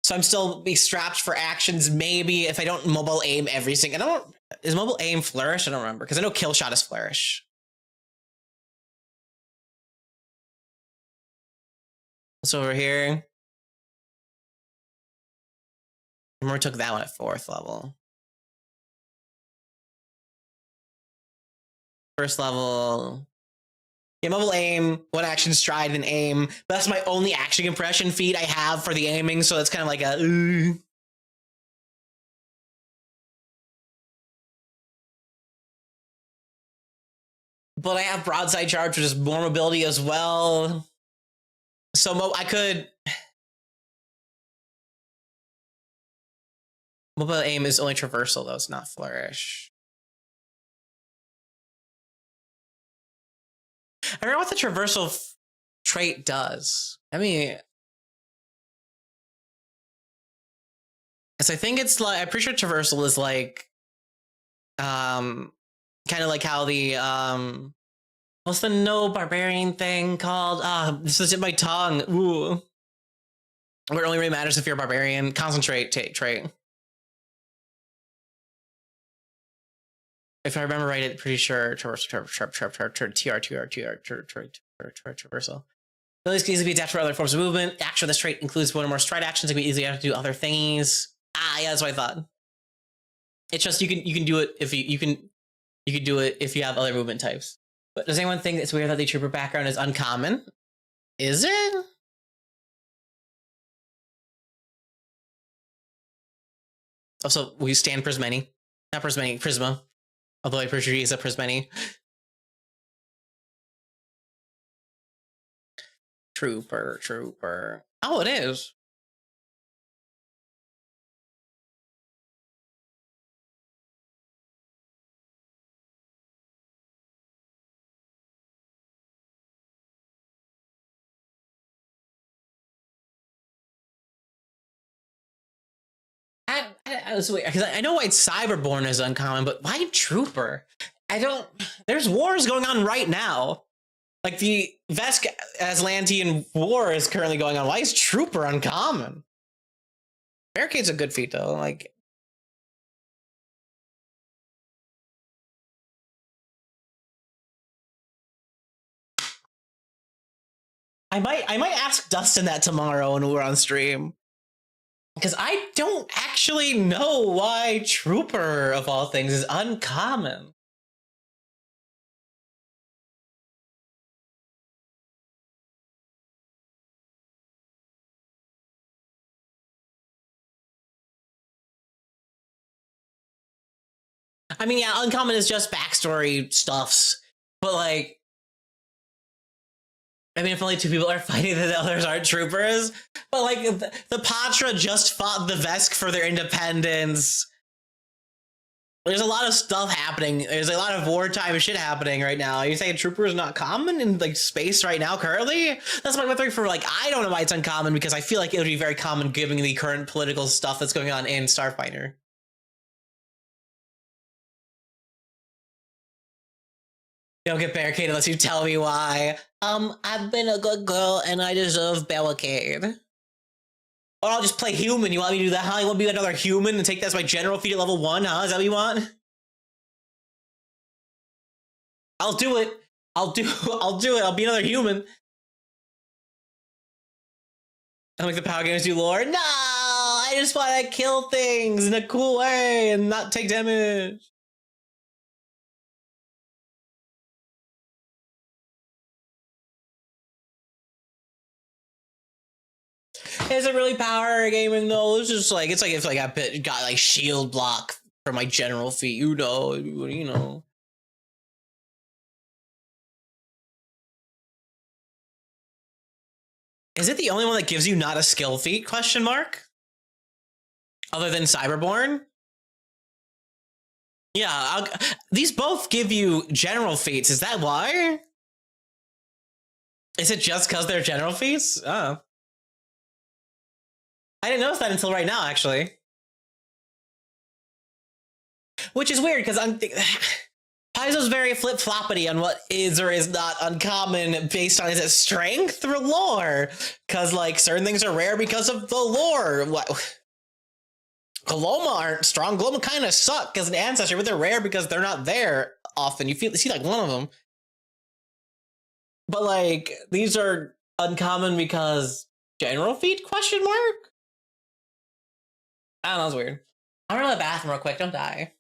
So I'm still be strapped for actions. Maybe if I don't mobile aim every single, is mobile aim flourish? I don't remember, because I know kill shot is flourish. What's over here? I remember I took that one at 4th level. First level. Yeah, mobile aim, 1 action stride and aim. But that's my only action compression feat I have for the aiming, so it's kind of like a But I have broadside charge, which is more mobility as well. So I could. Mobile aim is only traversal, though. It's not flourish. I don't know what the traversal trait does. I mean, Because I think it's like, I'm pretty sure traversal is like, kind of like how the, what's the no barbarian thing called? This is in my tongue. Ooh. Where it only really matters if you're a barbarian. Concentrate trait. If I remember right, I'm pretty sure traversal. Abilities can easily be adapted for other forms of movement. Action of this trait includes one or more stride actions. It can be easily have to do other thingies. Yeah, that's what I thought. It's just you can do it if you can do it if you have other movement types. But does anyone think it's weird that the trooper background is uncommon? Is it? Also, we stand Prismeni. Not Prismeni, Prisma. Although I pretty sure he is a Prismeni. Trooper. Oh, it is. Because I know why Cyberborn is uncommon, but why Trooper? I don't. There's wars going on right now. Like the Vesk Aslantean war is currently going on. Why is Trooper uncommon? Barricade's a good feat though. Like, I might ask Dustin that tomorrow when we're on stream. Because I don't actually know why Trooper, of all things, is uncommon. I mean, yeah, uncommon is just backstory stuffs. But, like, I mean, if only two people are fighting, then the others aren't troopers. But, like, the Patra just fought the Vesk for their independence. There's a lot of stuff happening. There's a lot of wartime shit happening right now. Are you saying Trooper is not common in like space right now currently? That's my thing for like, I don't know why it's uncommon because I feel like it would be very common given the current political stuff that's going on in Starfinder. You don't get barricade unless you tell me why. I've been a good girl and I deserve barricade. Or I'll just play human. You want me to do that, huh? You want me to be another human and take that as my general feat at level 1, huh? Is that what you want? I'll do it. I'll do it. I'll be another human. I'll make the power games do lore. No! I just want to kill things in a cool way and not take damage. Is it really power gaming though? It's just like, it's like if like I got like shield block for my general feat, you know. Is it the only one that gives you not a skill feat, question mark? Other than Cyberborn? Yeah, these both give you general feats. Is that why? Is it just because they're general feats? Oh. I didn't notice that until right now, actually. Which is weird, because I'm... Paizo's very flip-floppity on what is or is not uncommon based on, is it strength or lore? Because, like, certain things are rare because of the lore. What? Gloma aren't strong. Gloma kind of suck as an ancestor, but they're rare because they're not there often. You see like one of them. But, like, these are uncommon because general feat, question mark? I don't know, it's weird. I'm gonna go to the bathroom real quick, don't die.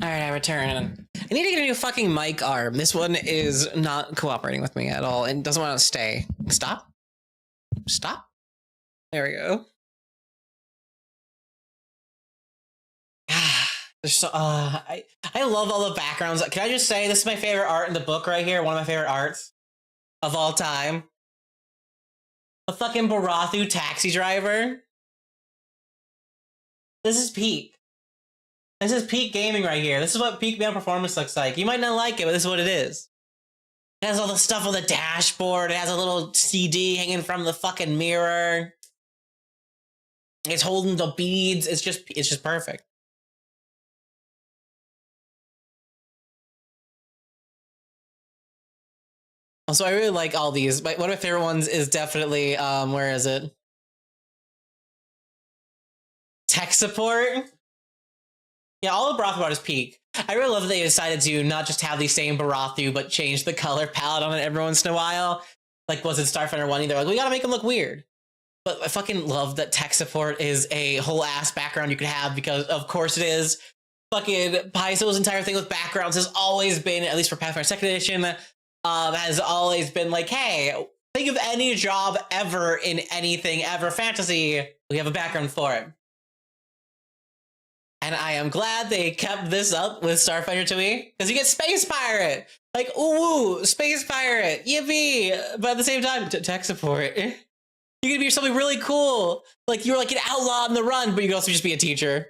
Alright, I return. I need to get a new fucking mic arm. This one is not cooperating with me at all and doesn't want to stay. Stop. Stop. There we go. There's so, I love all the backgrounds. Can I just say, this is my favorite art in the book right here. One of my favorite arts of all time. A fucking Barathu taxi driver. This is peak. This is peak gaming right here. This is what peak male performance looks like. You might not like it, but this is what it is. It has all the stuff on the dashboard. It has a little CD hanging from the fucking mirror. It's holding the beads. It's just perfect. Also, I really like all these. One of my favorite ones is definitely, where is it? Tech support. Yeah, all of Barathu is peak. I really love that they decided to not just have the same Barathu, but change the color palette on it every once in a while. Like, was it Starfinder 1? They're like, we gotta make them look weird. But I fucking love that tech support is a whole ass background you could have, because of course it is. Fucking Paizo's entire thing with backgrounds has always been, at least for Pathfinder 2nd Edition, has always been like, hey, think of any job ever in anything ever fantasy, we have a background for it. And I am glad they kept this up with Starfinder 2e, because you get Space Pirate! Like, ooh, Space Pirate, yippee! But at the same time, tech support. You could be something really cool. Like, you're like an outlaw on the run, but you could also just be a teacher.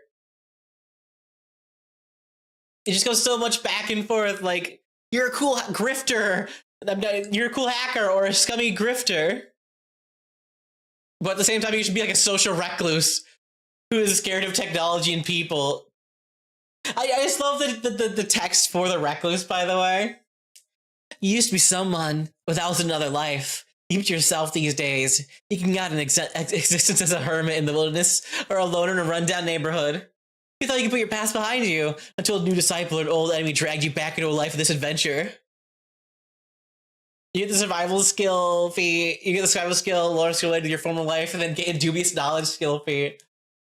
It just goes so much back and forth, like, you're a cool grifter, you're a cool hacker, or a scummy grifter. But at the same time, you should be like a social recluse who is scared of technology and people. I just love the text for the recluse, by the way. You used to be someone without another life. Keep to yourself these days. You can get an existence as a hermit in the wilderness, or alone in a rundown neighborhood. You thought you could put your past behind you until a new disciple or an old enemy dragged you back into a life of this adventure. You get the survival skill feat, you get the survival skill, lower skill related to your former life, and then get a dubious knowledge skill feat.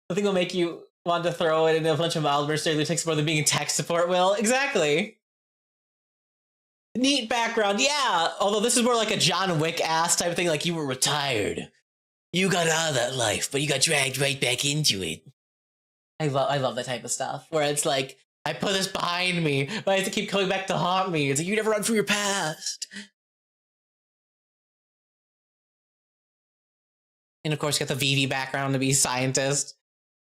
I think will make you want to throw it into a bunch of mild mercenary takes more than being in tech support will. Exactly. Neat background, yeah. Although this is more like a John Wick-ass type of thing, like you were retired. You got out of that life, but you got dragged right back into it. I love that type of stuff, where it's like, I put this behind me, but I have to keep coming back to haunt me. It's like, you never run from your past. And of course, you got the VV background to be a scientist.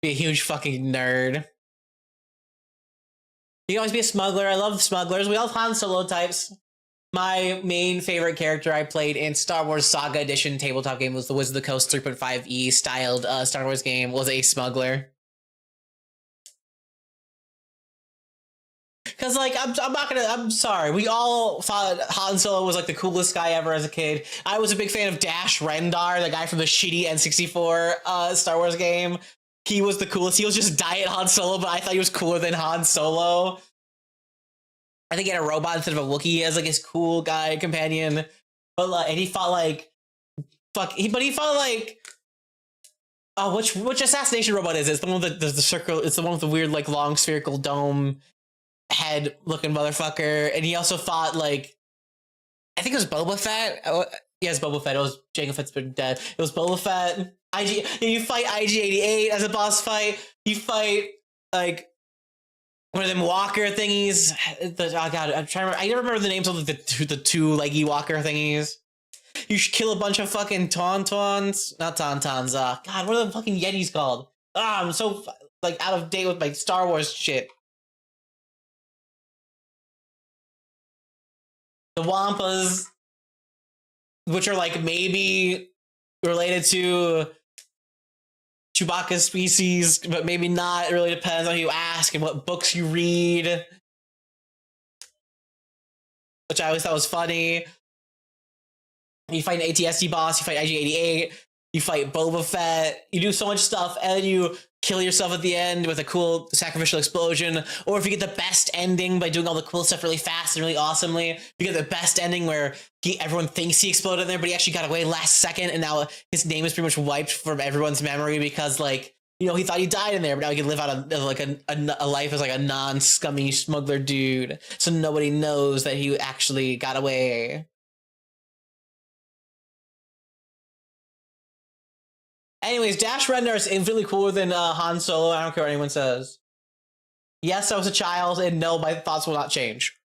Be a huge fucking nerd. You can always be a smuggler. I love smugglers. We all have Han Solo types. My main favorite character I played in Star Wars Saga Edition tabletop game was the Wizard of the Coast 3.5e styled Star Wars game, was a smuggler. Because, like, I'm sorry. We all thought Han Solo was, like, the coolest guy ever as a kid. I was a big fan of Dash Rendar, the guy from the shitty N64 Star Wars game. He was the coolest. He was just Diet Han Solo, but I thought he was cooler than Han Solo. I think he had a robot instead of a Wookiee as, like, his cool guy companion. But, and he fought, like... he fought, like... Oh, which assassination robot is it? It's the one with the circle... It's the one with the weird, like, long spherical dome... head looking motherfucker, and he also fought, like, I think it was Boba Fett. Yes, Boba Fett. It was Jango Fett's been dead. It was Boba Fett. You fight IG-88 as a boss fight. You fight, like, one of them walker thingies. Oh god, I'm trying to remember. I never remember the names of the two leggy walker thingies. You should kill a bunch of fucking tauntauns. Not tauntauns. God, what are the fucking Yetis called? I'm so, like, out of date with my Star Wars shit. The Wampas, which are, like, maybe related to Chewbacca's species, but maybe not. It really depends on who you ask and what books you read. Which I always thought was funny. You fight an ATSD boss, you fight IG-88, you fight Boba Fett, you do so much stuff, and then you kill yourself at the end with a cool sacrificial explosion. Or if you get the best ending by doing all the cool stuff really fast and really awesomely, you get the best ending where everyone thinks he exploded in there, but he actually got away last second, and now his name is pretty much wiped from everyone's memory because, like, you know, he thought he died in there, but now he can live out a life as like a non-scummy smuggler dude, so nobody knows that he actually got away. Anyways, Dash Rendar is infinitely cooler than Han Solo. I don't care what anyone says. Yes, I was a child, and no, my thoughts will not change.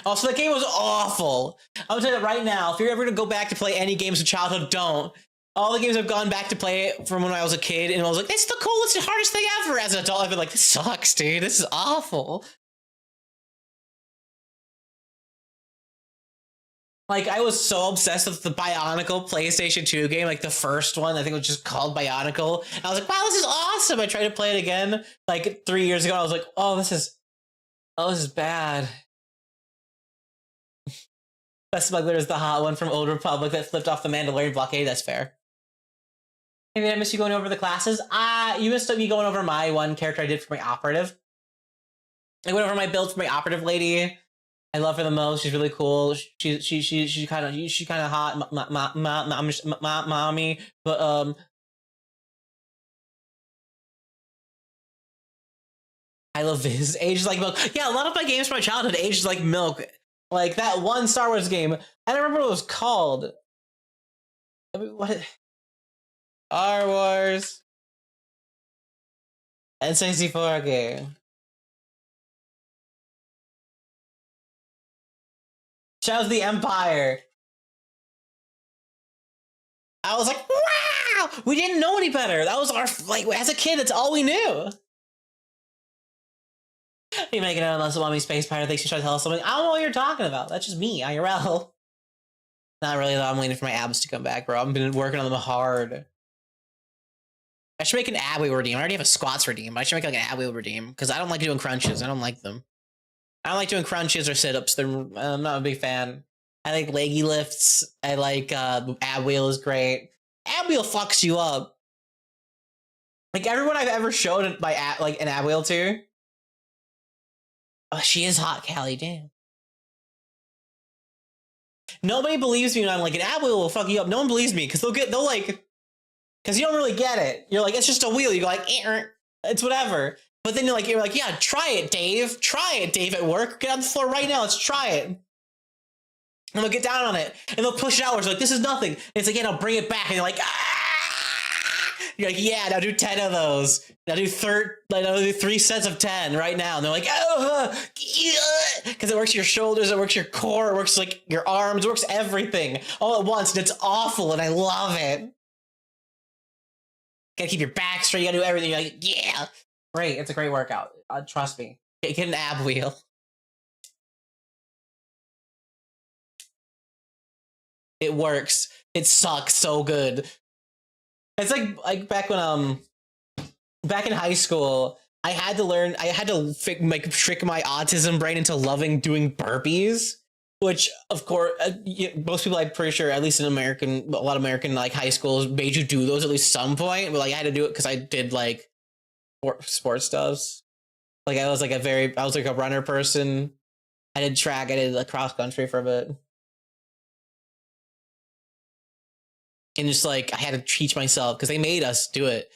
Also, the game was awful. I'm gonna tell you that right now. If you're ever gonna go back to play any games of childhood, don't. All the games I've gone back to play from when I was a kid, and I was like, "It's the coolest, hardest thing ever." As an adult, I've been like, "This sucks, dude. This is awful." Like, I was so obsessed with the Bionicle PlayStation 2 game, like the first one. I think it was just called Bionicle. And I was like, "Wow, this is awesome." I tried to play it again like 3 years ago. I was like, "Oh, this is bad." Best Smuggler is the hot one from Old Republic that flipped off the Mandalorian blockade. That's fair. Maybe I miss you going over the classes. You missed me going over my one character I did for my operative. I went over my build for my operative lady. I love her the most. She's really cool. She's kind of hot, mommy. But I love Viz. Ages like milk. Yeah, a lot of my games from my childhood aged like milk. Like that one Star Wars game. I don't remember what it was called. What? Star Wars N64 game. Shadows of the Empire. I was like, wow! We didn't know any better. That was our, like, as a kid, that's all we knew. You making it unless a mommy space pirate thinks she's trying to tell us something. I don't know what you're talking about. That's just me, IRL. Not really, though. I'm waiting for my abs to come back, bro. I've been working on them hard. I should make an ab wheel redeem. I already have a squats redeem, but I should make like an ab wheel redeam because I don't like doing crunches. I don't like them. I don't like doing crunches or sit-ups. I'm not a big fan. I like leggy lifts. I like ab wheel is great. Ab wheel fucks you up. Like everyone I've ever showed my ab, like an ab wheel to. Oh, she is hot, Callie. Damn. Nobody believes me when I'm like an ab wheel will fuck you up. No one believes me because they'll like, because you don't really get it. You're like, it's just a wheel. You go like, it's whatever. But then you're like, yeah, try it, Dave. Try it, Dave. At work, get on the floor right now. Let's try it. And they'll get down on it, and they'll push it outwards. Like, this is nothing. And it's like, yeah, no, bring it back. And you're like, ah! You're like, yeah, now do 10 of those. Now do 3 sets of 10 right now. And they're like, oh, because it works your shoulders, it works your core, it works like your arms, it works everything all at once, and it's awful, and I love it. Gotta keep your back straight. You gotta do everything. You're like, yeah, great. It's a great workout. Trust me. Get an ab wheel. It works. It sucks so good. It's like back when back in high school, I had to trick my autism brain into loving doing burpees, which of course most people, I'm pretty sure, at least in a lot of American like high schools made you do those at least some point. But like I had to do it because I did like sports stuffs. Like I was like a runner person. I did track. I did like cross country for a bit. And just like I had to teach myself because they made us do it,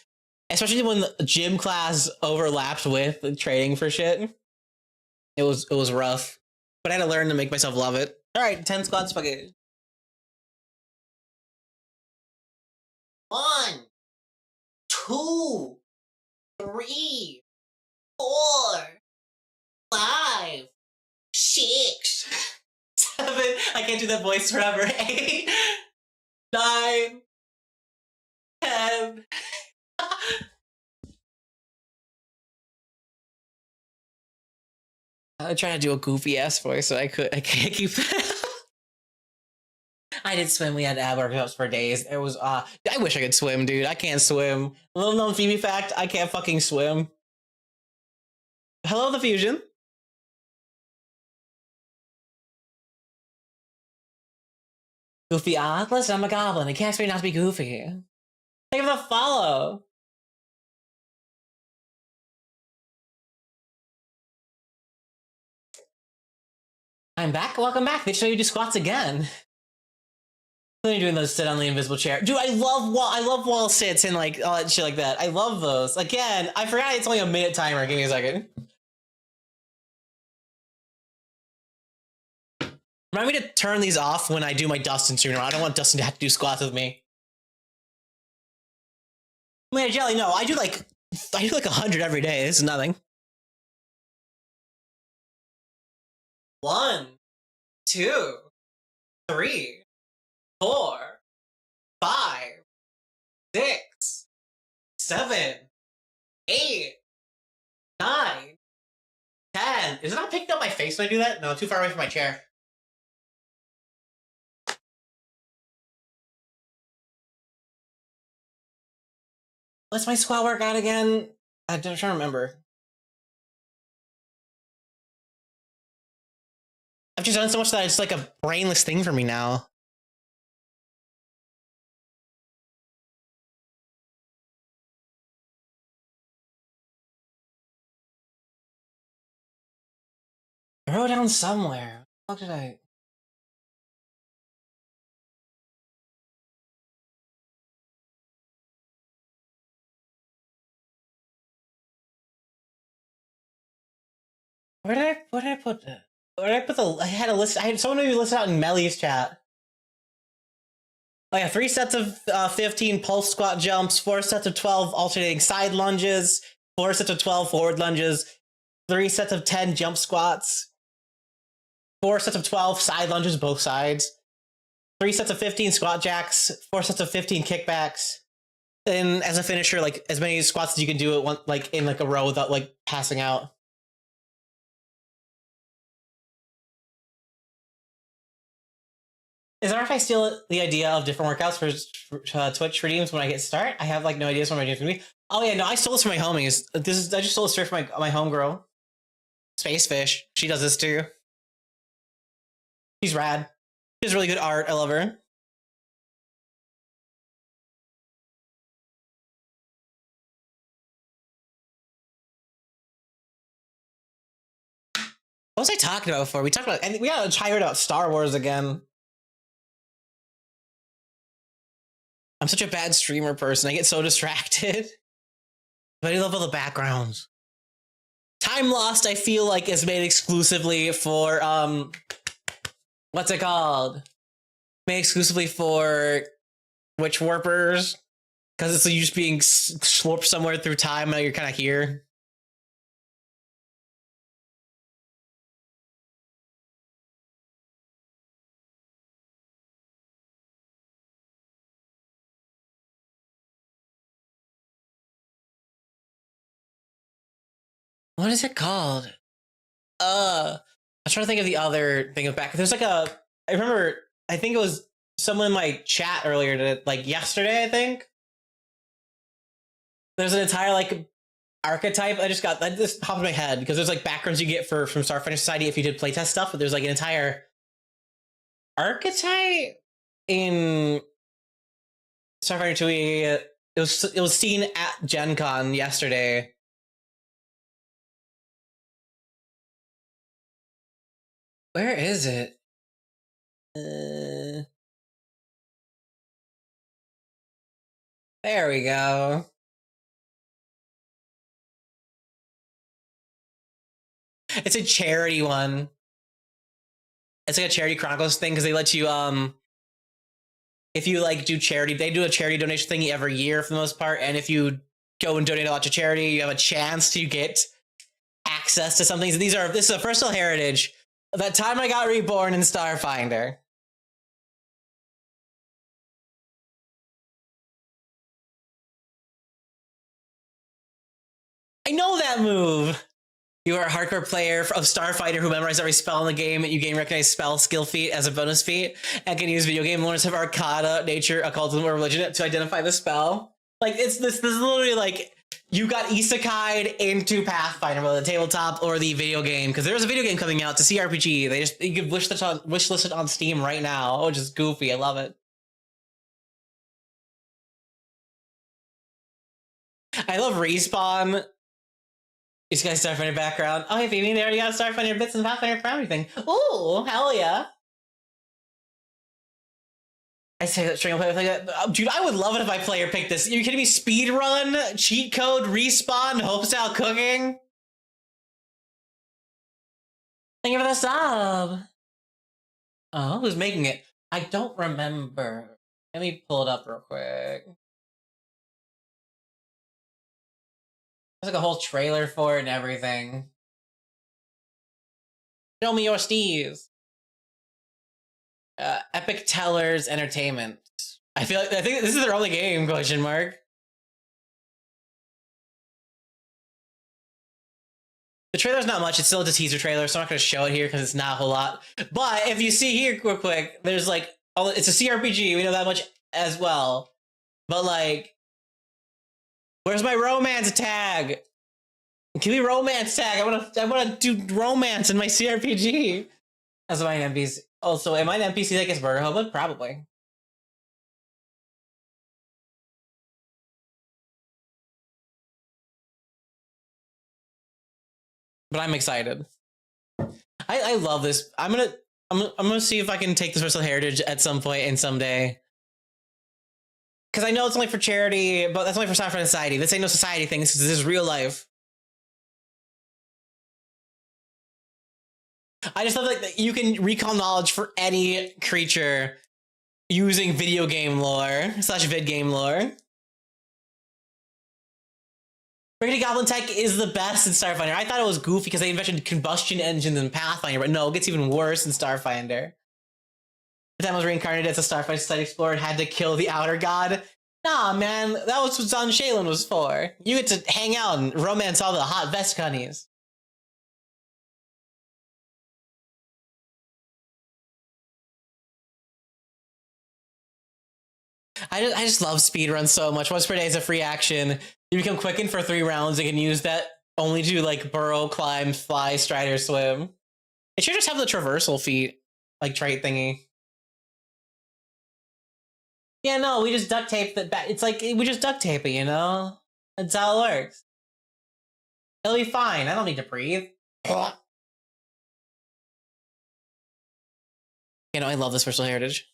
especially when the gym class overlapped with the training for shit. It was rough, but I had to learn to make myself love it. All right, 10 squats, spaghetti. 1, 2, 3, 4, 5, 6, 7. I can't do that voice forever. 8, 9, 10. I'm trying to do a goofy ass voice, so I can't keep. I did swim. We had ab workouts for days. It was I wish I could swim, dude. I can't swim. Little known Phoebe fact: I can't fucking swim. Hello, the fusion. Goofy. Listen, I'm a goblin. It can't expect me not to be goofy. Thank you for the follow. I'm back. Welcome back. They show you do squats again. What are you doing those sit on the invisible chair? Dude, I love wall sits and like all that shit like that. I love those. Again, I forgot it's only a minute timer. Give me a second. Remind me to turn these off when I do my Dustin stream. I don't want Dustin to have to do squats with me. Man, Jelly, no, I do like 100 every day. This is nothing. 1, 2, 3, 4, 5, 6, 7, 8, 9, 10. Is it not picking up my face when I do that? No, too far away from my chair. What's my squat workout again? I'm trying to remember. I've just done so much that it's like a brainless thing for me now. I wrote it down somewhere. What did I? Where did I put that? Where did I put the? I had a list. I had someone maybe list out in Melly's chat. Oh yeah, 3 sets of 15 pulse squat jumps, 4 sets of 12 alternating side lunges, 4 sets of 12 forward lunges, 3 sets of 10 jump squats, 4 sets of 12 side lunges both sides, 3 sets of 15 squat jacks, 4 sets of 15 kickbacks, and as a finisher, like as many squats as you can do at one, like in like a row without like passing out. Is there if I steal the idea of different workouts for Twitch redeems when I get start? I have like no ideas what my redeems gonna be. Oh yeah, no, I stole this from my homies. I just stole this straight from my homegirl, Space Fish. She does this too. She's rad. She has really good art. I love her. What was I talking about before? We talked about, and we got tired about Star Wars again. I'm such a bad streamer person. I get so distracted. But I love all the backgrounds. Time Lost, I feel like, is made exclusively for what's it called? Made exclusively for witch warpers, because it's you just being slurped somewhere through time and you're kind of here. What is it called? I'm trying to think of the other thing of back. There's like a. I remember. I think it was someone in my chat earlier, like yesterday. I think there's an entire like archetype. I just got that just popped in my head because there's like backgrounds you get from Starfinder Society if you did playtest stuff. But there's like an entire archetype in Starfinder 2. It was seen at Gen Con yesterday. Where is it? There we go. It's a charity one. It's like a charity chronicles thing because they let you if you like do charity, they do a charity donation thing every year for the most part, and if you go and donate a lot to charity, you have a chance to get access to some things. This is a personal heritage. That time I got reborn in Starfinder. I know that move. You are a hardcore player of Starfighter who memorized every spell in the game. You gain recognized spell skill feat as a bonus feat and can use video game learners of Arcana, Nature, Occultism, or Religion to identify the spell. Like, this is literally like, you got isekai'd into Pathfinder, whether the tabletop or the video game, because there's a video game coming out to CRPG. You can wish list it on Steam right now, which is goofy. I love it. I love Respawn. These guys Starfinder background. Oh, hey, Phoebe, they already got Starfinder bits and Pathfinder for everything. Ooh, hell yeah. I say that string player thing. Dude, I would love it if my player picked this. Are you kidding me? Speed run, cheat code, respawn, home style cooking. Thank you for the sub. Oh, who's making it? I don't remember. Let me pull it up real quick. There's like a whole trailer for it and everything. Show me your steez. Epic Tellers Entertainment. I think this is their only game, question mark. The trailer's not much, it's still a teaser trailer, so I'm not gonna show it here because it's not a whole lot. But if you see here real quick, there's like, oh, it's a CRPG, we know that much as well. But like, where's my romance tag? Give me romance tag. I wanna do romance in my CRPG. That's my NPC. Also, am I an NPC that gets murder hobo? Probably. But I'm excited. I love this. I'm gonna see if I can take this personal heritage at some point and someday. Because I know it's only for charity, but that's only for Starfinder Society. This ain't no society thing. This is real life. I just love like that you can recall knowledge for any creature using video game lore / vid game lore. Rickety Goblin tech is the best in Starfinder. I thought it was goofy because they invented combustion engines in Pathfinder, but no, it gets even worse in Starfinder. The time I was reincarnated as a Starfinder Society Explorer and had to kill the Outer God. Nah, man, that was what Zon Shaylin was for. You get to hang out and romance all the hot vest cunnies. I just love speedruns so much. Once per day is a free action. You become quickened for 3 rounds and can use that only to like burrow, climb, fly, stride, or swim. It should just have the traversal feat, like trait thingy. Yeah, no, we just duct tape that back. It's like we just duct tape it, you know? That's how it works. It'll be fine. I don't need to breathe. You know, I love this personal heritage.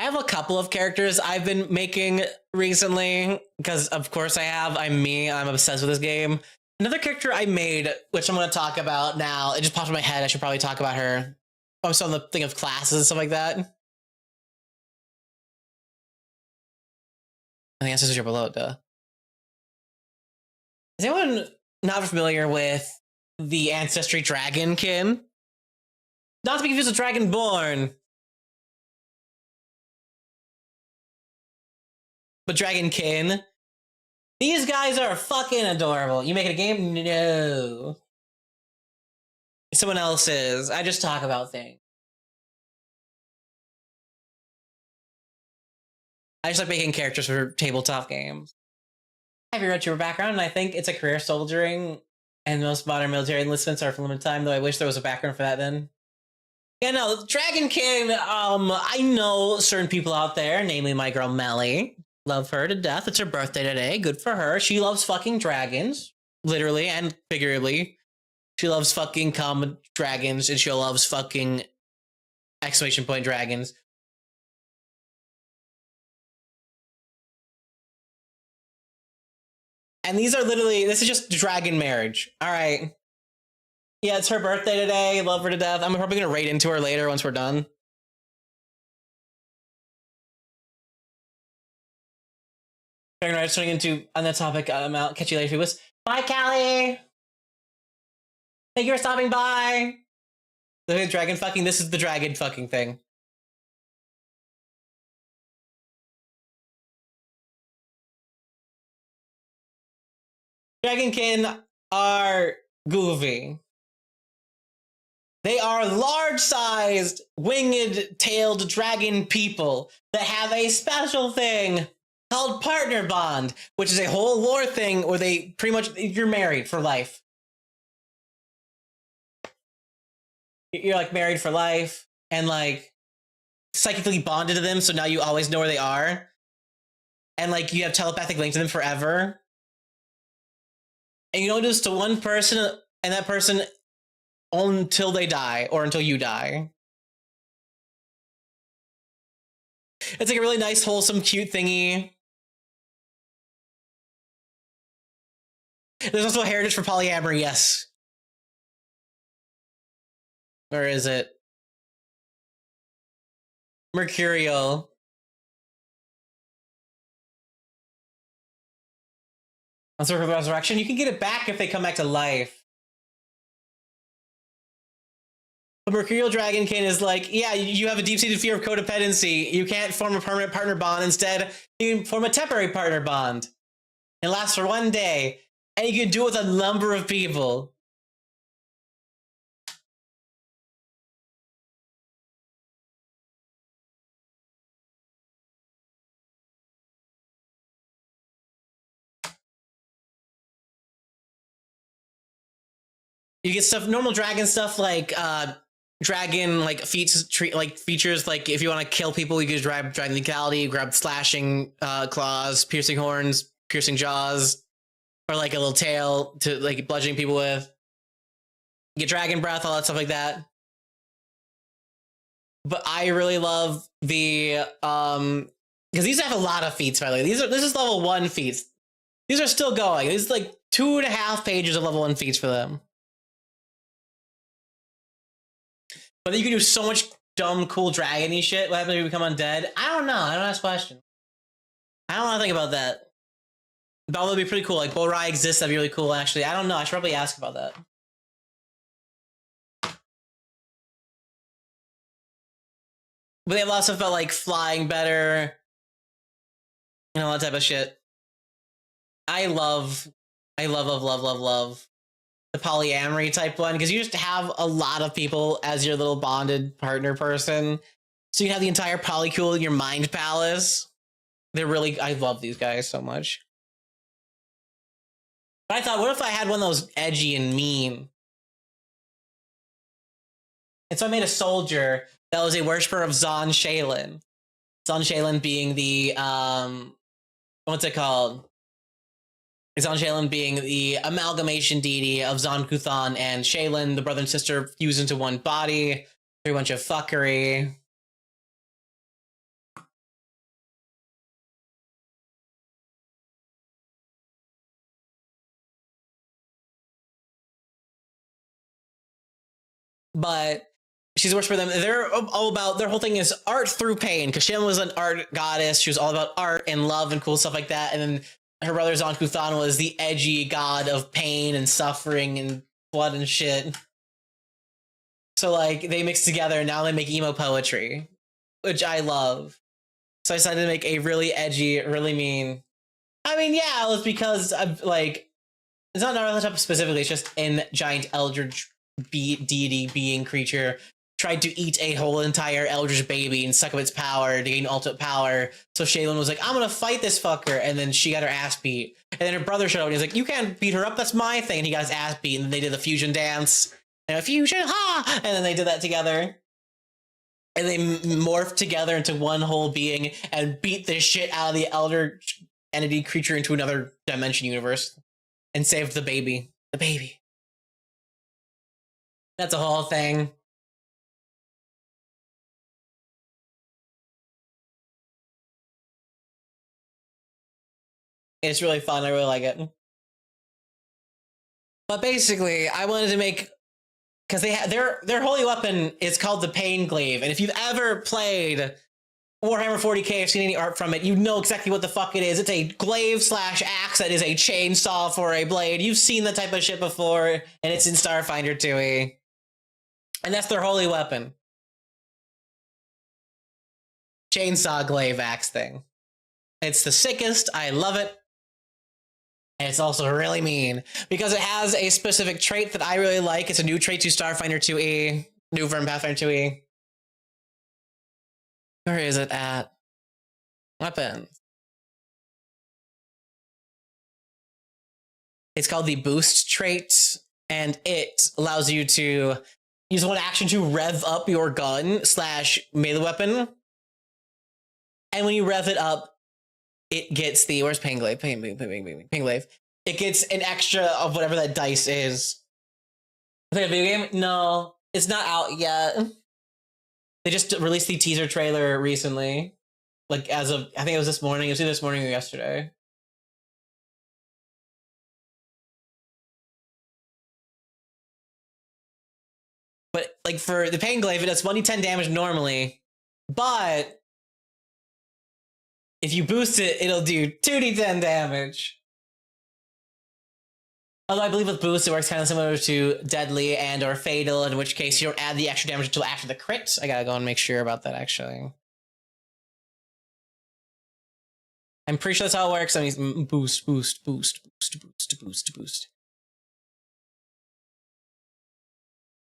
I have a couple of characters I've been making recently, because of course I have. I'm obsessed with this game. Another character I made, which I'm going to talk about now, it just popped in my head, I should probably talk about her. I'm still on the thing of classes and stuff like that. And the Ancestries are below it, duh. Is anyone not familiar with the Ancestry Dragonkin? Not to be confused with Dragonborn. But Dragonkin. These guys are fucking adorable. You make it a game? No. Someone else's. I just talk about things. I just like making characters for tabletop games. I have your YouTuber background, and I think it's a career soldiering, and most modern military enlistments are for limited time, though I wish there was a background for that then. Yeah, no, Dragonkin, I know certain people out there, namely my girl Melly. Love her to death. It's her birthday today. Good for her. She loves fucking dragons, literally and figuratively. She loves fucking common dragons, and she loves fucking exclamation point dragons. And these are literally, this is just dragon marriage. All right. Yeah, it's her birthday today. Love her to death. I'm probably going to raid into her later once we're done. Turning into on that topic, I'm out. Catch you later, Phoebus. Bye, Callie. Thank you for stopping by. The dragon fucking. This is the dragon fucking thing. Dragonkin are goofy. They are large-sized, winged-tailed dragon people that have a special thing called partner bond, which is a whole lore thing where they pretty much, you're married for life. You're like married for life and like psychically bonded to them, so now you always know where they are. And like you have telepathic link to them forever. And you don't do this to one person, and that person until they die or until you die. It's like a really nice, wholesome, cute thingy. There's also a heritage for polyamory, yes. Where is it? Mercurial. On Circle of Resurrection, you can get it back if they come back to life. But Mercurial Dragonkin is like, yeah, you have a deep-seated fear of codependency. You can't form a permanent partner bond. Instead, you can form a temporary partner bond. It lasts for 1 day, and you can do it with a number of people. You get stuff, normal dragon stuff like dragon like features like if you want to kill people, you can grab dragon lethality, grab slashing claws, piercing horns, piercing jaws, or like a little tail to like bludgeoning people with. You get dragon breath, all that stuff like that. But I really love the because these have a lot of feats, by the way. This is level 1 feats. These are still going. This is like 2.5 pages of level 1 feats for them. But then you can do so much dumb, cool dragon-y shit. What happens if you become undead? I don't know. I don't ask questions. I don't want to think about that. But that would be pretty cool. Like, Borai exists. That'd be really cool, actually. I don't know. I should probably ask about that. But they have lots of stuff about, like, flying better. You know, all that type of shit. I love the polyamory type one, because you just have a lot of people as your little bonded partner person. So you have the entire polycule in your mind palace. They're really, I love these guys so much. But I thought, what if I had one of those edgy and mean? And so I made a soldier that was a worshiper of Zon Shaylin. Zon Shaylin being the, what's it called? Zon Shaylin being the amalgamation deity of Zon Kuthan and Shaylin, the brother and sister fused into one body through a bunch of fuckery. But she's a worshiper of them. They're all about, their whole thing is art through pain, because Shaylin was an art goddess. She was all about art and love and cool stuff like that. And then her brother Zon Kuthan was the edgy god of pain and suffering and blood and shit. So like they mix together and now they make emo poetry, which I love. So I decided to make a really edgy, really mean. I mean, yeah, it was because of like, it's not Naruto specifically, it's just in giant eldritch deity being creature tried to eat a whole entire eldritch baby and suck up its power to gain ultimate power. So Shaylin was like, I'm gonna fight this fucker, and then she got her ass beat. And then her brother showed up and he was like, you can't beat her up, that's my thing. And he got his ass beat, and then they did the fusion dance. And a fusion, ha! And then they did that together. And they morphed together into one whole being and beat the shit out of the elder entity creature into another dimension universe and saved the baby. The baby. That's a whole thing. It's really fun. I really like it. But basically, I wanted to make, because they their holy weapon is called the Pain Glaive, and if you've ever played Warhammer 40k or seen any art from it, you know exactly what the fuck it is. It's a glaive slash axe that is a chainsaw for a blade. You've seen that type of shit before, and it's in Starfinder 2e. And that's their holy weapon. Chainsaw glaive axe thing. It's the sickest. I love it. And it's also really mean because it has a specific trait that I really like. It's a new trait to Starfinder 2e, new from Pathfinder 2e. Where is it at? Weapons. It's called the boost trait, and it allows you to use one action to rev up your gun slash melee weapon. And when you rev it up, it gets the, where's Pain Glaive? Pain Glaive. It gets an extra of whatever that dice is. Play a video game? No, it's not out yet. They just released the teaser trailer recently. Like as of, I think it was this morning. It was either this morning or yesterday. But like for the Pain Glaive, it does 1d10 damage normally. But if you boost it, it'll do 2d10 damage. Although I believe with boost, it works kind of similar to Deadly and or Fatal, in which case you don't add the extra damage until after the crit. I gotta go and make sure about that, actually. I'm pretty sure that's how it works. I mean, boost, boost, boost, boost, boost, boost, boost.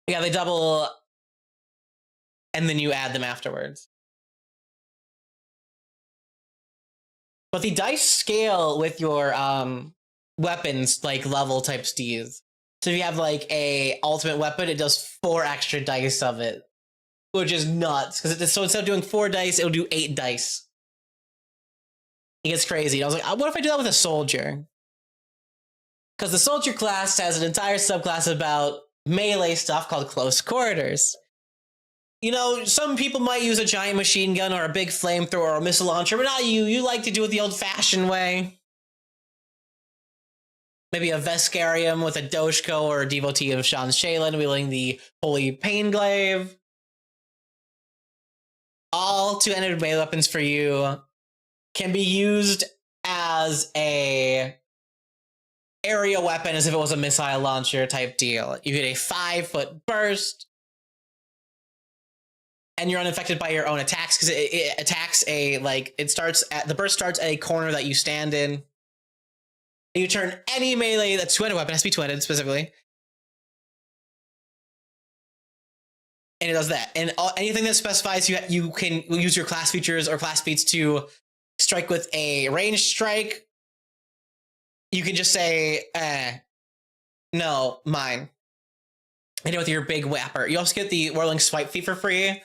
Yeah, they double, and then you add them afterwards. But the dice scale with your weapons, like level type steeds. So if you have like a ultimate weapon, it does 4 extra dice of it, which is nuts. Because so instead of doing 4 dice, it'll do 8 dice. It gets crazy. I was like, what if I do that with a soldier? Because the soldier class has an entire subclass about melee stuff called close quarters. You know, some people might use a giant machine gun or a big flamethrower or a missile launcher, but not you. You like to do it the old-fashioned way. Maybe a Vescarium with a Doshko or a devotee of Sean Shaylin wielding the Holy Pain Glaive. All 2-handed melee weapons for you can be used as a area weapon as if it was a missile launcher type deal. You get a 5-foot burst, and you're unaffected by your own attacks because it attacks a, like, it starts at, the burst starts at a corner that you stand in. You turn any melee that's 2-handed weapon, has to be 2-handed specifically, and it does that. And anything that specifies you can use your class features or class feats to strike with a ranged strike, you can just say, no, mine. And with your big whapper. You also get the Whirling Swipe feat for free,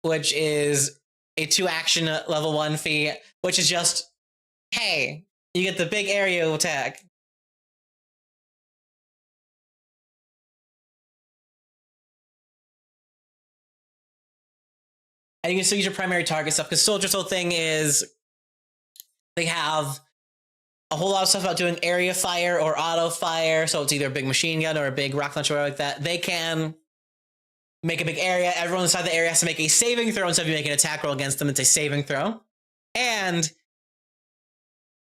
which is a 2-action level 1 feat, which is just, hey, you get the big area attack. And you can still use your primary target stuff, because Soldier's whole thing is they have a whole lot of stuff about doing area fire or auto fire, so it's either a big machine gun or a big rocket launcher or like that. They can make a big area. Everyone inside the area has to make a saving throw instead of you making an attack roll against them. It's a saving throw. And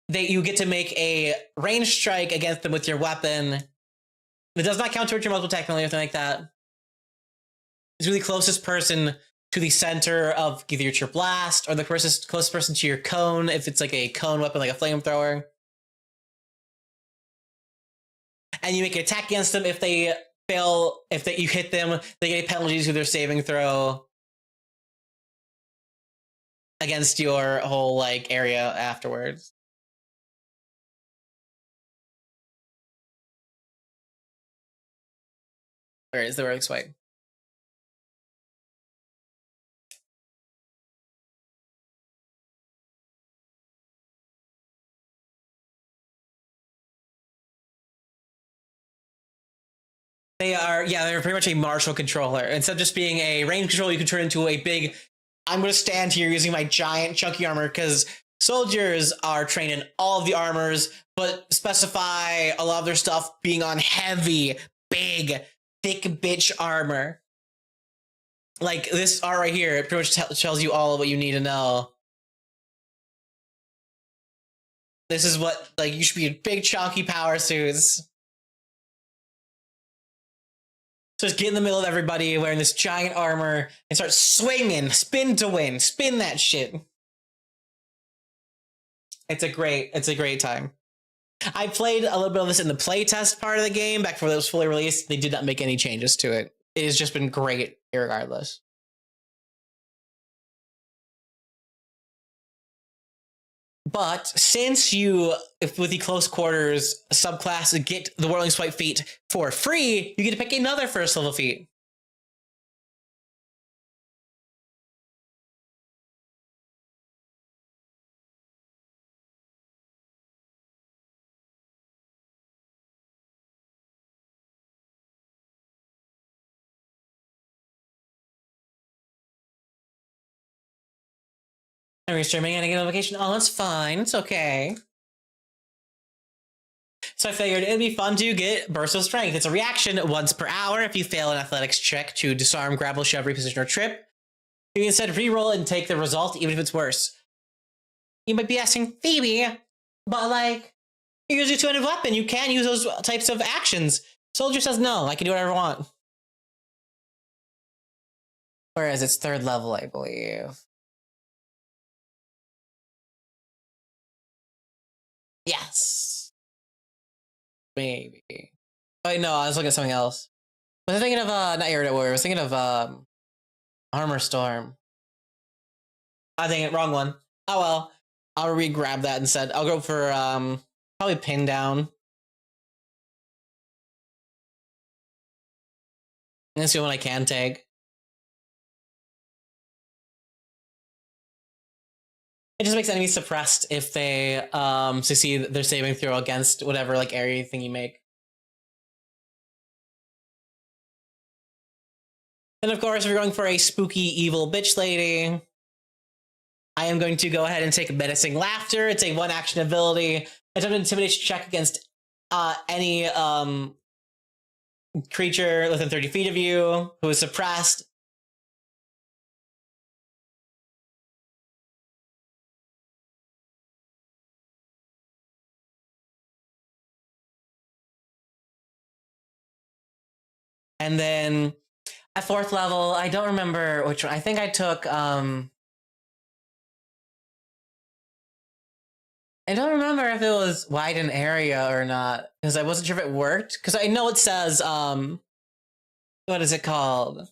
you get to make a ranged strike against them with your weapon. It does not count towards your multiple attack or anything like that. It's really closest person to the center of either your blast or the closest person to your cone, if it's like a cone weapon, like a flamethrower. And you make an attack against them. If they fail, you hit them, they get a penalty to their saving throw against your whole like area afterwards. Where is the Whirling Swipe? They're pretty much a martial controller. Instead of just being a range controller, you can turn into a big, I'm going to stand here using my giant chunky armor, because soldiers are trained in all of the armors, but specify a lot of their stuff being on heavy, big, thick bitch armor. Like this art right here, it pretty much tells you all of what you need to know. This is what, like, you should be in big, chunky power suits. So just get in the middle of everybody wearing this giant armor and start swinging, spin to win, spin that shit. It's a great time. I played a little bit of this in the playtest part of the game back before it was fully released. They did not make any changes to it. It has just been great regardless. But since you, with the close quarters subclass, get the Whirling Swipe feat for free, you get to pick another first level feat. Are you streaming and I get a notification? Oh, that's fine. It's okay. So I figured it'd be fun to get Burst of Strength. It's a reaction once per hour. If you fail an athletics check to disarm, grapple, shove, reposition, or trip, you can instead re-roll and take the result, even if it's worse. You might be asking, Phoebe, but like, you use your two-handed weapon. You can use those types of actions. Soldier says no, I can do whatever I want. Whereas it's 3rd level, I believe. Yes. Maybe. Oh, no, I was looking at something else. Was I thinking of, not Aerial Warrior, I was thinking of, Armor Storm. I think it, wrong one. Oh well, I'll re-grab that instead. I'll go for, probably Pin Down. That's the one I can take. It just makes enemies suppressed if they succeed their saving throw against whatever like area thing you make. And of course, if you're going for a spooky evil bitch lady, I am going to go ahead and take Menacing Laughter. It's a 1-action ability. It's an intimidation check against any creature within 30 feet of you who is suppressed. And then at 4th level, I don't remember which one. I think I took I don't remember if it was widen area or not, because I wasn't sure if it worked. Because I know it says, what is it called?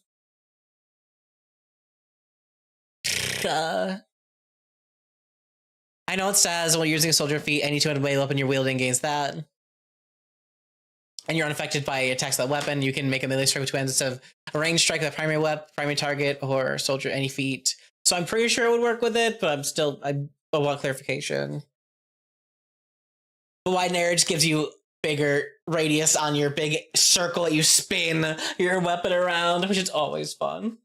I know it says when you're using a soldier feat, any two-handed weapon you're wielding against that. And you're unaffected by attacks with that weapon, you can make a melee strike with 2 hands instead of a ranged strike with a primary weapon, primary target, or soldier any feat. So I'm pretty sure it would work with it, but I want clarification. The wide area just gives you bigger radius on your big circle that you spin your weapon around, which is always fun.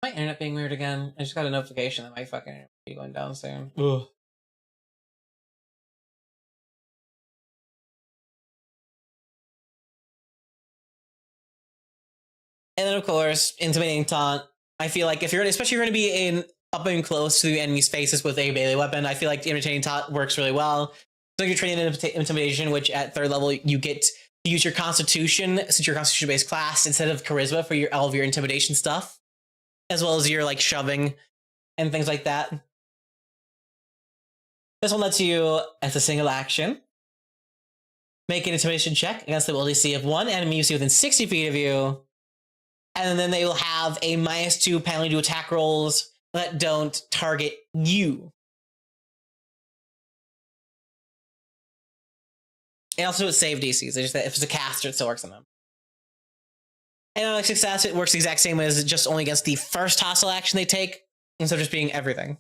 My internet being weird again. I just got a notification that my fucking internet will be going down soon. Ugh. And then of course, intimidating taunt. I feel like if you're, especially if you're going to be in up and close to the enemy's faces with a melee weapon, I feel like imitating taunt works really well. So you're training in intimidation, which at 3rd level you get to use your constitution, since you're a constitution based class, instead of charisma for all of your intimidation stuff, as well as your like shoving and things like that. This one lets you, as a single action, make an intimidation check against the ability of one enemy you see within 60 feet of you, and then they will have a -2 penalty to attack rolls that don't target you. And also with save DCs. They just, if it's a caster, it still works on them. And on like success, it works the exact same as just only against the first hostile action they take, instead of just being everything.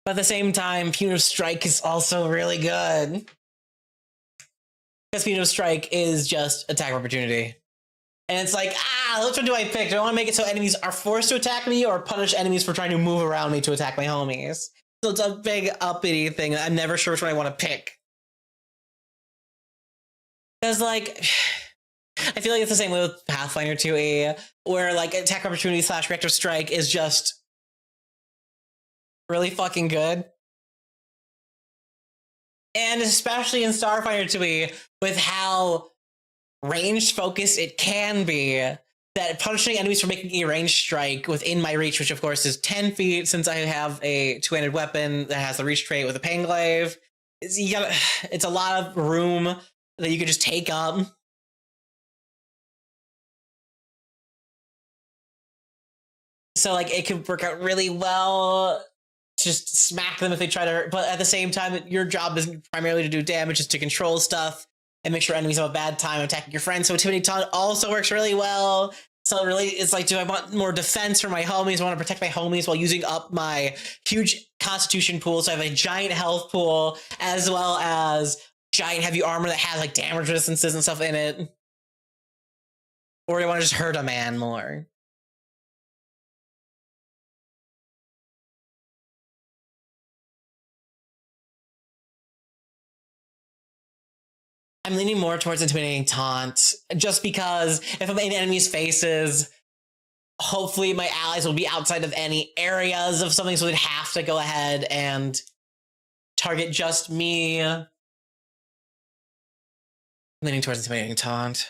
But at the same time, Punitive Strike is also really good. Because Punitive Strike is just attack opportunity. And it's like, which one do I pick? Do I want to make it so enemies are forced to attack me, or punish enemies for trying to move around me to attack my homies? So it's a big uppity thing. I'm never sure which one I want to pick. Because, like, I feel like it's the same way with Pathfinder 2E, where, like, attack opportunity / reactive strike is just really fucking good. And especially in Starfinder 2E, with how ranged focused it can be, that punishing enemies for making a ranged strike within my reach, which of course is 10 feet, since I have a two-handed weapon that has the reach trait with a pain glaive, it's a lot of room that you could just take up. So like it could work out really well to just smack them if they try to, but at the same time, your job isn't primarily to do damage, it's to control stuff and make sure enemies have a bad time attacking your friends. So Intimidate Taunt also works really well. So really, it's like, do I want more defense for my homies? I want to protect my homies while using up my huge constitution pool. So I have a giant health pool, as well as giant heavy armor that has like damage resistances and stuff in it? Or do you want to just hurt a man more? I'm leaning more towards intimidating taunt, just because if I'm in enemies' faces, hopefully my allies will be outside of any areas of something, so they'd have to go ahead and target just me. I'm leaning towards intimidating taunt.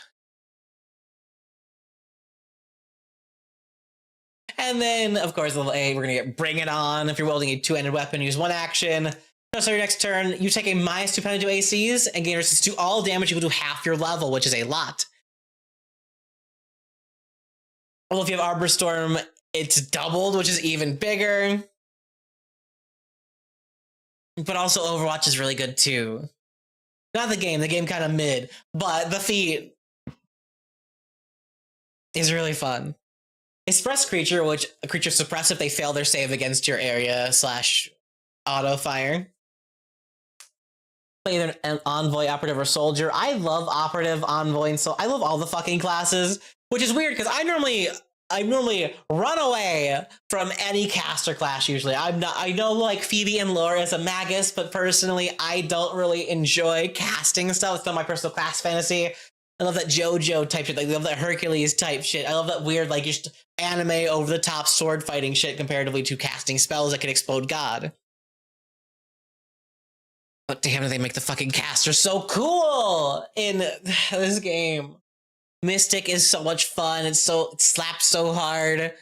And then, of course, level 8, we're going to get Bring It On. If you're wielding a two-handed weapon, use one action. So your next turn, you take a -2 penalty to ACs and gain resistance to all damage equal to half your level, which is a lot. Well, if you have Arbor Storm, it's doubled, which is even bigger. But also Overwatch is really good too. Not the game kind of mid, but the feat is really fun. A suppress creature, which a creature suppress if they fail their save against your area / auto fire. Play either an envoy, operative, or soldier. I love operative, envoy, and so I love all the fucking classes, which is weird because I normally run away from any caster class. Usually, I know like Phoebe and Laura as a magus, but personally, I don't really enjoy casting stuff. It's not my personal class fantasy. I love that JoJo type shit. Like, I love that Hercules type shit. I love that weird, like, just anime over the top sword fighting shit comparatively to casting spells that can explode God. But damn, do they make the fucking caster so cool in this game? Mystic is so much fun. It slaps so hard.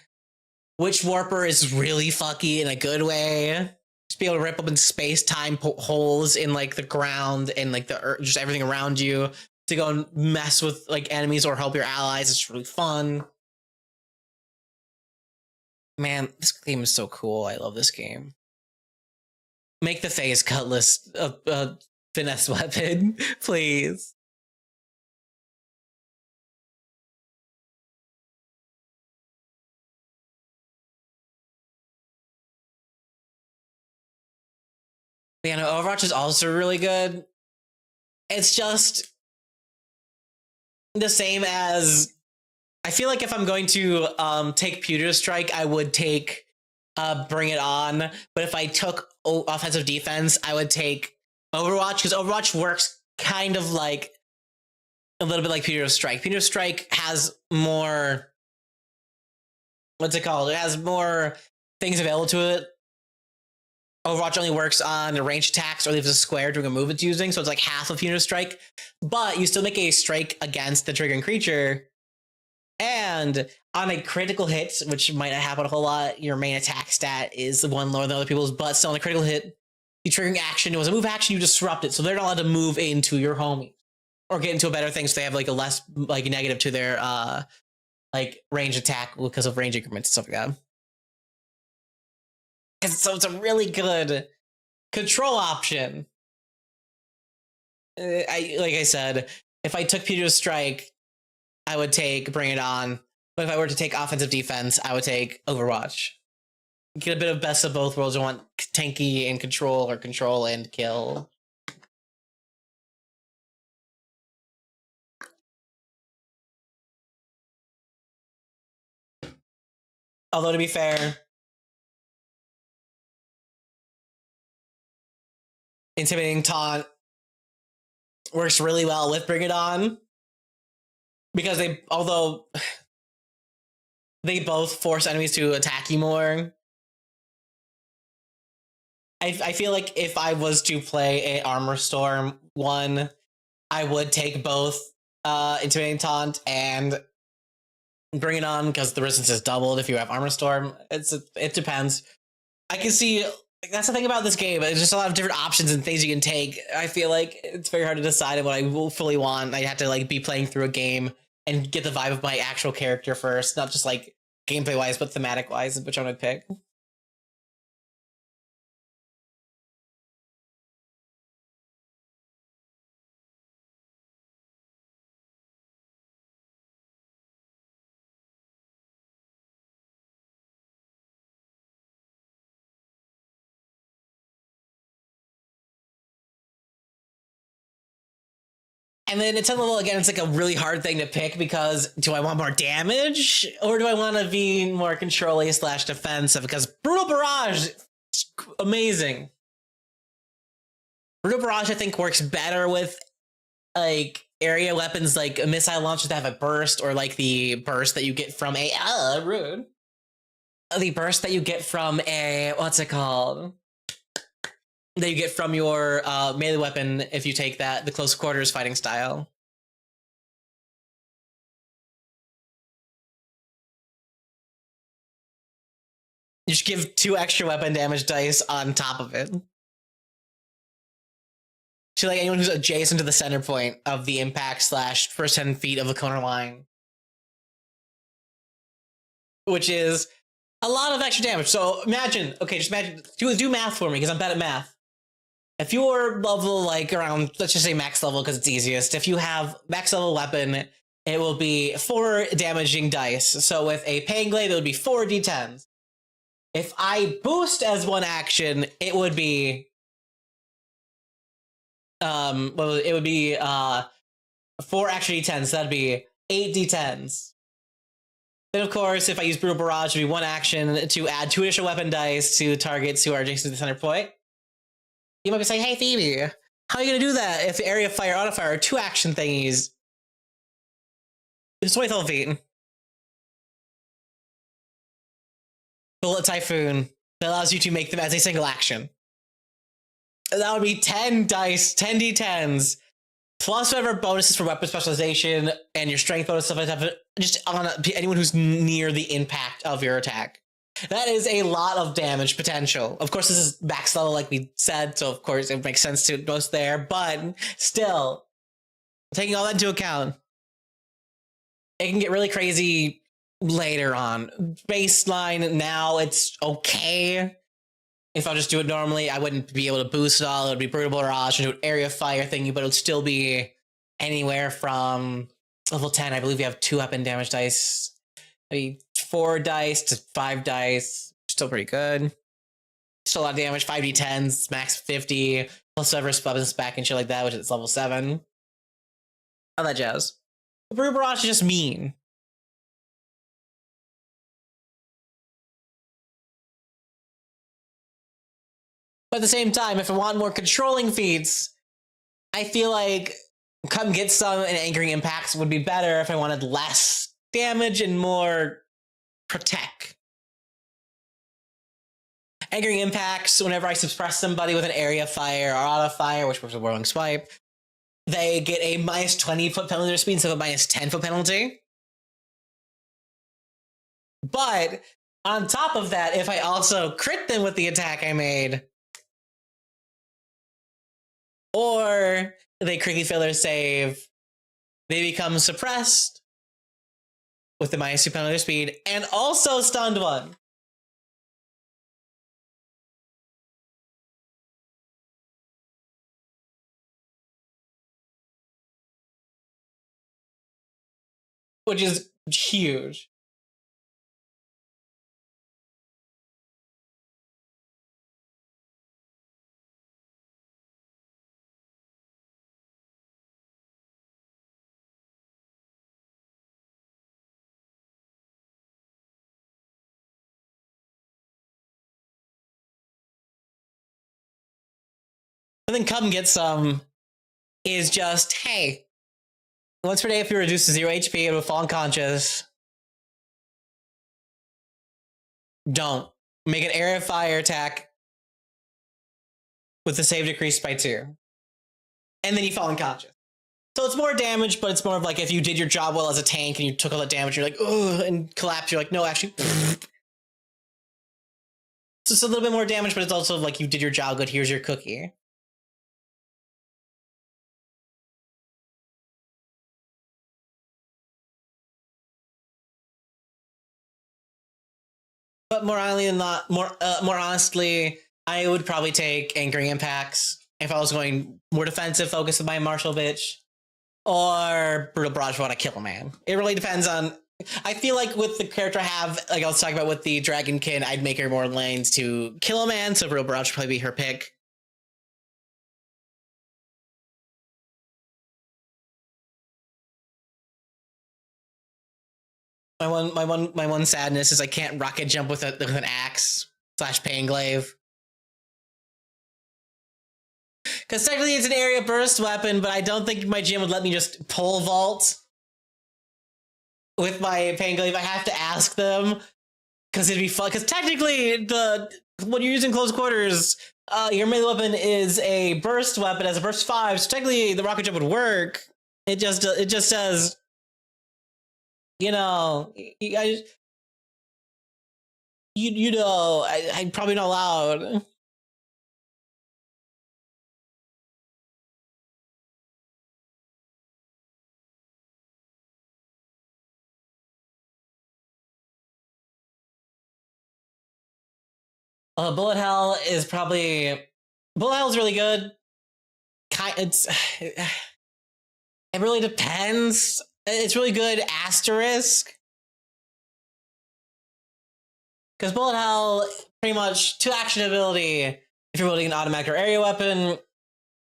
Witch Warper is really fucky in a good way. Just be able to rip open space-time holes in like the ground and like the earth, just everything around you to go and mess with like enemies or help your allies. It's really fun. Man, this game is so cool. I love this game. Make the phase cutlass a finesse weapon, please. Yeah, no, Overwatch is also really good. It's just the same as, I feel like if I'm going to take Pewter Strike, I would take Bring It On. But if I took offensive defense, I would take Overwatch, because Overwatch works kind of like a little bit like Pewter Strike. Pewter Strike has more, what's it called? It has more things available to it. Overwatch only works on ranged attacks or leaves a square during a move it's using, so it's like half of Pewter Strike. But you still make a strike against the triggering creature, and on a critical hit, which might not happen a whole lot, your main attack stat is the one lower than other people's, but still on a critical hit, the triggering action was a move action, you disrupt it, so they're not allowed to move into your homie or get into a better thing, so they have like a less like negative to their like range attack because of range increments and stuff like that. So it's a really good control option. Like I said, if I took Pewter Strike, I would take Bring It On. But if I were to take offensive defense, I would take Overwatch. Get a bit of best of both worlds. I want tanky and control, or control and kill. Although, to be fair, Intimidating Taunt works really well with Bring It On, because although they both force enemies to attack you more, I feel like if I was to play a Armor Storm one, I would take both Intimidating Taunt and Bring It On, because the resistance is doubled if you have Armor Storm. It depends. I can see, that's the thing about this game. There's just a lot of different options and things you can take. I feel like it's very hard to decide what I will fully want. I have to like be playing through a game and get the vibe of my actual character first, not just like gameplay wise, but thematic wise, which one I'd pick. And then at 10th level, again, it's like a really hard thing to pick because do I want more damage or do I want to be more control-y / defensive? Because Brutal Barrage is amazing. Brutal Barrage, I think, works better with like area weapons like missile launchers that have a burst, or like the burst that you get from a rude. The burst that you get from a what's it called? That you get from your melee weapon if you take the close quarters fighting style. You just give 2 extra weapon damage dice on top of it. To like anyone who's adjacent to the center point of the impact / first 10 feet of the corner line. Which is a lot of extra damage. So imagine, okay, just imagine, do math for me because I'm bad at math. If you're level like around, let's just say max level because it's easiest. If you have max level weapon, it will be 4 damaging dice. So with a Pain Glaive, it would be 4 d10s. If I boost as one action, it would be well, it would be 4 extra d10s. So that'd be 8 d10s. Then, of course, if I use Brutal Barrage, it would be 1 action to add 2 additional weapon dice to targets who are adjacent to the center point. You might be saying, hey, Phoebe, how are you going to do that if area fire, auto fire are 2 action thingies? It's 20 feet. Bullet Typhoon that allows you to make them as a single action. That would be 10 dice, 10 d10s, plus whatever bonuses for weapon specialization and your strength bonus, stuff like that, just on anyone who's near the impact of your attack. That is a lot of damage potential. Of course, this is max level, like we said, so of course it makes sense to boast there, but still, taking all that into account, it can get really crazy later on. Baseline, now it's okay. If I'll just do it normally, I wouldn't be able to boost it all. It would be Brutal Barrage and do an area fire thingy, but it would still be anywhere from level 10. I believe you have 2 weapon damage dice. Maybe 4 dice to 5 dice. Still pretty good. Still a lot of damage. 5d10s, max 50, plus whatever weapons back and shit like that, which is level 7. All that jazz. Brutal Barrage is just mean. But at the same time, if I want more controlling feats, I feel like Come Get Some and Angering Impacts would be better if I wanted less damage and more protect. Angering Impacts, whenever I suppress somebody with an area fire or auto fire, which was a whirling swipe, they get a minus 20 foot penalty to their speed instead of a minus 10 foot penalty. But on top of that, if I also crit them with the attack I made, or they critically fail their save, they become suppressed with the minus 2 penalty to their speed, and also stunned 1. Which is huge. And then Come Get Some is just, hey, once per day if you reduce to 0 HP and will fall unconscious, don't. Make an area fire attack with the save decreased by 2. And then you fall unconscious. So it's more damage, but it's more of like if you did your job well as a tank and you took all that damage, you're like, ugh, and collapse, you're like, no, actually. So it's a little bit more damage, but it's also like you did your job good, here's your cookie. But more honestly, I would probably take Angering Impacts if I was going more defensive focus with my martial bitch, or Brutal Barrage if I want to kill a man. It really depends on. I feel like with the character I have, like I was talking about with the Dragonkin, I'd make her more lanes to kill a man, so Brutal Barrage would probably be her pick. My one sadness is I can't rocket jump with an axe / pain glaive. Because technically it's an area burst weapon, but I don't think my gym would let me just pole vault with my pain glaive. I have to ask them because it'd be fun. Because technically, when you're using close quarters, your melee weapon is a burst weapon as a burst 5. So technically, the rocket jump would work. It just says, you know, you know, I'm probably not allowed. Bullet Hell is really good. It really depends. It's really good asterisk. Because Bullet Hell, pretty much 2 action ability. If you're building an automatic or area weapon,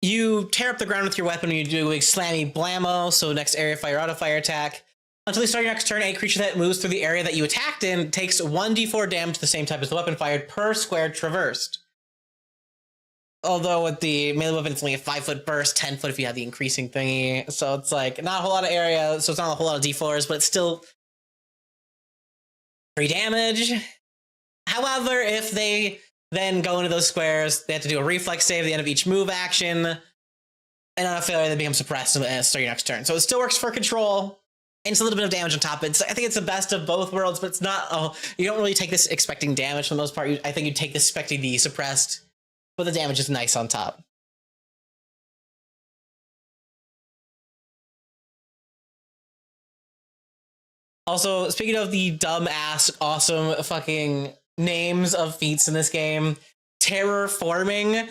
you tear up the ground with your weapon when you do a slammy blammo, so next area fire auto fire attack. Until you start your next turn, a creature that moves through the area that you attacked in takes 1d4 damage to the same type as the weapon fired per square traversed. Although with the melee weapon, it's only a 5-foot burst, 10 foot if you have the increasing thingy. So it's like not a whole lot of area, so it's not a whole lot of d4s, but it's still 3 damage. However, if they then go into those squares, they have to do a reflex save at the end of each move action, and on a failure, they become suppressed and start your next turn. So it still works for control, and it's a little bit of damage on top. I think it's the best of both worlds, but it's not. You don't really take this expecting damage for the most part. I think you take this expecting the suppressed, but the damage is nice on top. Also, speaking of the dumb-ass, awesome fucking names of feats in this game, terraforming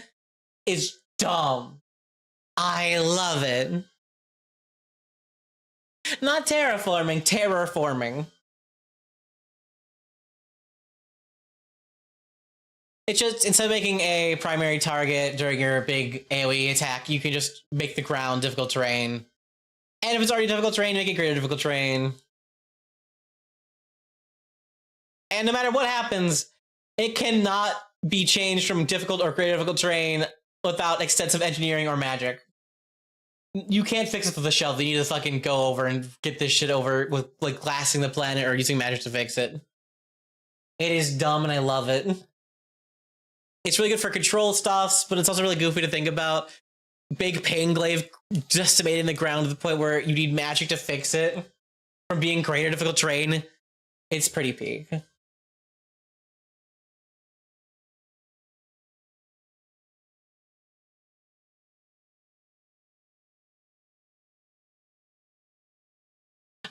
is dumb. I love it. Not terraforming, terraforming. It's just, instead of making a primary target during your big AoE attack, you can just make the ground difficult terrain. And if it's already difficult terrain, make it greater difficult terrain. And no matter what happens, it cannot be changed from difficult or greater difficult terrain without extensive engineering or magic. You can't fix it with a shelf. You need to fucking go over and get this shit over with like glassing the planet or using magic to fix it. It is dumb and I love it. It's really good for control stuffs, but it's also really goofy to think about. Big pain glaive decimating the ground to the point where you need magic to fix it from being greater difficult terrain. It's pretty peak.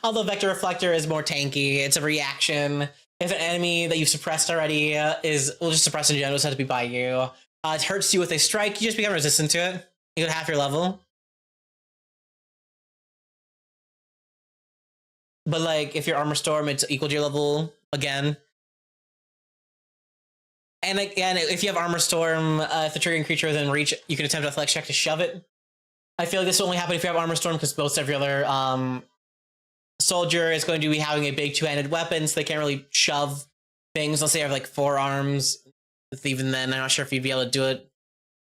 Although Vector Reflector is more tanky, it's a reaction. If an enemy that you've suppressed already will just suppress in general, so it has to be by you. It hurts you with a strike, you just become resistant to it. You go half your level. But like, if you're Armor Storm, it's equal to your level again. And again, if you have Armor Storm, if the triggering creature within reach, you can attempt a flex check to shove it. I feel like this will only happen if you have Armor Storm, because most every other soldier is going to be having a big 2-handed weapon, so they can't really shove things unless they have like 4 arms. Even then, I'm not sure if you'd be able to do it.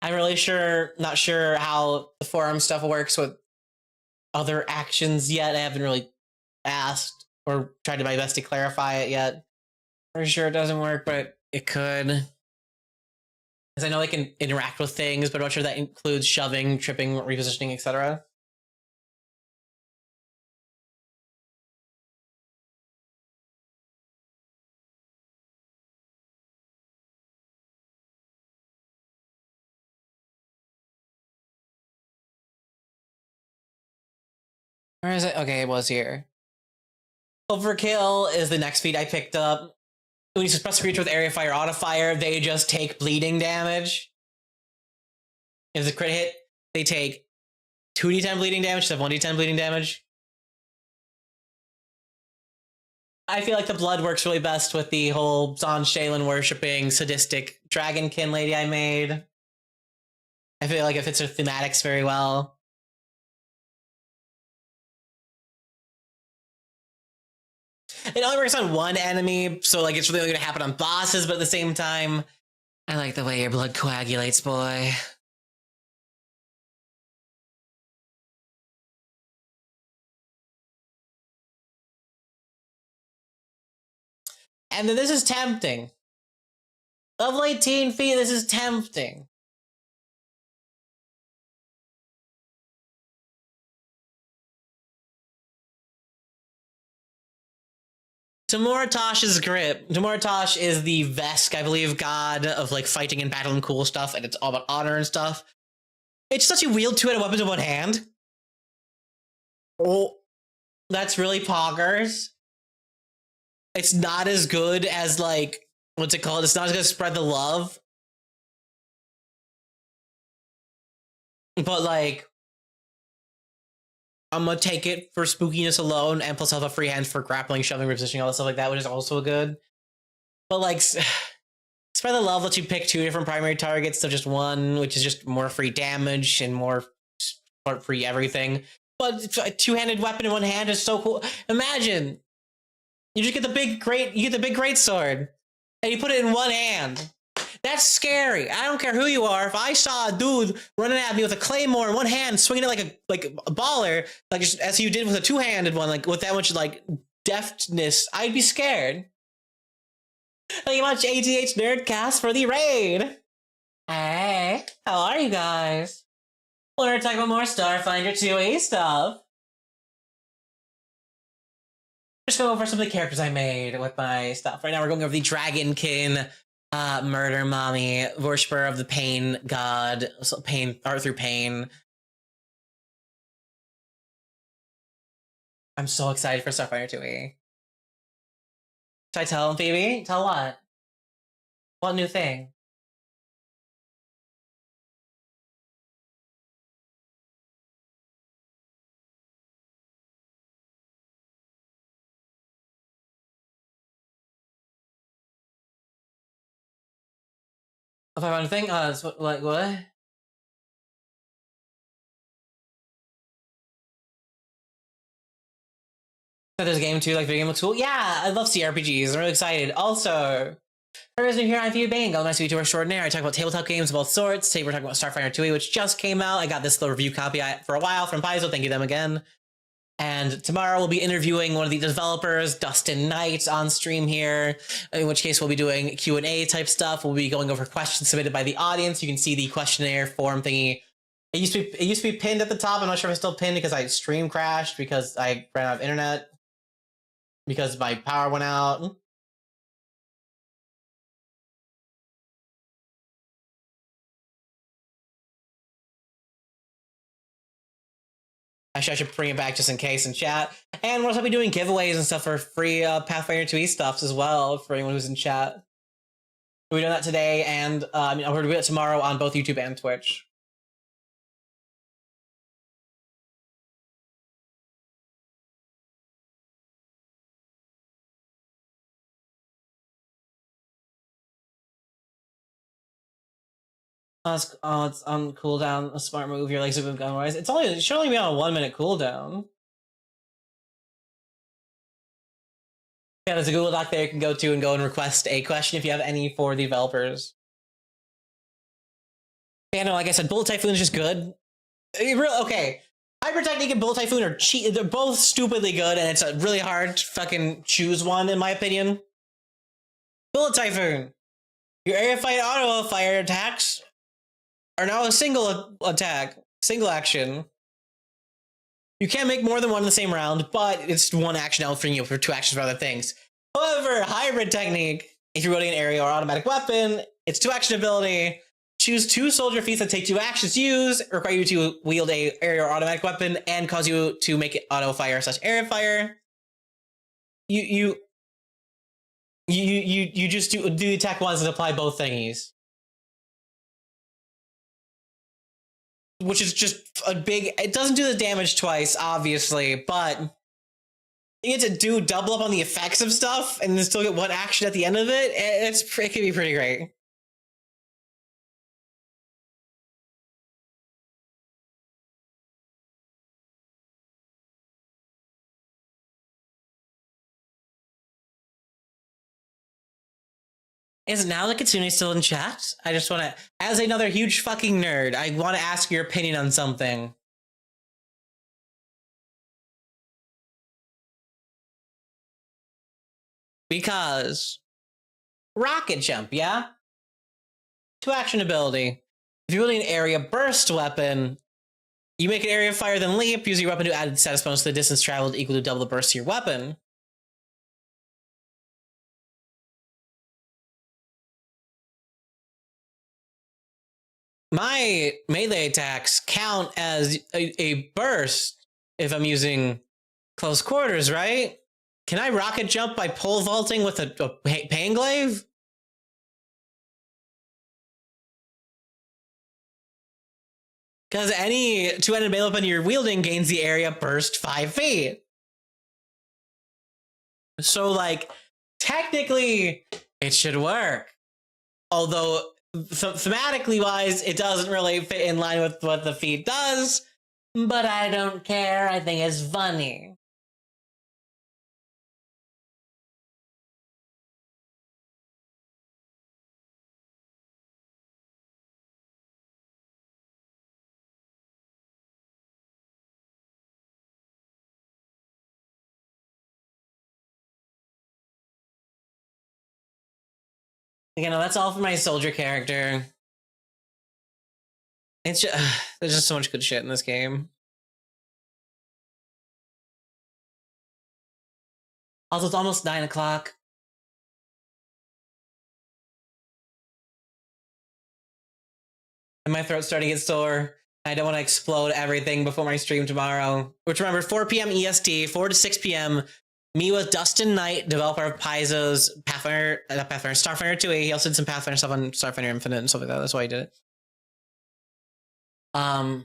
I'm really not sure how the 4-arm stuff works with other actions yet. I haven't really asked or tried my best to clarify it yet. Pretty sure it doesn't work, but it could. Because I know they can interact with things, but I'm not sure that includes shoving, tripping, repositioning, etc. Where is it? Okay, it was here. Overkill is the next feat I picked up. When you suppress a creature with area fire auto fire, they just take bleeding damage. If it's a crit hit, they take 2d10 bleeding damage instead of 1d10 bleeding damage. I feel like the blood works really best with the whole Zon Shaylin worshipping sadistic dragonkin lady I made. I feel like it fits her thematics very well. it only works on one enemy, so like it's really only gonna happen on bosses, but at the same time, I like the way your blood coagulates, boy. And then this is tempting. Level 18 feet, this is tempting. Tamuratosh's grip. Tamuratosh is the Vesk, I believe, god of like fighting and battle and cool stuff, and it's all about honor and stuff. It's such a wield two-handed weapons in one hand. Oh, that's really poggers. It's not as good as like what's it called? It's not as good as Spread the Love. But like I'm gonna take it for spookiness alone, and plus I'll have a free hand for grappling, shoving, repositioning, all that stuff like that, which is also good. But like Spread the Love lets you pick two different primary targets to just one, which is just more free damage and more free everything. But a two-handed weapon in one hand is so cool. Imagine you just get the big great sword, and you put it in one hand. That's scary. I don't care who you are. If I saw a dude running at me with a claymore in one hand, swinging it like a baller, like just, as you did with a two-handed one, like with that much like deftness, I'd be scared. Thank you much, ATH Nerdcast, for the raid. Hey, how are you guys? We're talking about more Starfinder 2A stuff. Just going over some of the characters I made with my stuff. Right now we're going over the Dragonkin, Murder Mommy, Worshipper of the Pain God, Pain, Arthur Pain. I'm so excited for Starfinder 2E. Should I tell him, Phoebe? Tell what? What new thing? If I want to think, like what? There's a game too, like video game looks cool. Yeah, I love CRPGs. I'm really excited. Also, for those of you here on View Bang, I'm nice YouTuber extraordinaire. I talk about tabletop games of all sorts. Today we're talking about Starfinder 2E, which just came out. I got this little review copy for a while from Paizo. Thank you them again. And tomorrow we'll be interviewing one of the developers, Dustin Knight, on stream here. In which case we'll be doing Q&A type stuff. We'll be going over questions submitted by the audience. You can see the questionnaire form thingy. It used to be pinned at the top. I'm not sure if it's still pinned because I stream crashed because I ran out of internet because my power went out. Actually, I should bring it back just in case in chat. And we'll also be doing giveaways and stuff for free Pathfinder 2E stuffs as well for anyone who's in chat. We're doing that today, and we're going to do it tomorrow on both YouTube and Twitch. It's on cooldown. A smart move. Your legs have been gone wise. It should only be on a 1 minute cooldown. Yeah, there's a Google Doc there you can go to and go and request a question if you have any for the developers. Yeah, no, like I said, Bullet Typhoon is just good. Okay. Hyper Technique and Bullet Typhoon are cheap. They're both stupidly good, and it's a really hard to fucking choose one, in my opinion. Bullet Typhoon. Your area fight auto fire attacks are now a single attack, single action. You can't make more than one in the same round, but it's one action offering you for two actions for other things. However, Hybrid Technique, if you're wielding an area or automatic weapon, it's two action ability. Choose two soldier feats that take two actions to use, require you to wield a area or automatic weapon, and cause you to make it auto fire / area fire. You just do the attack once and apply both thingies. Which is just a big, it doesn't do the damage twice, obviously, but you get to do double up on the effects of stuff and then still get one action at the end of it. It can be pretty great. Is now the Kitsune still in chat? I just want to, as another huge fucking nerd, I want to ask your opinion on something. Because rocket jump, yeah? 2-action ability. If you're building an area burst weapon, you make an area of fire then leap, using your weapon to add status bonus to the distance traveled equal to double the burst to your weapon. My melee attacks count as a burst if I'm using close quarters, right? Can I rocket jump by pole vaulting with a Panglaive? Because any two-handed melee weapon you're wielding gains the area burst 5 feet. So, like, technically, it should work. Although, thematically wise, it doesn't really fit in line with what the feat does. But I don't care. I think it's funny. You know, that's all for my soldier character. It's just, there's just so much good shit in this game. Also, it's almost 9 o'clock. And my throat's starting to get sore. I don't want to explode everything before my stream tomorrow. Which, remember, 4 p.m. EST, 4 to 6 p.m. Me with Dustin Knight, developer of Paizo's Starfinder 2A. He also did some Pathfinder stuff on Starfinder Infinite and stuff like that. That's why he did it. We're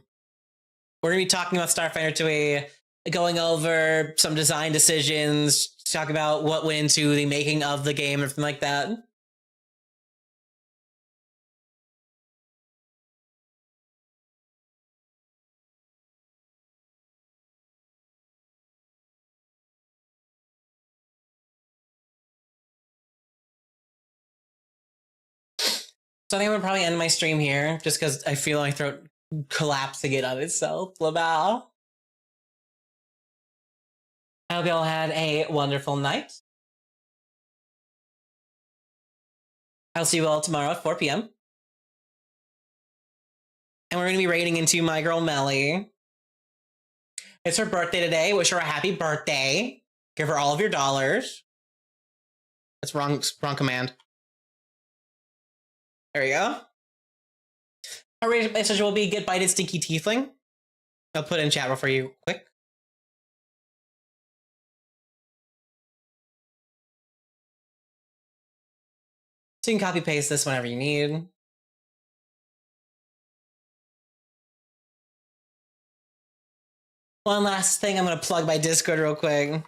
going to be talking about Starfinder 2A, going over some design decisions, talk about what went into the making of the game, everything like that. So I think I'm gonna probably end my stream here, just because I feel my throat collapsing it on itself. Labal. I hope you all had a wonderful night. I'll see you all tomorrow at 4 p.m. And we're gonna be raiding into my girl Melly. It's her birthday today. Wish her a happy birthday. Give her all of your dollars. That's wrong command. There we go. Our raid message will be Get Bited Stinky Tiefling. I'll put it in chat for you quick. So you can copy paste this whenever you need. One last thing, I'm going to plug my Discord real quick.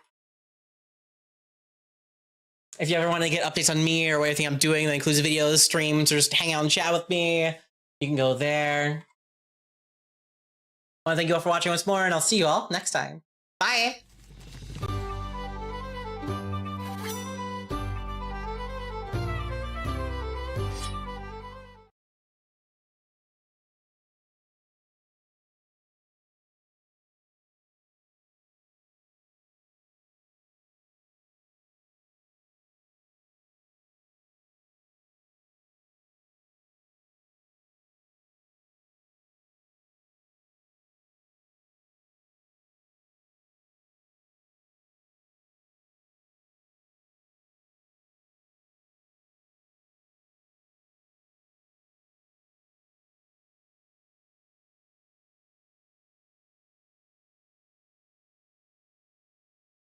If you ever want to get updates on me or anything I'm doing that includes videos, streams, or just hang out and chat with me, you can go there. I want to thank you all for watching once more, and I'll see you all next time. Bye!